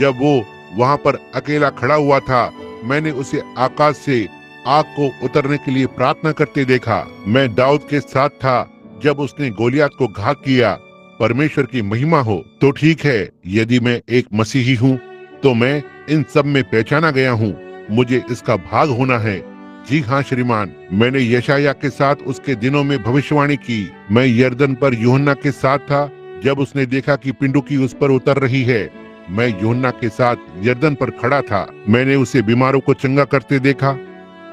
जब वो वहाँ पर अकेला खड़ा हुआ था। मैंने उसे आकाश से आग को उतरने के लिए प्रार्थना करते देखा। मैं दाऊद के साथ था जब उसने गोलियत को घात किया। परमेश्वर की महिमा हो। तो ठीक है, यदि मैं एक मसीही हूँ तो मैं इन सब में पहचाना गया हूँ। मुझे इसका भाग होना है। जी हाँ श्रीमान, मैंने यशायाह के साथ उसके दिनों में भविष्यवाणी की। मैं यरदन पर यूहन्ना के साथ था जब उसने देखा कि पिंडुकी उस पर उतर रही है। मैं यूहन्ना के साथ यरदन पर खड़ा था। मैंने उसे बीमारों को चंगा करते देखा,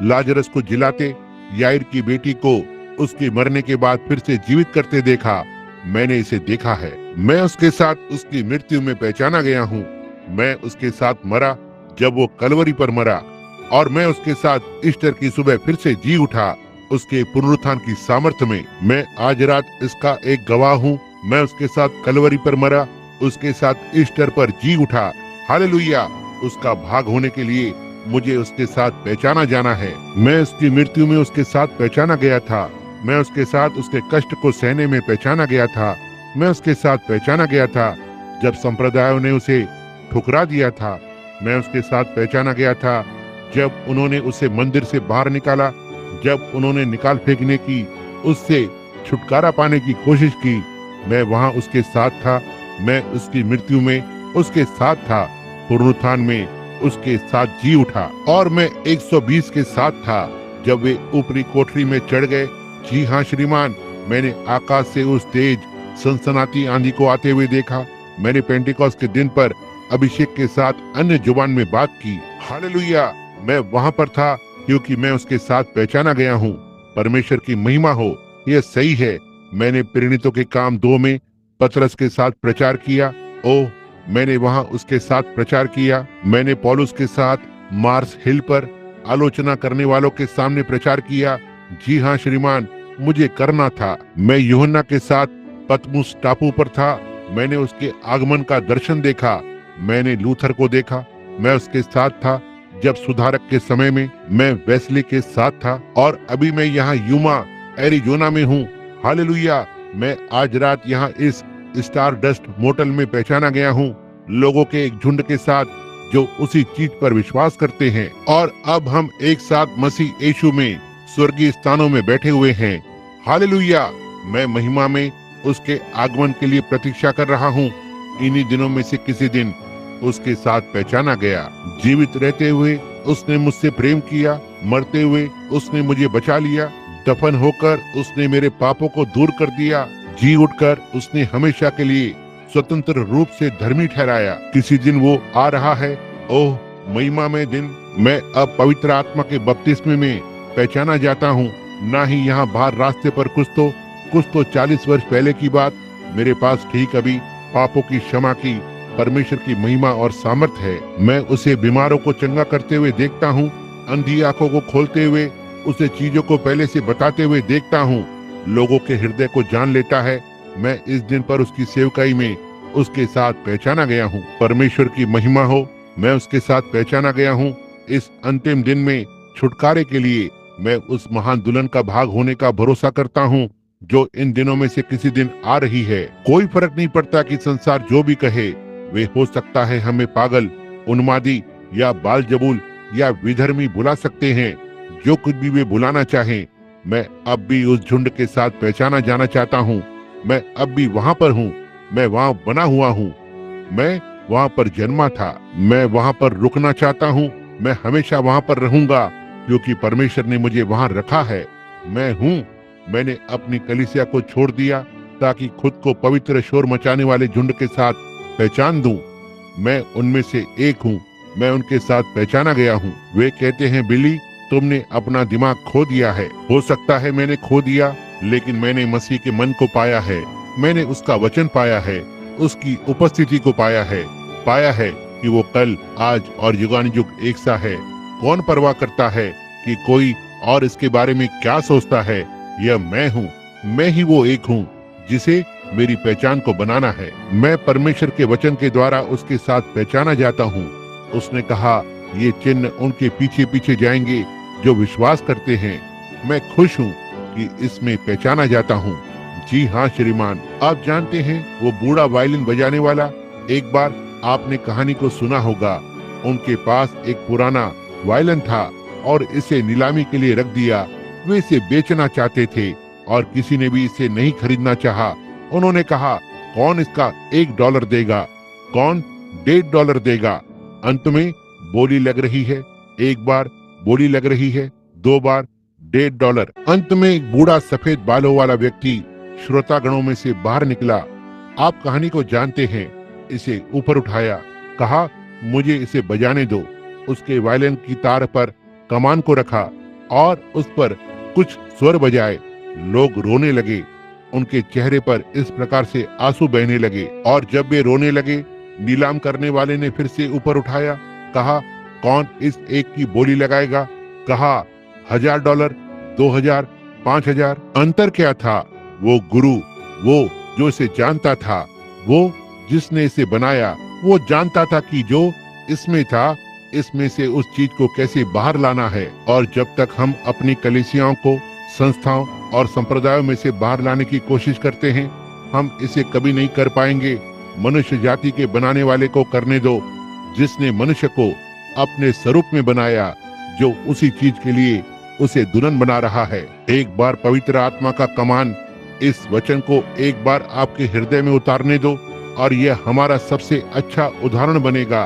लाजरस को जिलाते, याईर की बेटी को उसके मरने के बाद फिर से जीवित करते देखा। मैंने इसे देखा है। मैं उसके साथ उसकी मृत्यु में पहचाना गया हूँ। मैं उसके साथ मरा जब वो कलवरी पर मरा, और मैं उसके साथ ईस्टर की सुबह फिर से जी उठा उसके पुनरुत्थान की सामर्थ्य में। मैं आज रात इसका एक गवाह हूँ। मैं उसके साथ कलवरी पर मरा, उसके साथ ईस्टर पर जी उठा। हालेलुया। उसका भाग होने के लिए मुझे उसके साथ पहचाना जाना है। मैं उसकी मृत्यु में उसके साथ पहचाना गया था। मैं उसके साथ उसके कष्ट को सहने में पहचाना गया था। मैं उसके साथ पहचाना गया था जब संप्रदायों ने उसे ठुकरा दिया था। मैं उसके साथ पहचाना गया था जब उन्होंने उसे मंदिर से बाहर निकाला, जब उन्होंने निकाल फेंकने की, उससे छुटकारा पाने की कोशिश की। मैं वहाँ उसके साथ था। मैं उसकी मृत्यु में उसके साथ था, पुनरुत्थान में उसके साथ जी उठा। और मैं 120 के साथ था जब वे ऊपरी कोठरी में चढ़ गए। जी हाँ श्रीमान, मैंने आकाश से उस तेज सनसनाती आंधी को आते हुए देखा। मैंने पेंटिकॉस्ट के दिन पर अभिषेक के साथ अन्य जुबान में बात की। हालेलुया! मैं वहां पर था क्योंकि मैं उसके साथ पहचाना गया हूँ। परमेश्वर की महिमा हो। यह सही है। मैंने प्रेरितों के काम 2 में पतरस के साथ प्रचार किया। ओह, मैंने वहां उसके साथ प्रचार किया। मैंने पौलुस के साथ मार्स हिल पर आलोचना करने वालों के सामने प्रचार किया। जी हाँ श्रीमान, मुझे करना था। मैं यूहन्ना के साथ पतमुस टापू पर था। मैंने उसके आगमन का दर्शन देखा। मैंने लूथर को देखा। मैं उसके साथ था जब सुधारक के समय में। मैं वेस्ली के साथ था और अभी मैं यहाँ यूमा एरिजोना में हूँ। हालेलुया! मैं आज रात यहाँ इस स्टार डस्ट मोटल में पहचाना गया हूँ, लोगों के एक झुंड के साथ जो उसी चीज पर विश्वास करते हैं। और अब हम एक साथ मसीह यीशु में स्वर्गीय स्थानों में बैठे हुए हैं। हालेलुया! मैं महिमा में उसके आगमन के लिए प्रतीक्षा कर रहा हूँ। इन्हीं दिनों में से किसी दिन उसके साथ पहचाना गया। जीवित रहते हुए उसने मुझसे प्रेम किया। मरते हुए उसने मुझे बचा लिया। दफन होकर उसने मेरे पापों को दूर कर दिया। जी उठकर उसने हमेशा के लिए स्वतंत्र रूप से धर्मी ठहराया। किसी दिन वो आ रहा है। ओह, महिमा में दिन। मैं अब पवित्र आत्मा के बपतिस्मे में पहचाना जाता हूँ। ना ही यहाँ बाहर रास्ते पर कुछ तो 40 वर्ष पहले की बात। मेरे पास ठीक अभी पापों की क्षमा की परमेश्वर की महिमा और सामर्थ है। मैं उसे बीमारों को चंगा करते हुए देखता हूँ, अंधी आंखों को खोलते हुए, उसे चीजों को पहले से बताते हुए देखता हूँ। लोगों के हृदय को जान लेता है। मैं इस दिन पर उसकी सेवकाई में उसके साथ पहचाना गया हूँ। परमेश्वर की महिमा हो। मैं उसके साथ पहचाना गया हूँ। इस अंतिम दिन में छुटकारे के लिए मैं उस महान दुल्हन का भाग होने का भरोसा करता हूँ जो इन दिनों में से किसी दिन आ रही है। कोई फर्क नहीं पड़ता कि संसार जो भी कहे। वे हो सकता है हमें पागल, उन्मादी या बालजबूल या विधर्मी बुला सकते हैं। जो कुछ भी वे बुलाना चाहें, मैं अब भी उस झुंड के साथ पहचाना जाना चाहता हूँ। मैं अब भी वहाँ पर हूँ। मैं वहाँ बना हुआ हूँ। मैं वहाँ पर जन्मा था। मैं वहाँ पर रुकना चाहता हूँ। मैं हमेशा वहाँ पर रहूंगा क्योंकि परमेश्वर ने मुझे वहाँ रखा है। मैं हूँ। मैंने अपनी कलीसिया को छोड़ दिया ताकि खुद को पवित्र शोर मचाने वाले झुंड के साथ पहचान दूं। मैं उनमें से एक हूँ। मैं उनके साथ पहचाना गया हूँ। वे कहते हैं, बिली, तुमने अपना दिमाग खो दिया है। हो सकता है मैंने खो दिया, लेकिन मैंने मसीह के मन को पाया है। मैंने उसका वचन पाया है, उसकी उपस्थिति को पाया है कि वो कल, आज और युगानुयुग एक सा है। कौन परवाह करता है कि कोई और इसके बारे में क्या सोचता है? यह मैं हूँ। मैं ही वो एक हूँ जिसे मेरी पहचान को बनाना है। मैं परमेश्वर के वचन के द्वारा उसके साथ पहचाना जाता हूँ। उसने कहा, ये चिन्ह उनके पीछे पीछे जाएंगे जो विश्वास करते हैं। मैं खुश हूँ कि इसमें पहचाना जाता हूँ। जी हाँ श्रीमान, आप जानते हैं वो बूढ़ा वायलिन बजाने वाला, एक बार आपने कहानी को सुना होगा। उनके पास एक पुराना वायलिन था और इसे नीलामी के लिए रख दिया। वे इसे बेचना चाहते थे और किसी ने भी इसे नहीं खरीदना चाहा। उन्होंने कहा, कौन इसका $1 देगा? कौन $1.5 देगा? अंत में बोली लग रही है। एक बार बोली लग रही है, 2 बार $1.5। अंत में एक बूढ़ा सफेद बालों वाला व्यक्ति श्रोतागणों में से बाहर निकला। आप कहानी को जानते हैं। इसे ऊपर उठाया, कहा, मुझे इसे बजाने दो। उसके वायलिन की तार पर कमान को रखा और उस पर कुछ स्वर बजाए। लोग रोने लगे। उनके चेहरे पर इस प्रकार से आंसू बहने लगे। और जब वे रोने लगे, नीलाम करने वाले ने फिर से ऊपर उठाया, कहा, कौन इस एक की बोली लगाएगा? कहा, $1000, 2000, 5000। अंतर क्या था? वो गुरु, वो जो इसे जानता था, वो जिसने इसे बनाया, वो जानता था कि जो इसमें था, इसमें से उस चीज को कैसे बाहर लाना है। और जब तक हम अपनी कलीसियाओं को संस्थाओं और संप्रदायों में से बाहर लाने की कोशिश करते हैं, हम इसे कभी नहीं कर पाएंगे। मनुष्य जाति के बनाने वाले को करने दो, जिसने मनुष्य को अपने स्वरूप में बनाया, जो उसी चीज के लिए उसे दुल्हन बना रहा है। एक बार पवित्र आत्मा का कमान इस वचन को एक बार आपके हृदय में उतारने दो और यह हमारा सबसे अच्छा उदाहरण बनेगा।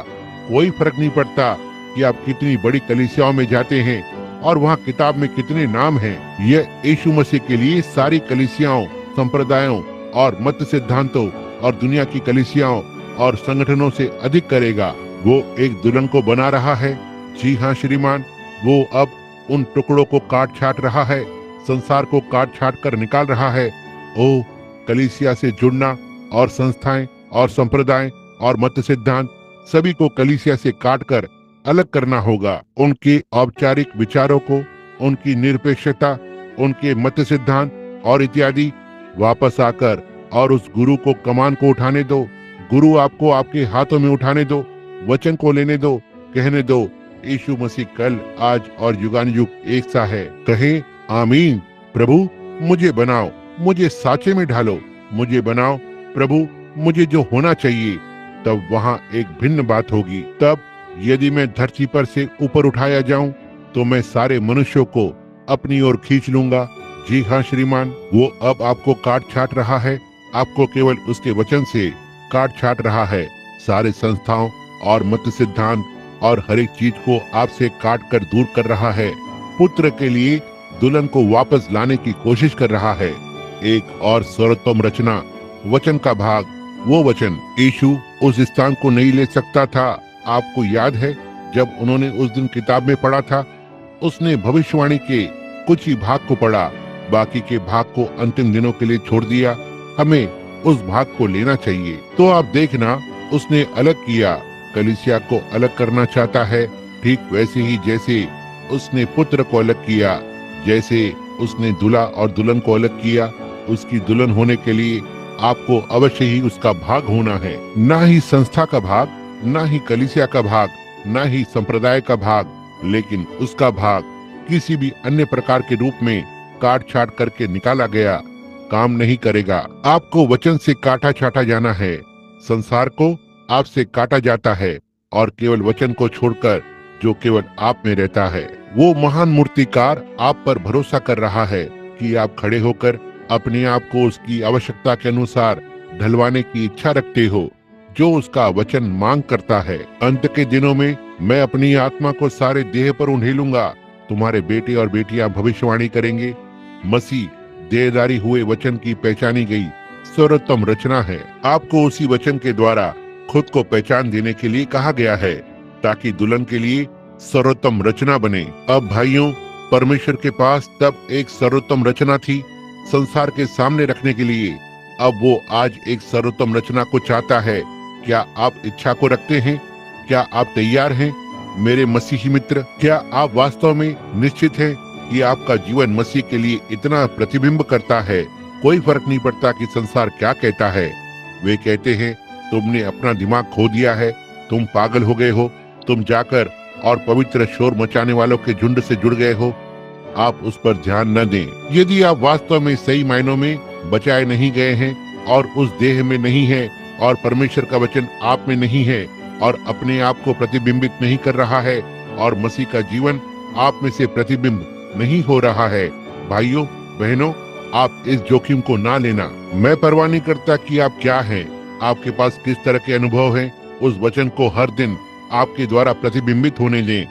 कोई फर्क नहीं पड़ता कि आप कितनी बड़ी कलीसियाओं में जाते हैं, और वहाँ किताब में कितने नाम हैं। यह यीशु मसीह के लिए सारी कलीसियाओं, संप्रदायों और मत सिद्धांतों और दुनिया की कलीसियाओं और संगठनों से अधिक करेगा। वो एक दुल्हन को बना रहा है। जी हाँ श्रीमान, वो अब उन टुकड़ों को काट छाट रहा है, संसार को काट छाट कर निकाल रहा है। ओ, कलीसिया से जुड़ना और संस्थाएं और संप्रदाय और मत सिद्धांत सभी को कलीसिया से काट कर अलग करना होगा। उनके औपचारिक विचारों को, उनकी निरपेक्षता, उनके मत सिद्धांत और इत्यादि वापस आकर और उस गुरु को कमान को उठाने दो। गुरु आपको आपके हाथों में उठाने दो, वचन को लेने दो, कहने दो यीशु मसीह कल, आज और युगानुयुग एक सा है। कहे आमीन। प्रभु मुझे बनाओ, मुझे साँचे में ढालो, मुझे बनाओ प्रभु, मुझे जो होना चाहिए। तब वहाँ एक भिन्न बात होगी। तब यदि मैं धरती पर से ऊपर उठाया जाऊं तो मैं सारे मनुष्यों को अपनी ओर खींच लूंगा। जी हाँ श्रीमान, वो अब आपको काट छाट रहा है, आपको केवल उसके वचन से काट छाट रहा है। सारे संस्थाओं और मत सिद्धांत और हर एक चीज को आपसे काट कर दूर कर रहा है। पुत्र के लिए दुल्हन को वापस लाने की कोशिश कर रहा है। एक और सर्वोत्तम रचना, वचन का भाग, वो वचन। यीशु उस स्थान को नहीं ले सकता था। आपको याद है जब उन्होंने उस दिन किताब में पढ़ा था, उसने भविष्यवाणी के कुछ ही भाग को पढ़ा, बाकी के भाग को अंतिम दिनों के लिए छोड़ दिया। हमें उस भाग को लेना चाहिए। तो आप देखना, उसने अलग किया, कलीसिया को अलग करना चाहता है, ठीक वैसे ही जैसे उसने पुत्र को अलग किया, जैसे उसने दूल्हा और दुल्हन को अलग किया। उसकी दुल्हन होने के लिए आपको अवश्य ही उसका भाग होना है। ना ही संस्था का भाग, ना ही कलीसिया का भाग, ना ही संप्रदाय का भाग, लेकिन उसका भाग किसी भी अन्य प्रकार के रूप में काट छाट करके निकाला गया काम नहीं करेगा। आपको वचन से काटा छाटा जाना है, संसार को आपसे काटा जाता है और केवल वचन को छोड़कर जो केवल आप में रहता है। वो महान मूर्तिकार आप पर भरोसा कर रहा है कि आप खड़े होकर अपने आप को उसकी आवश्यकता के अनुसार ढलवाने की इच्छा रखते हो, जो उसका वचन मांग करता है। अंत के दिनों में मैं अपनी आत्मा को सारे देह पर उंडेलूंगा। तुम्हारे बेटे और बेटियां भविष्यवाणी करेंगे। मसीह देहधारी हुए वचन की पहचानी गई सर्वोत्तम रचना है। आपको उसी वचन के द्वारा खुद को पहचान देने के लिए कहा गया है, ताकि दुल्हन के लिए सर्वोत्तम रचना बने। अब भाइयों, परमेश्वर के पास तब एक सर्वोत्तम रचना थी संसार के सामने रखने के लिए। अब वो आज एक सर्वोत्तम रचना को चाहता है। क्या आप इच्छा को रखते हैं? क्या आप तैयार हैं मेरे मसीही मित्र? क्या आप वास्तव में निश्चित हैं कि आपका जीवन मसीह के लिए इतना प्रतिबिंब करता है? कोई फर्क नहीं पड़ता कि संसार क्या कहता है। वे कहते हैं तुमने अपना दिमाग खो दिया है, तुम पागल हो गए हो, तुम जाकर और पवित्र शोर मचाने वालों के झुंड से जुड़ गए हो। आप उस पर ध्यान न दें। यदि आप वास्तव में सही मायनों में बचाए नहीं गए हैं और उस देह में नहीं है और परमेश्वर का वचन आप में नहीं है और अपने आप को प्रतिबिंबित नहीं कर रहा है और मसीह का जीवन आप में से प्रतिबिंब नहीं हो रहा है, भाइयों बहनों, आप इस जोखिम को ना लेना। मैं परवाह नहीं करता कि आप क्या हैं, आपके पास किस तरह के अनुभव हैं। उस वचन को हर दिन आपके द्वारा प्रतिबिंबित होने दें,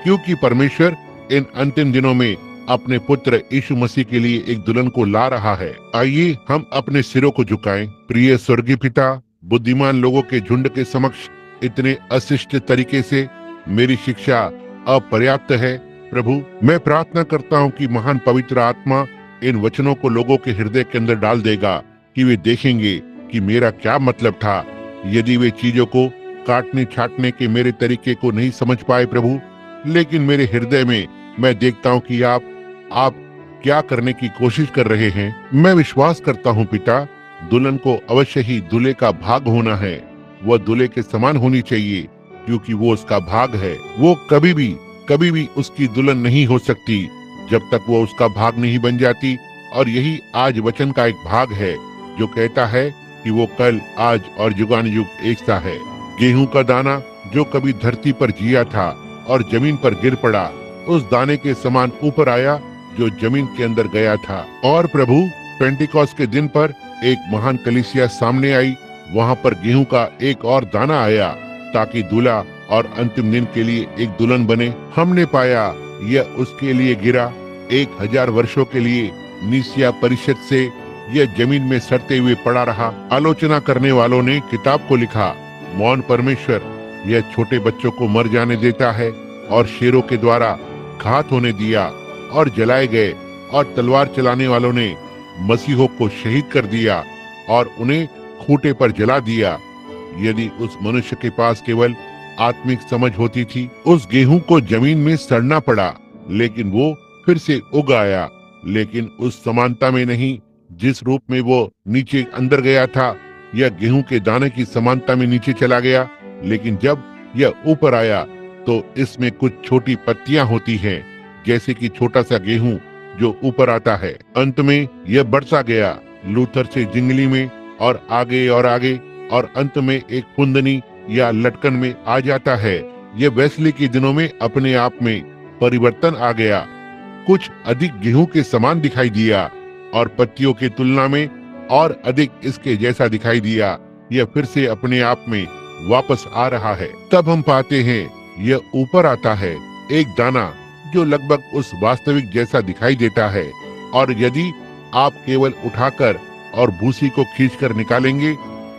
क्योंकि परमेश्वर इन अंतिम दिनों में अपने पुत्र यीशु मसीह के लिए एक दुल्हन को ला रहा है। आइए हम अपने सिरों को झुकाएं। प्रिय स्वर्गीय पिता, बुद्धिमान लोगों के झुंड के समक्ष इतने अशिष्ट तरीके से मेरी शिक्षा अपर्याप्त है। प्रभु, मैं प्रार्थना करता हूँ कि महान पवित्र आत्मा इन वचनों को लोगों के हृदय के अंदर डाल देगा, कि वे देखेंगे कि मेरा क्या मतलब था। यदि वे चीजों को काटने छाटने के मेरे तरीके को नहीं समझ पाए प्रभु, लेकिन मेरे हृदय में मैं देखता हूँ कि आप क्या करने की कोशिश कर रहे हैं। मैं विश्वास करता हूँ पिता, दुल्हन को अवश्य ही दूल्हे का भाग होना है। वह दूल्हे के समान होनी चाहिए, क्योंकि वो उसका भाग है। वो कभी भी उसकी दुल्हन नहीं हो सकती जब तक वो उसका भाग नहीं बन जाती। और यही आज वचन का एक भाग है जो कहता है कि वो कल, आज और युगानुयुग एक सा है। गेहूं का दाना जो कभी धरती पर जिया था और जमीन पर गिर पड़ा, उस दाने के समान ऊपर आया जो जमीन के अंदर गया था। और प्रभु, पेंटिकॉस्ट के दिन पर एक महान कलीसिया सामने आई। वहाँ पर गेहूं का एक और दाना आया, ताकि दूल्हा और अंतिम दिन के लिए एक दुल्हन बने। हमने पाया यह उसके लिए गिरा। 1000 वर्षों के लिए नीसिया परिषद से यह जमीन में सड़ते हुए पड़ा रहा। आलोचना करने वालों ने किताब को लिखा, मौन परमेश्वर यह छोटे बच्चों को मर जाने देता है और शेरों के द्वारा घात होने दिया और जलाए गए, और तलवार चलाने वालों ने मसीहों को शहीद कर दिया और उन्हें खूंटे पर जला दिया। यदि उस मनुष्य के पास केवल आत्मिक समझ होती थी, उस गेहूं को जमीन में सड़ना पड़ा, लेकिन वो फिर से उग आया, लेकिन उस समानता में नहीं जिस रूप में वो नीचे अंदर गया था। यह गेहूं के दाने की समानता में नीचे चला गया, लेकिन जब यह ऊपर आया तो इसमें कुछ छोटी पत्तियां होती हैं, जैसे कि छोटा सा गेहूं जो ऊपर आता है। अंत में यह बढ़ता गया, लूथर से जिंगली में और आगे और आगे, और अंत में एक कुंदनी या लटकन में आ जाता है। यह वेस्ली के दिनों में अपने आप में परिवर्तन आ गया, कुछ अधिक गेहूं के समान दिखाई दिया और पत्तियों की तुलना में और अधिक इसके जैसा दिखाई दिया। यह फिर से अपने आप में वापस आ रहा है। तब हम पाते हैं यह ऊपर आता है, एक दाना जो लगभग उस वास्तविक जैसा दिखाई देता है, और यदि आप केवल उठाकर और भूसी को खींचकर निकालेंगे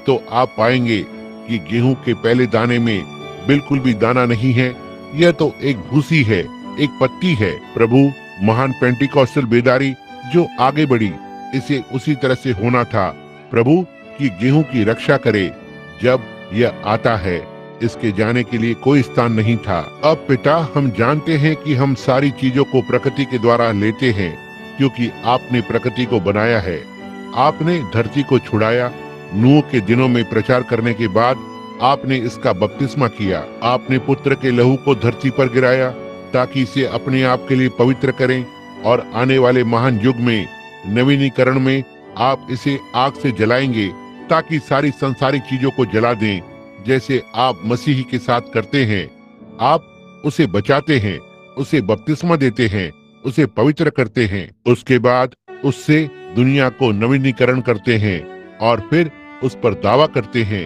तो आप पाएंगे कि गेहूं के पहले दाने में बिल्कुल भी दाना नहीं है। यह तो एक भूसी है, एक पत्ती है। प्रभु महान पेंटिकॉस्टल बेदारी जो आगे बढ़ी, इसे उसी तरह से होना था। प्रभु की गेहूं की रक्षा करे। जब यह आता है, इसके जाने के लिए कोई स्थान नहीं था। अब पिता, हम जानते हैं कि हम सारी चीजों को प्रकृति के द्वारा लेते हैं, क्योंकि आपने प्रकृति को बनाया है। आपने धरती को छुड़ाया। नूह के दिनों में प्रचार करने के बाद आपने इसका बपतिस्मा किया। आपने पुत्र के लहू को धरती पर गिराया ताकि इसे अपने आप के लिए पवित्र करें, और आने वाले महान युग में नवीनीकरण में आप इसे आग से जलाएंगे ताकि सारी संसारिक चीजों को जला दें, जैसे आप मसीह के साथ करते हैं। आप उसे बचाते हैं, उसे बपतिस्मा देते हैं, उसे पवित्र करते हैं, उसके बाद उससे दुनिया को नवीनीकरण करते हैं और फिर उस पर दावा करते हैं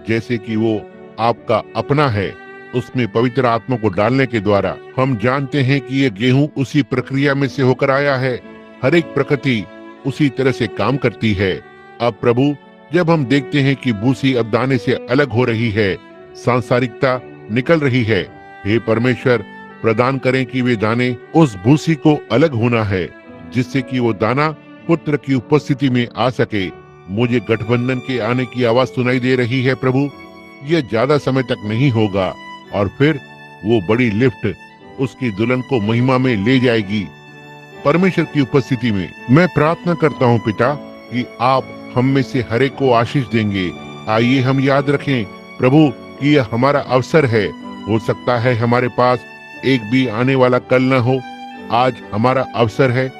जैसे कि वो आपका अपना है, उसमें पवित्र आत्मा को डालने के द्वारा। हम जानते हैं कि ये गेहूं उसी प्रक्रिया में से होकर आया है। हर एक प्रकृति उसी तरह से काम करती है। अब प्रभु, जब हम देखते हैं कि भूसी अब दाने से अलग हो रही है, सांसारिकता निकल रही है, हे परमेश्वर प्रदान करें कि वे दाने उस भूसी को अलग होना है, जिससे कि वो दाना पुत्र की उपस्थिति में आ सके। मुझे गठबंधन के आने की आवाज सुनाई दे रही है प्रभु। यह ज्यादा समय तक नहीं होगा और फिर वो बड़ी लिफ्ट उसकी दुल्हन को महिमा में ले जाएगी, परमेश्वर की उपस्थिति में। मैं प्रार्थना करता हूँ पिता कि आप हम में से हर एक को आशीष देंगे। आइए हम याद रखें प्रभु कि यह हमारा अवसर है। हो सकता है हमारे पास एक भी आने वाला कल न हो। आज हमारा अवसर है।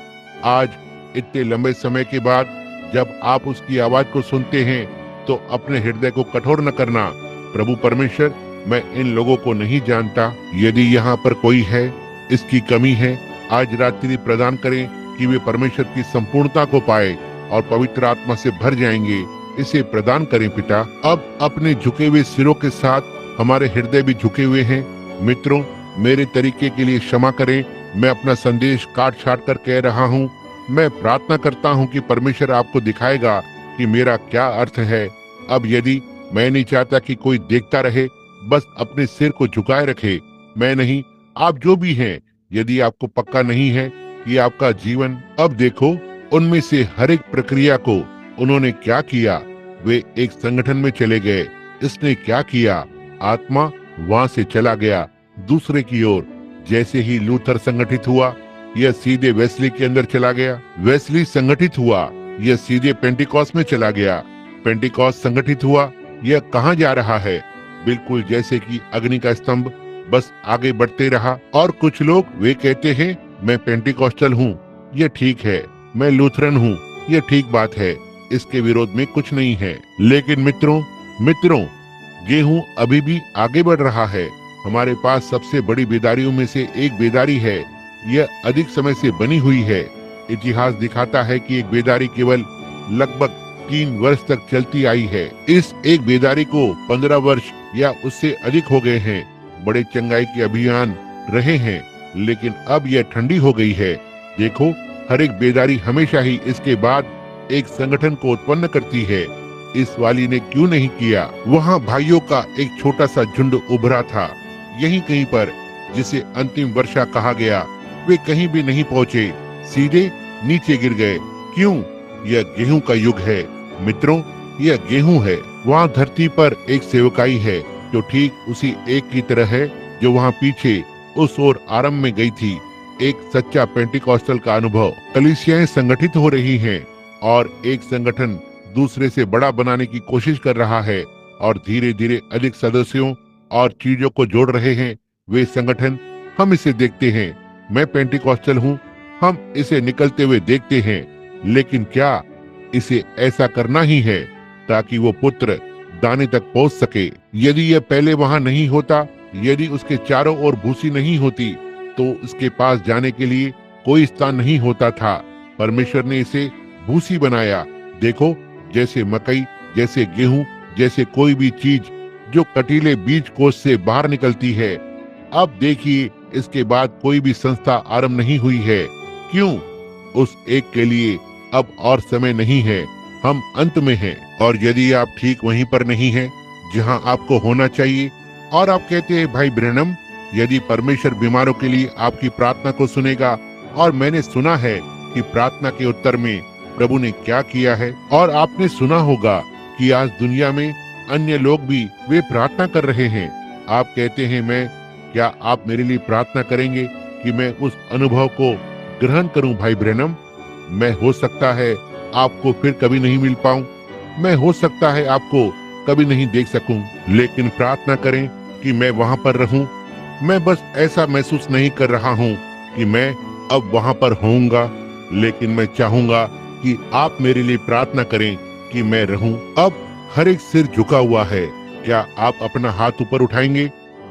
आज इतने लंबे समय के बाद जब आप उसकी आवाज को सुनते हैं तो अपने हृदय को कठोर न करना। प्रभु परमेश्वर, मैं इन लोगों को नहीं जानता। यदि यहाँ पर कोई है, इसकी कमी है, आज रात्रि प्रदान करें कि वे परमेश्वर की संपूर्णता को पाए और पवित्र आत्मा से भर जाएंगे। इसे प्रदान करें पिता। अब अपने झुके हुए सिरों के साथ हमारे हृदय भी झुके हुए हैं। मित्रों, मेरे तरीके के लिए क्षमा करें। मैं अपना संदेश काट छाट कर कह रहा हूँ। मैं प्रार्थना करता हूँ कि परमेश्वर आपको दिखाएगा कि मेरा क्या अर्थ है। अब यदि मैं नहीं चाहता कि कोई देखता रहे, बस अपने सिर को झुकाए रखे। मैं नहीं, आप जो भी हैं, यदि आपको पक्का नहीं है कि आपका जीवन, अब देखो उनमें से हर एक प्रक्रिया को उन्होंने क्या किया। वे एक संगठन में चले गए। इसने क्या किया? आत्मा वहां से चला गया दूसरे की ओर। जैसे ही लूथर संगठित हुआ, यह सीधे वेस्ली के अंदर चला गया। वेस्ली संगठित हुआ, यह सीधे पेंटिकॉस्ट में चला गया। पेंटिकॉस्ट संगठित हुआ, यह कहाँ जा रहा है? बिल्कुल जैसे कि अग्नि का स्तंभ, बस आगे बढ़ते रहा। और कुछ लोग वे कहते हैं मैं पेंटिकॉस्टल हूँ, यह ठीक है। मैं लूथरन हूँ, यह ठीक बात है। इसके विरोध में कुछ नहीं है। लेकिन मित्रों, गेहूं अभी भी आगे बढ़ रहा है। हमारे पास सबसे बड़ी बेदारियों में से एक बेदारी है। यह अधिक समय से बनी हुई है। इतिहास दिखाता है कि एक बेदारी केवल लगभग 3 वर्ष तक चलती आई है। इस एक बेदारी को 15 वर्ष या उससे अधिक हो गए हैं। बड़े चंगाई के अभियान रहे हैं। लेकिन अब यह ठंडी हो गई है। देखो, हर एक बेदारी हमेशा ही इसके बाद एक संगठन को उत्पन्न करती है। इस वाली ने क्यों नहीं किया? वहाँ भाइयों का एक छोटा सा झुंड उभरा था, यहीं कहीं पर, जिसे अंतिम वर्षा कहा गया। वे कहीं भी नहीं पहुँचे, सीधे नीचे गिर गए। क्यों? यह गेहूं का युग है मित्रों, यह गेहूं है। वहाँ धरती पर एक सेवकाई है जो ठीक उसी एक की तरह है जो वहाँ पीछे उस ओर आरंभ में गई थी। एक सच्चा पेंटिकॉस्टल का अनुभव। कलीसियाएं संगठित हो रही हैं और एक संगठन दूसरे से बड़ा बनाने की कोशिश कर रहा है और धीरे धीरे अधिक सदस्यों और चीजों को जोड़ रहे हैं। वे संगठन हम इसे देखते हैं। मैं पेंटिकॉस्टल हूँ, हम इसे निकलते हुए देखते हैं। लेकिन क्या इसे ऐसा करना ही है ताकि वो पुत्र दाने तक पहुंच सके? यदि यह पहले वहां नहीं होता, यदि उसके चारों ओर भूसी नहीं होती, तो उसके पास जाने के लिए कोई स्थान नहीं होता था। परमेश्वर ने इसे भूसी बनाया। देखो, जैसे मकई, जैसे गेहूं, जैसे कोई भी चीज जो कटीले बीज कोष से बाहर निकलती है। अब देखिए, इसके बाद कोई भी संस्था आरंभ नहीं हुई है। क्यों? उस एक के लिए अब और समय नहीं है, हम अंत में हैं। और यदि आप ठीक वहीं पर नहीं हैं जहां आपको होना चाहिए, और आप कहते हैं भाई ब्रैनम, यदि परमेश्वर बीमारों के लिए आपकी प्रार्थना को सुनेगा, और मैंने सुना है कि प्रार्थना के उत्तर में प्रभु ने क्या किया है, और आपने सुना होगा कि आज दुनिया में अन्य लोग भी वे प्रार्थना कर रहे हैं। आप कहते हैं क्या आप मेरे लिए प्रार्थना करेंगे कि मैं उस अनुभव को ग्रहण करूं भाई ब्रैनम? मैं हो सकता है आपको फिर कभी नहीं मिल पाऊं, मैं हो सकता है आपको कभी नहीं देख सकूं, लेकिन प्रार्थना करें कि मैं वहां पर रहूं। मैं बस ऐसा महसूस नहीं कर रहा हूं कि मैं अब वहां पर होऊंगा, लेकिन मैं चाहूंगा कि आप मेरे लिए प्रार्थना करें कि मैं रहूं। अब हर एक सिर झुका हुआ है। क्या आप अपना हाथ ऊपर उठाएंगे?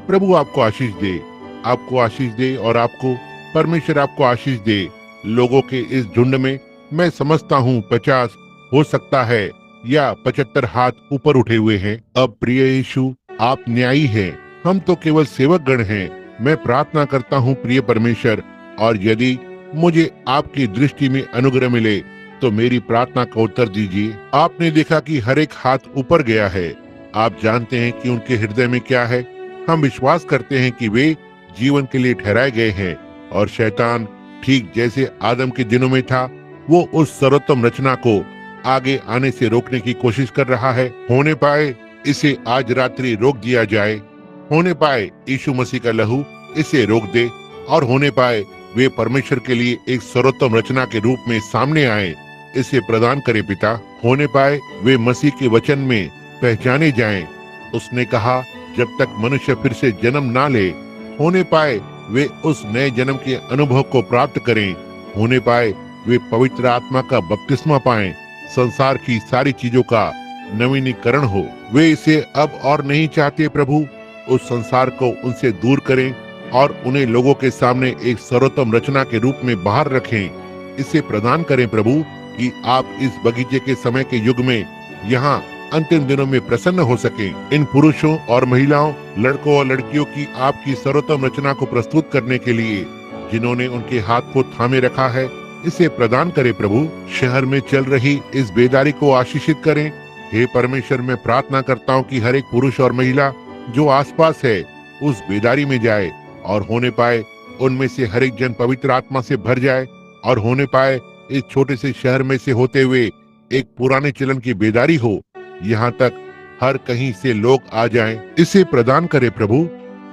प्रभु आपको आशीष दे, आपको आशीष दे, और आपको परमेश्वर आपको आशीष दे। लोगों के इस झुंड में मैं समझता हूँ 50 हो सकता है या 75 हाथ ऊपर उठे हुए हैं। अब प्रिय यीशु, आप न्यायी हैं, हम तो केवल सेवक गण हैं। मैं प्रार्थना करता हूँ प्रिय परमेश्वर, और यदि मुझे आपकी दृष्टि में अनुग्रह मिले तो मेरी प्रार्थना का उत्तर दीजिए। आपने देखा कि हर एक हाथ ऊपर गया है। आप जानते हैं कि उनके हृदय में क्या है। हम विश्वास करते हैं कि वे जीवन के लिए ठहराए गए हैं, और शैतान ठीक जैसे आदम के दिनों में था, वो उस सर्वोत्तम रचना को आगे आने से रोकने की कोशिश कर रहा है। होने पाए इसे आज रात्रि रोक दिया जाए, होने पाए यीशु मसीह का लहू इसे रोक दे, और होने पाए वे परमेश्वर के लिए एक सर्वोत्तम रचना के रूप में सामने आए, इसे प्रदान करे पिता। होने पाए वे मसीह के वचन में पहचाने जाएं। उसने कहा, जब तक मनुष्य फिर से जन्म ना ले, होने पाए वे उस नए जन्म के अनुभव को प्राप्त करें। होने पाए वे पवित्र आत्मा का बपतिस्मा पाएं, संसार की सारी चीजों का नवीनीकरण हो। वे इसे अब और नहीं चाहते प्रभु। उस संसार को उनसे दूर करें और उन्हें लोगों के सामने एक सर्वोत्तम रचना के रूप में बाहर रखें। इसे प्रदान करें प्रभु कि आप इस बगीचे के समय के युग में यहाँ अंतिम दिनों में प्रसन्न हो सकें। इन पुरुषों और महिलाओं, लड़कों और लड़कियों की आपकी सर्वोत्तम रचना को प्रस्तुत करने के लिए जिन्होंने उनके हाथ को थामे रखा है, इसे प्रदान करें प्रभु। शहर में चल रही इस बेदारी को आशीषित करें। हे परमेश्वर, मैं प्रार्थना करता हूँ कि हर एक पुरुष और महिला जो आसपास है उस बेदारी में जाए, और होने पाए उनमें से हर एक जन पवित्र आत्मा से भर जाए, और होने पाए इस छोटे से शहर में से होते हुए एक पुराने चलन की बेदारी हो, यहाँ तक हर कहीं से लोग आ जाएं। इसे प्रदान करे प्रभु।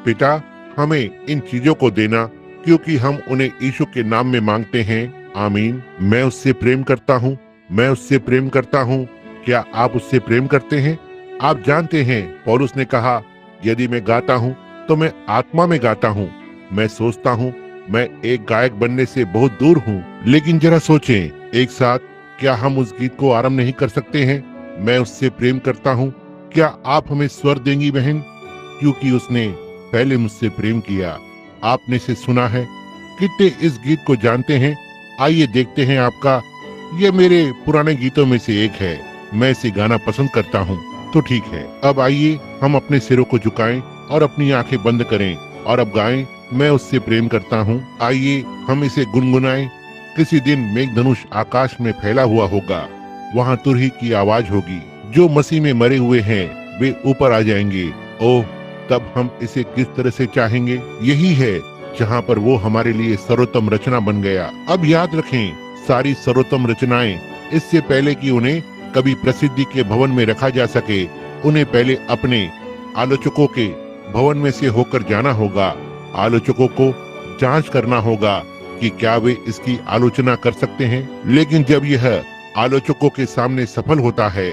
पिता, हमें इन चीजों को देना, क्योंकि हम उन्हें यीशु के नाम में मांगते हैं। आमीन। मैं उससे प्रेम करता हूँ, मैं उससे प्रेम करता हूँ। क्या आप उससे प्रेम करते हैं? आप जानते हैं, पौलुस ने कहा, यदि मैं गाता हूँ तो मैं आत्मा में गाता हूँ। मैं सोचता हूँ मैं एक गायक बनने से बहुत दूर हूँ, लेकिन जरा सोचें एक साथ, क्या हम उस गीत को आरंभ नहीं कर सकते हैं? मैं उससे प्रेम करता हूँ। क्या आप हमें स्वर देंगी बहन? क्योंकि उसने पहले मुझसे प्रेम किया। आपने इसे सुना है? कितने इस गीत को जानते हैं? आइए देखते हैं आपका। ये मेरे पुराने गीतों में से एक है। मैं इसे गाना पसंद करता हूँ। तो ठीक है, अब आइए हम अपने सिरों को झुकाएं और अपनी आंखें बंद करें, और अब गाएं मैं उससे प्रेम करता हूँ। आइए हम इसे गुनगुनाएं। किसी दिन मेघधनुष आकाश में फैला हुआ होगा, वहाँ तुरही की आवाज होगी, जो मसीह में मरे हुए हैं वे ऊपर आ जाएंगे। ओह, तब हम इसे किस तरह से चाहेंगे। यही है जहाँ पर वो हमारे लिए सर्वोत्तम रचना बन गया। अब याद रखें, सारी सर्वोत्तम रचनाएं, इससे पहले कि उन्हें कभी प्रसिद्धि के भवन में रखा जा सके, उन्हें पहले अपने आलोचकों के भवन में से होकर जाना होगा। आलोचकों को जांच करना होगा कि क्या वे इसकी आलोचना कर सकते हैं। लेकिन जब यह आलोचकों के सामने सफल होता है,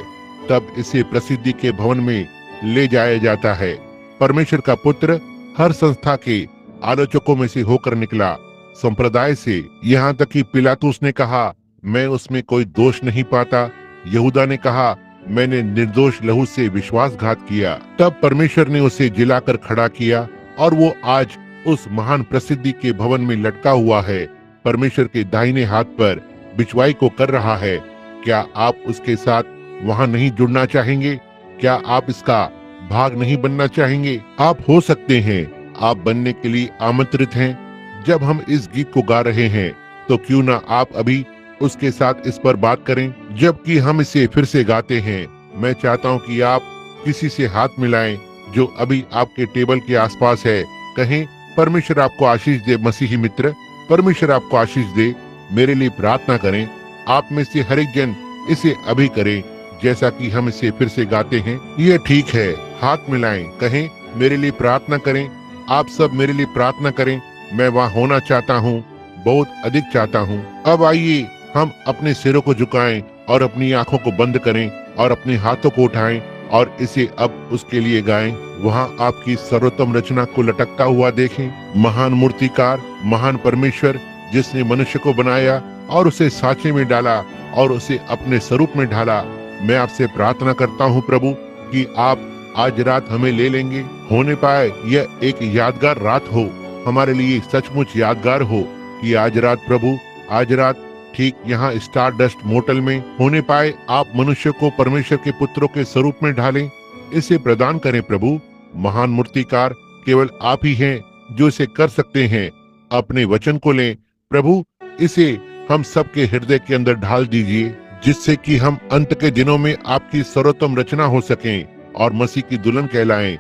तब इसे प्रसिद्धि के भवन में ले जाया जाता है। परमेश्वर का पुत्र हर संस्था के आलोचकों में से होकर निकला, संप्रदाय से। यहाँ तक कि पिलातुस ने कहा, मैं उसमें कोई दोष नहीं पाता। यहूदा ने कहा, मैंने निर्दोष लहू से विश्वासघात किया। तब परमेश्वर ने उसे जिलाकर खड़ा किया और वो आज उस महान प्रसिद्धि के भवन में लटका हुआ है, परमेश्वर के दाहिने हाथ पर बिचवाई को कर रहा है। क्या आप उसके साथ वहां नहीं जुड़ना चाहेंगे? क्या आप इसका भाग नहीं बनना चाहेंगे? आप हो सकते हैं, आप बनने के लिए आमंत्रित हैं। जब हम इस गीत को गा रहे हैं, तो क्यों ना आप अभी उसके साथ इस पर बात करें। जबकि हम इसे फिर से गाते हैं, मैं चाहता हूं कि आप किसी से हाथ मिलाएं जो अभी आपके टेबल के आसपास है। कहें, परमेश्वर आपको आशीष दे मसीही मित्र, परमेश्वर आपको आशीष दे। मेरे लिए प्रार्थना करें। आप में से हर एक जन इसे अभी करें, जैसा कि हम इसे फिर से गाते हैं। यह ठीक है, हाथ मिलाएं, कहें, मेरे लिए प्रार्थना करें। आप सब मेरे लिए प्रार्थना करें। मैं वहाँ होना चाहता हूँ, बहुत अधिक चाहता हूँ। अब आइए हम अपने सिरों को झुकाएं और अपनी आंखों को बंद करें और अपने हाथों को उठाएं और इसे अब उसके लिए गाएं। वहाँ आपकी सर्वोत्तम रचना को लटकता हुआ देखें। महान मूर्तिकार, महान परमेश्वर, जिसने मनुष्य को बनाया और उसे सांचे में डाला और उसे अपने स्वरूप में ढाला। मैं आपसे प्रार्थना करता हूँ प्रभु कि आप आज रात हमें ले लेंगे। होने पाए यह एक यादगार रात हो, हमारे लिए सचमुच यादगार हो कि आज रात प्रभु, आज रात ठीक यहाँ स्टार डस्ट मोटल में होने पाए आप मनुष्य को परमेश्वर के पुत्रों के स्वरूप में ढालें। इसे प्रदान करें प्रभु। महान मूर्तिकार, केवल आप ही हैं जो इसे कर सकते हैं। अपने वचन को लें प्रभु, इसे हम सबके हृदय के अंदर ढाल दीजिए, जिससे कि हम अंत के दिनों में आपकी सर्वोत्तम रचना हो सकें और मसीह की दुल्हन कहलाएं।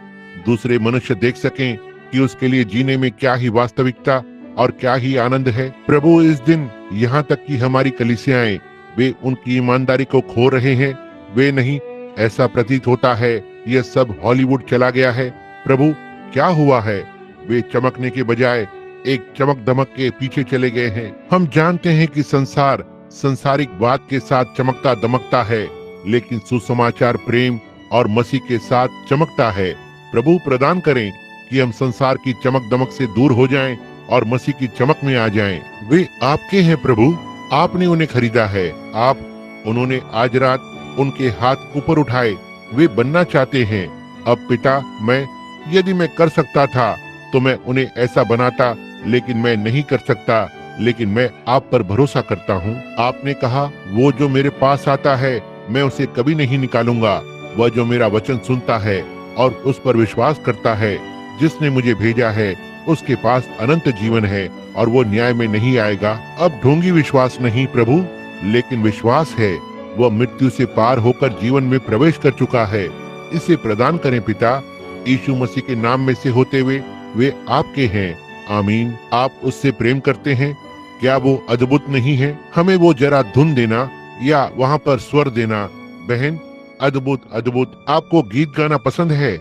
दूसरे मनुष्य देख सकें कि उसके लिए जीने में क्या ही वास्तविकता और क्या ही आनंद है। प्रभु, इस दिन यहाँ तक कि हमारी कलीसियाएं, वे उनकी ईमानदारी को खो रहे हैं। वे नहीं, ऐसा प्रतीत होता है यह सब हॉलीवुड चला गया है। प्रभु, क्या हुआ है? वे चमकने के बजाय एक चमक दमक के पीछे चले गए हैं। हम जानते हैं कि संसार संसारिक बात के साथ चमकता दमकता है, लेकिन सुसमाचार प्रेम और मसीह के साथ चमकता है। प्रभु, प्रदान करें कि हम संसार की चमक दमक से दूर हो जाएं और मसीह की चमक में आ जाएं। वे आपके हैं प्रभु, आपने उन्हें खरीदा है। उन्होंने आज रात उनके हाथ ऊपर उठाए, वे बनना चाहते हैं। अब पिता, यदि मैं कर सकता था तो मैं उन्हें ऐसा बनाता, लेकिन मैं नहीं कर सकता। लेकिन मैं आप पर भरोसा करता हूँ। आपने कहा, वो जो मेरे पास आता है मैं उसे कभी नहीं निकालूंगा। वह जो मेरा वचन सुनता है और उस पर विश्वास करता है, जिसने मुझे भेजा है, उसके पास अनंत जीवन है और वो न्याय में नहीं आएगा। अब ढोंगी विश्वास नहीं प्रभु, लेकिन विश्वास है। वह मृत्यु से पार होकर जीवन में प्रवेश कर चुका है। इसे प्रदान करें पिता, यीशु मसीह के नाम में से होते हुए वे आपके हैं। आमीन। आप उससे प्रेम करते हैं, क्या वो अद्भुत नहीं है? हमें वो जरा धुन देना या वहाँ पर स्वर देना। बहन, अद्भुत अद्भुत। आपको गीत गाना पसंद है?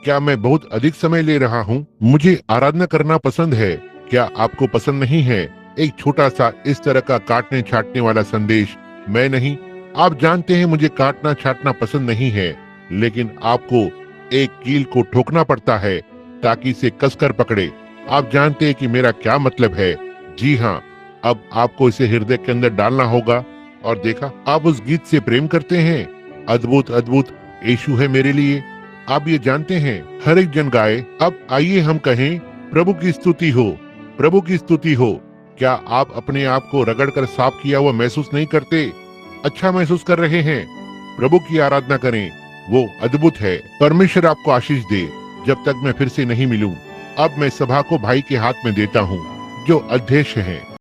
क्या मैं बहुत अधिक समय ले रहा हूँ? मुझे आराधना करना पसंद है। क्या आपको पसंद नहीं है एक छोटा सा इस तरह का काटने छाटने वाला संदेश? मैं नहीं, आप जानते हैं मुझे काटना छाटना पसंद नहीं है, लेकिन आपको एक कील को ठोकना पड़ता है ताकि इसे कसकर पकड़े। आप जानते हैं कि मेरा क्या मतलब है। जी हाँ, अब आपको इसे हृदय के अंदर डालना होगा। और देखा, आप उस गीत से प्रेम करते हैं। अद्भुत अद्भुत यीशु है मेरे लिए। आप ये जानते हैं, हर एक जन गाए। अब आइए हम कहें, प्रभु की स्तुति हो, प्रभु की स्तुति हो। क्या आप अपने आप को रगड़कर साफ किया हुआ महसूस नहीं करते? अच्छा महसूस कर रहे हैं? प्रभु की आराधना करें, वो अद्भुत है। परमेश्वर आपको आशीष दे। जब तक मैं फिर से नहीं मिलूं, अब मैं सभा को भाई के हाथ में देता हूँ, जो अध्यक्ष हैं।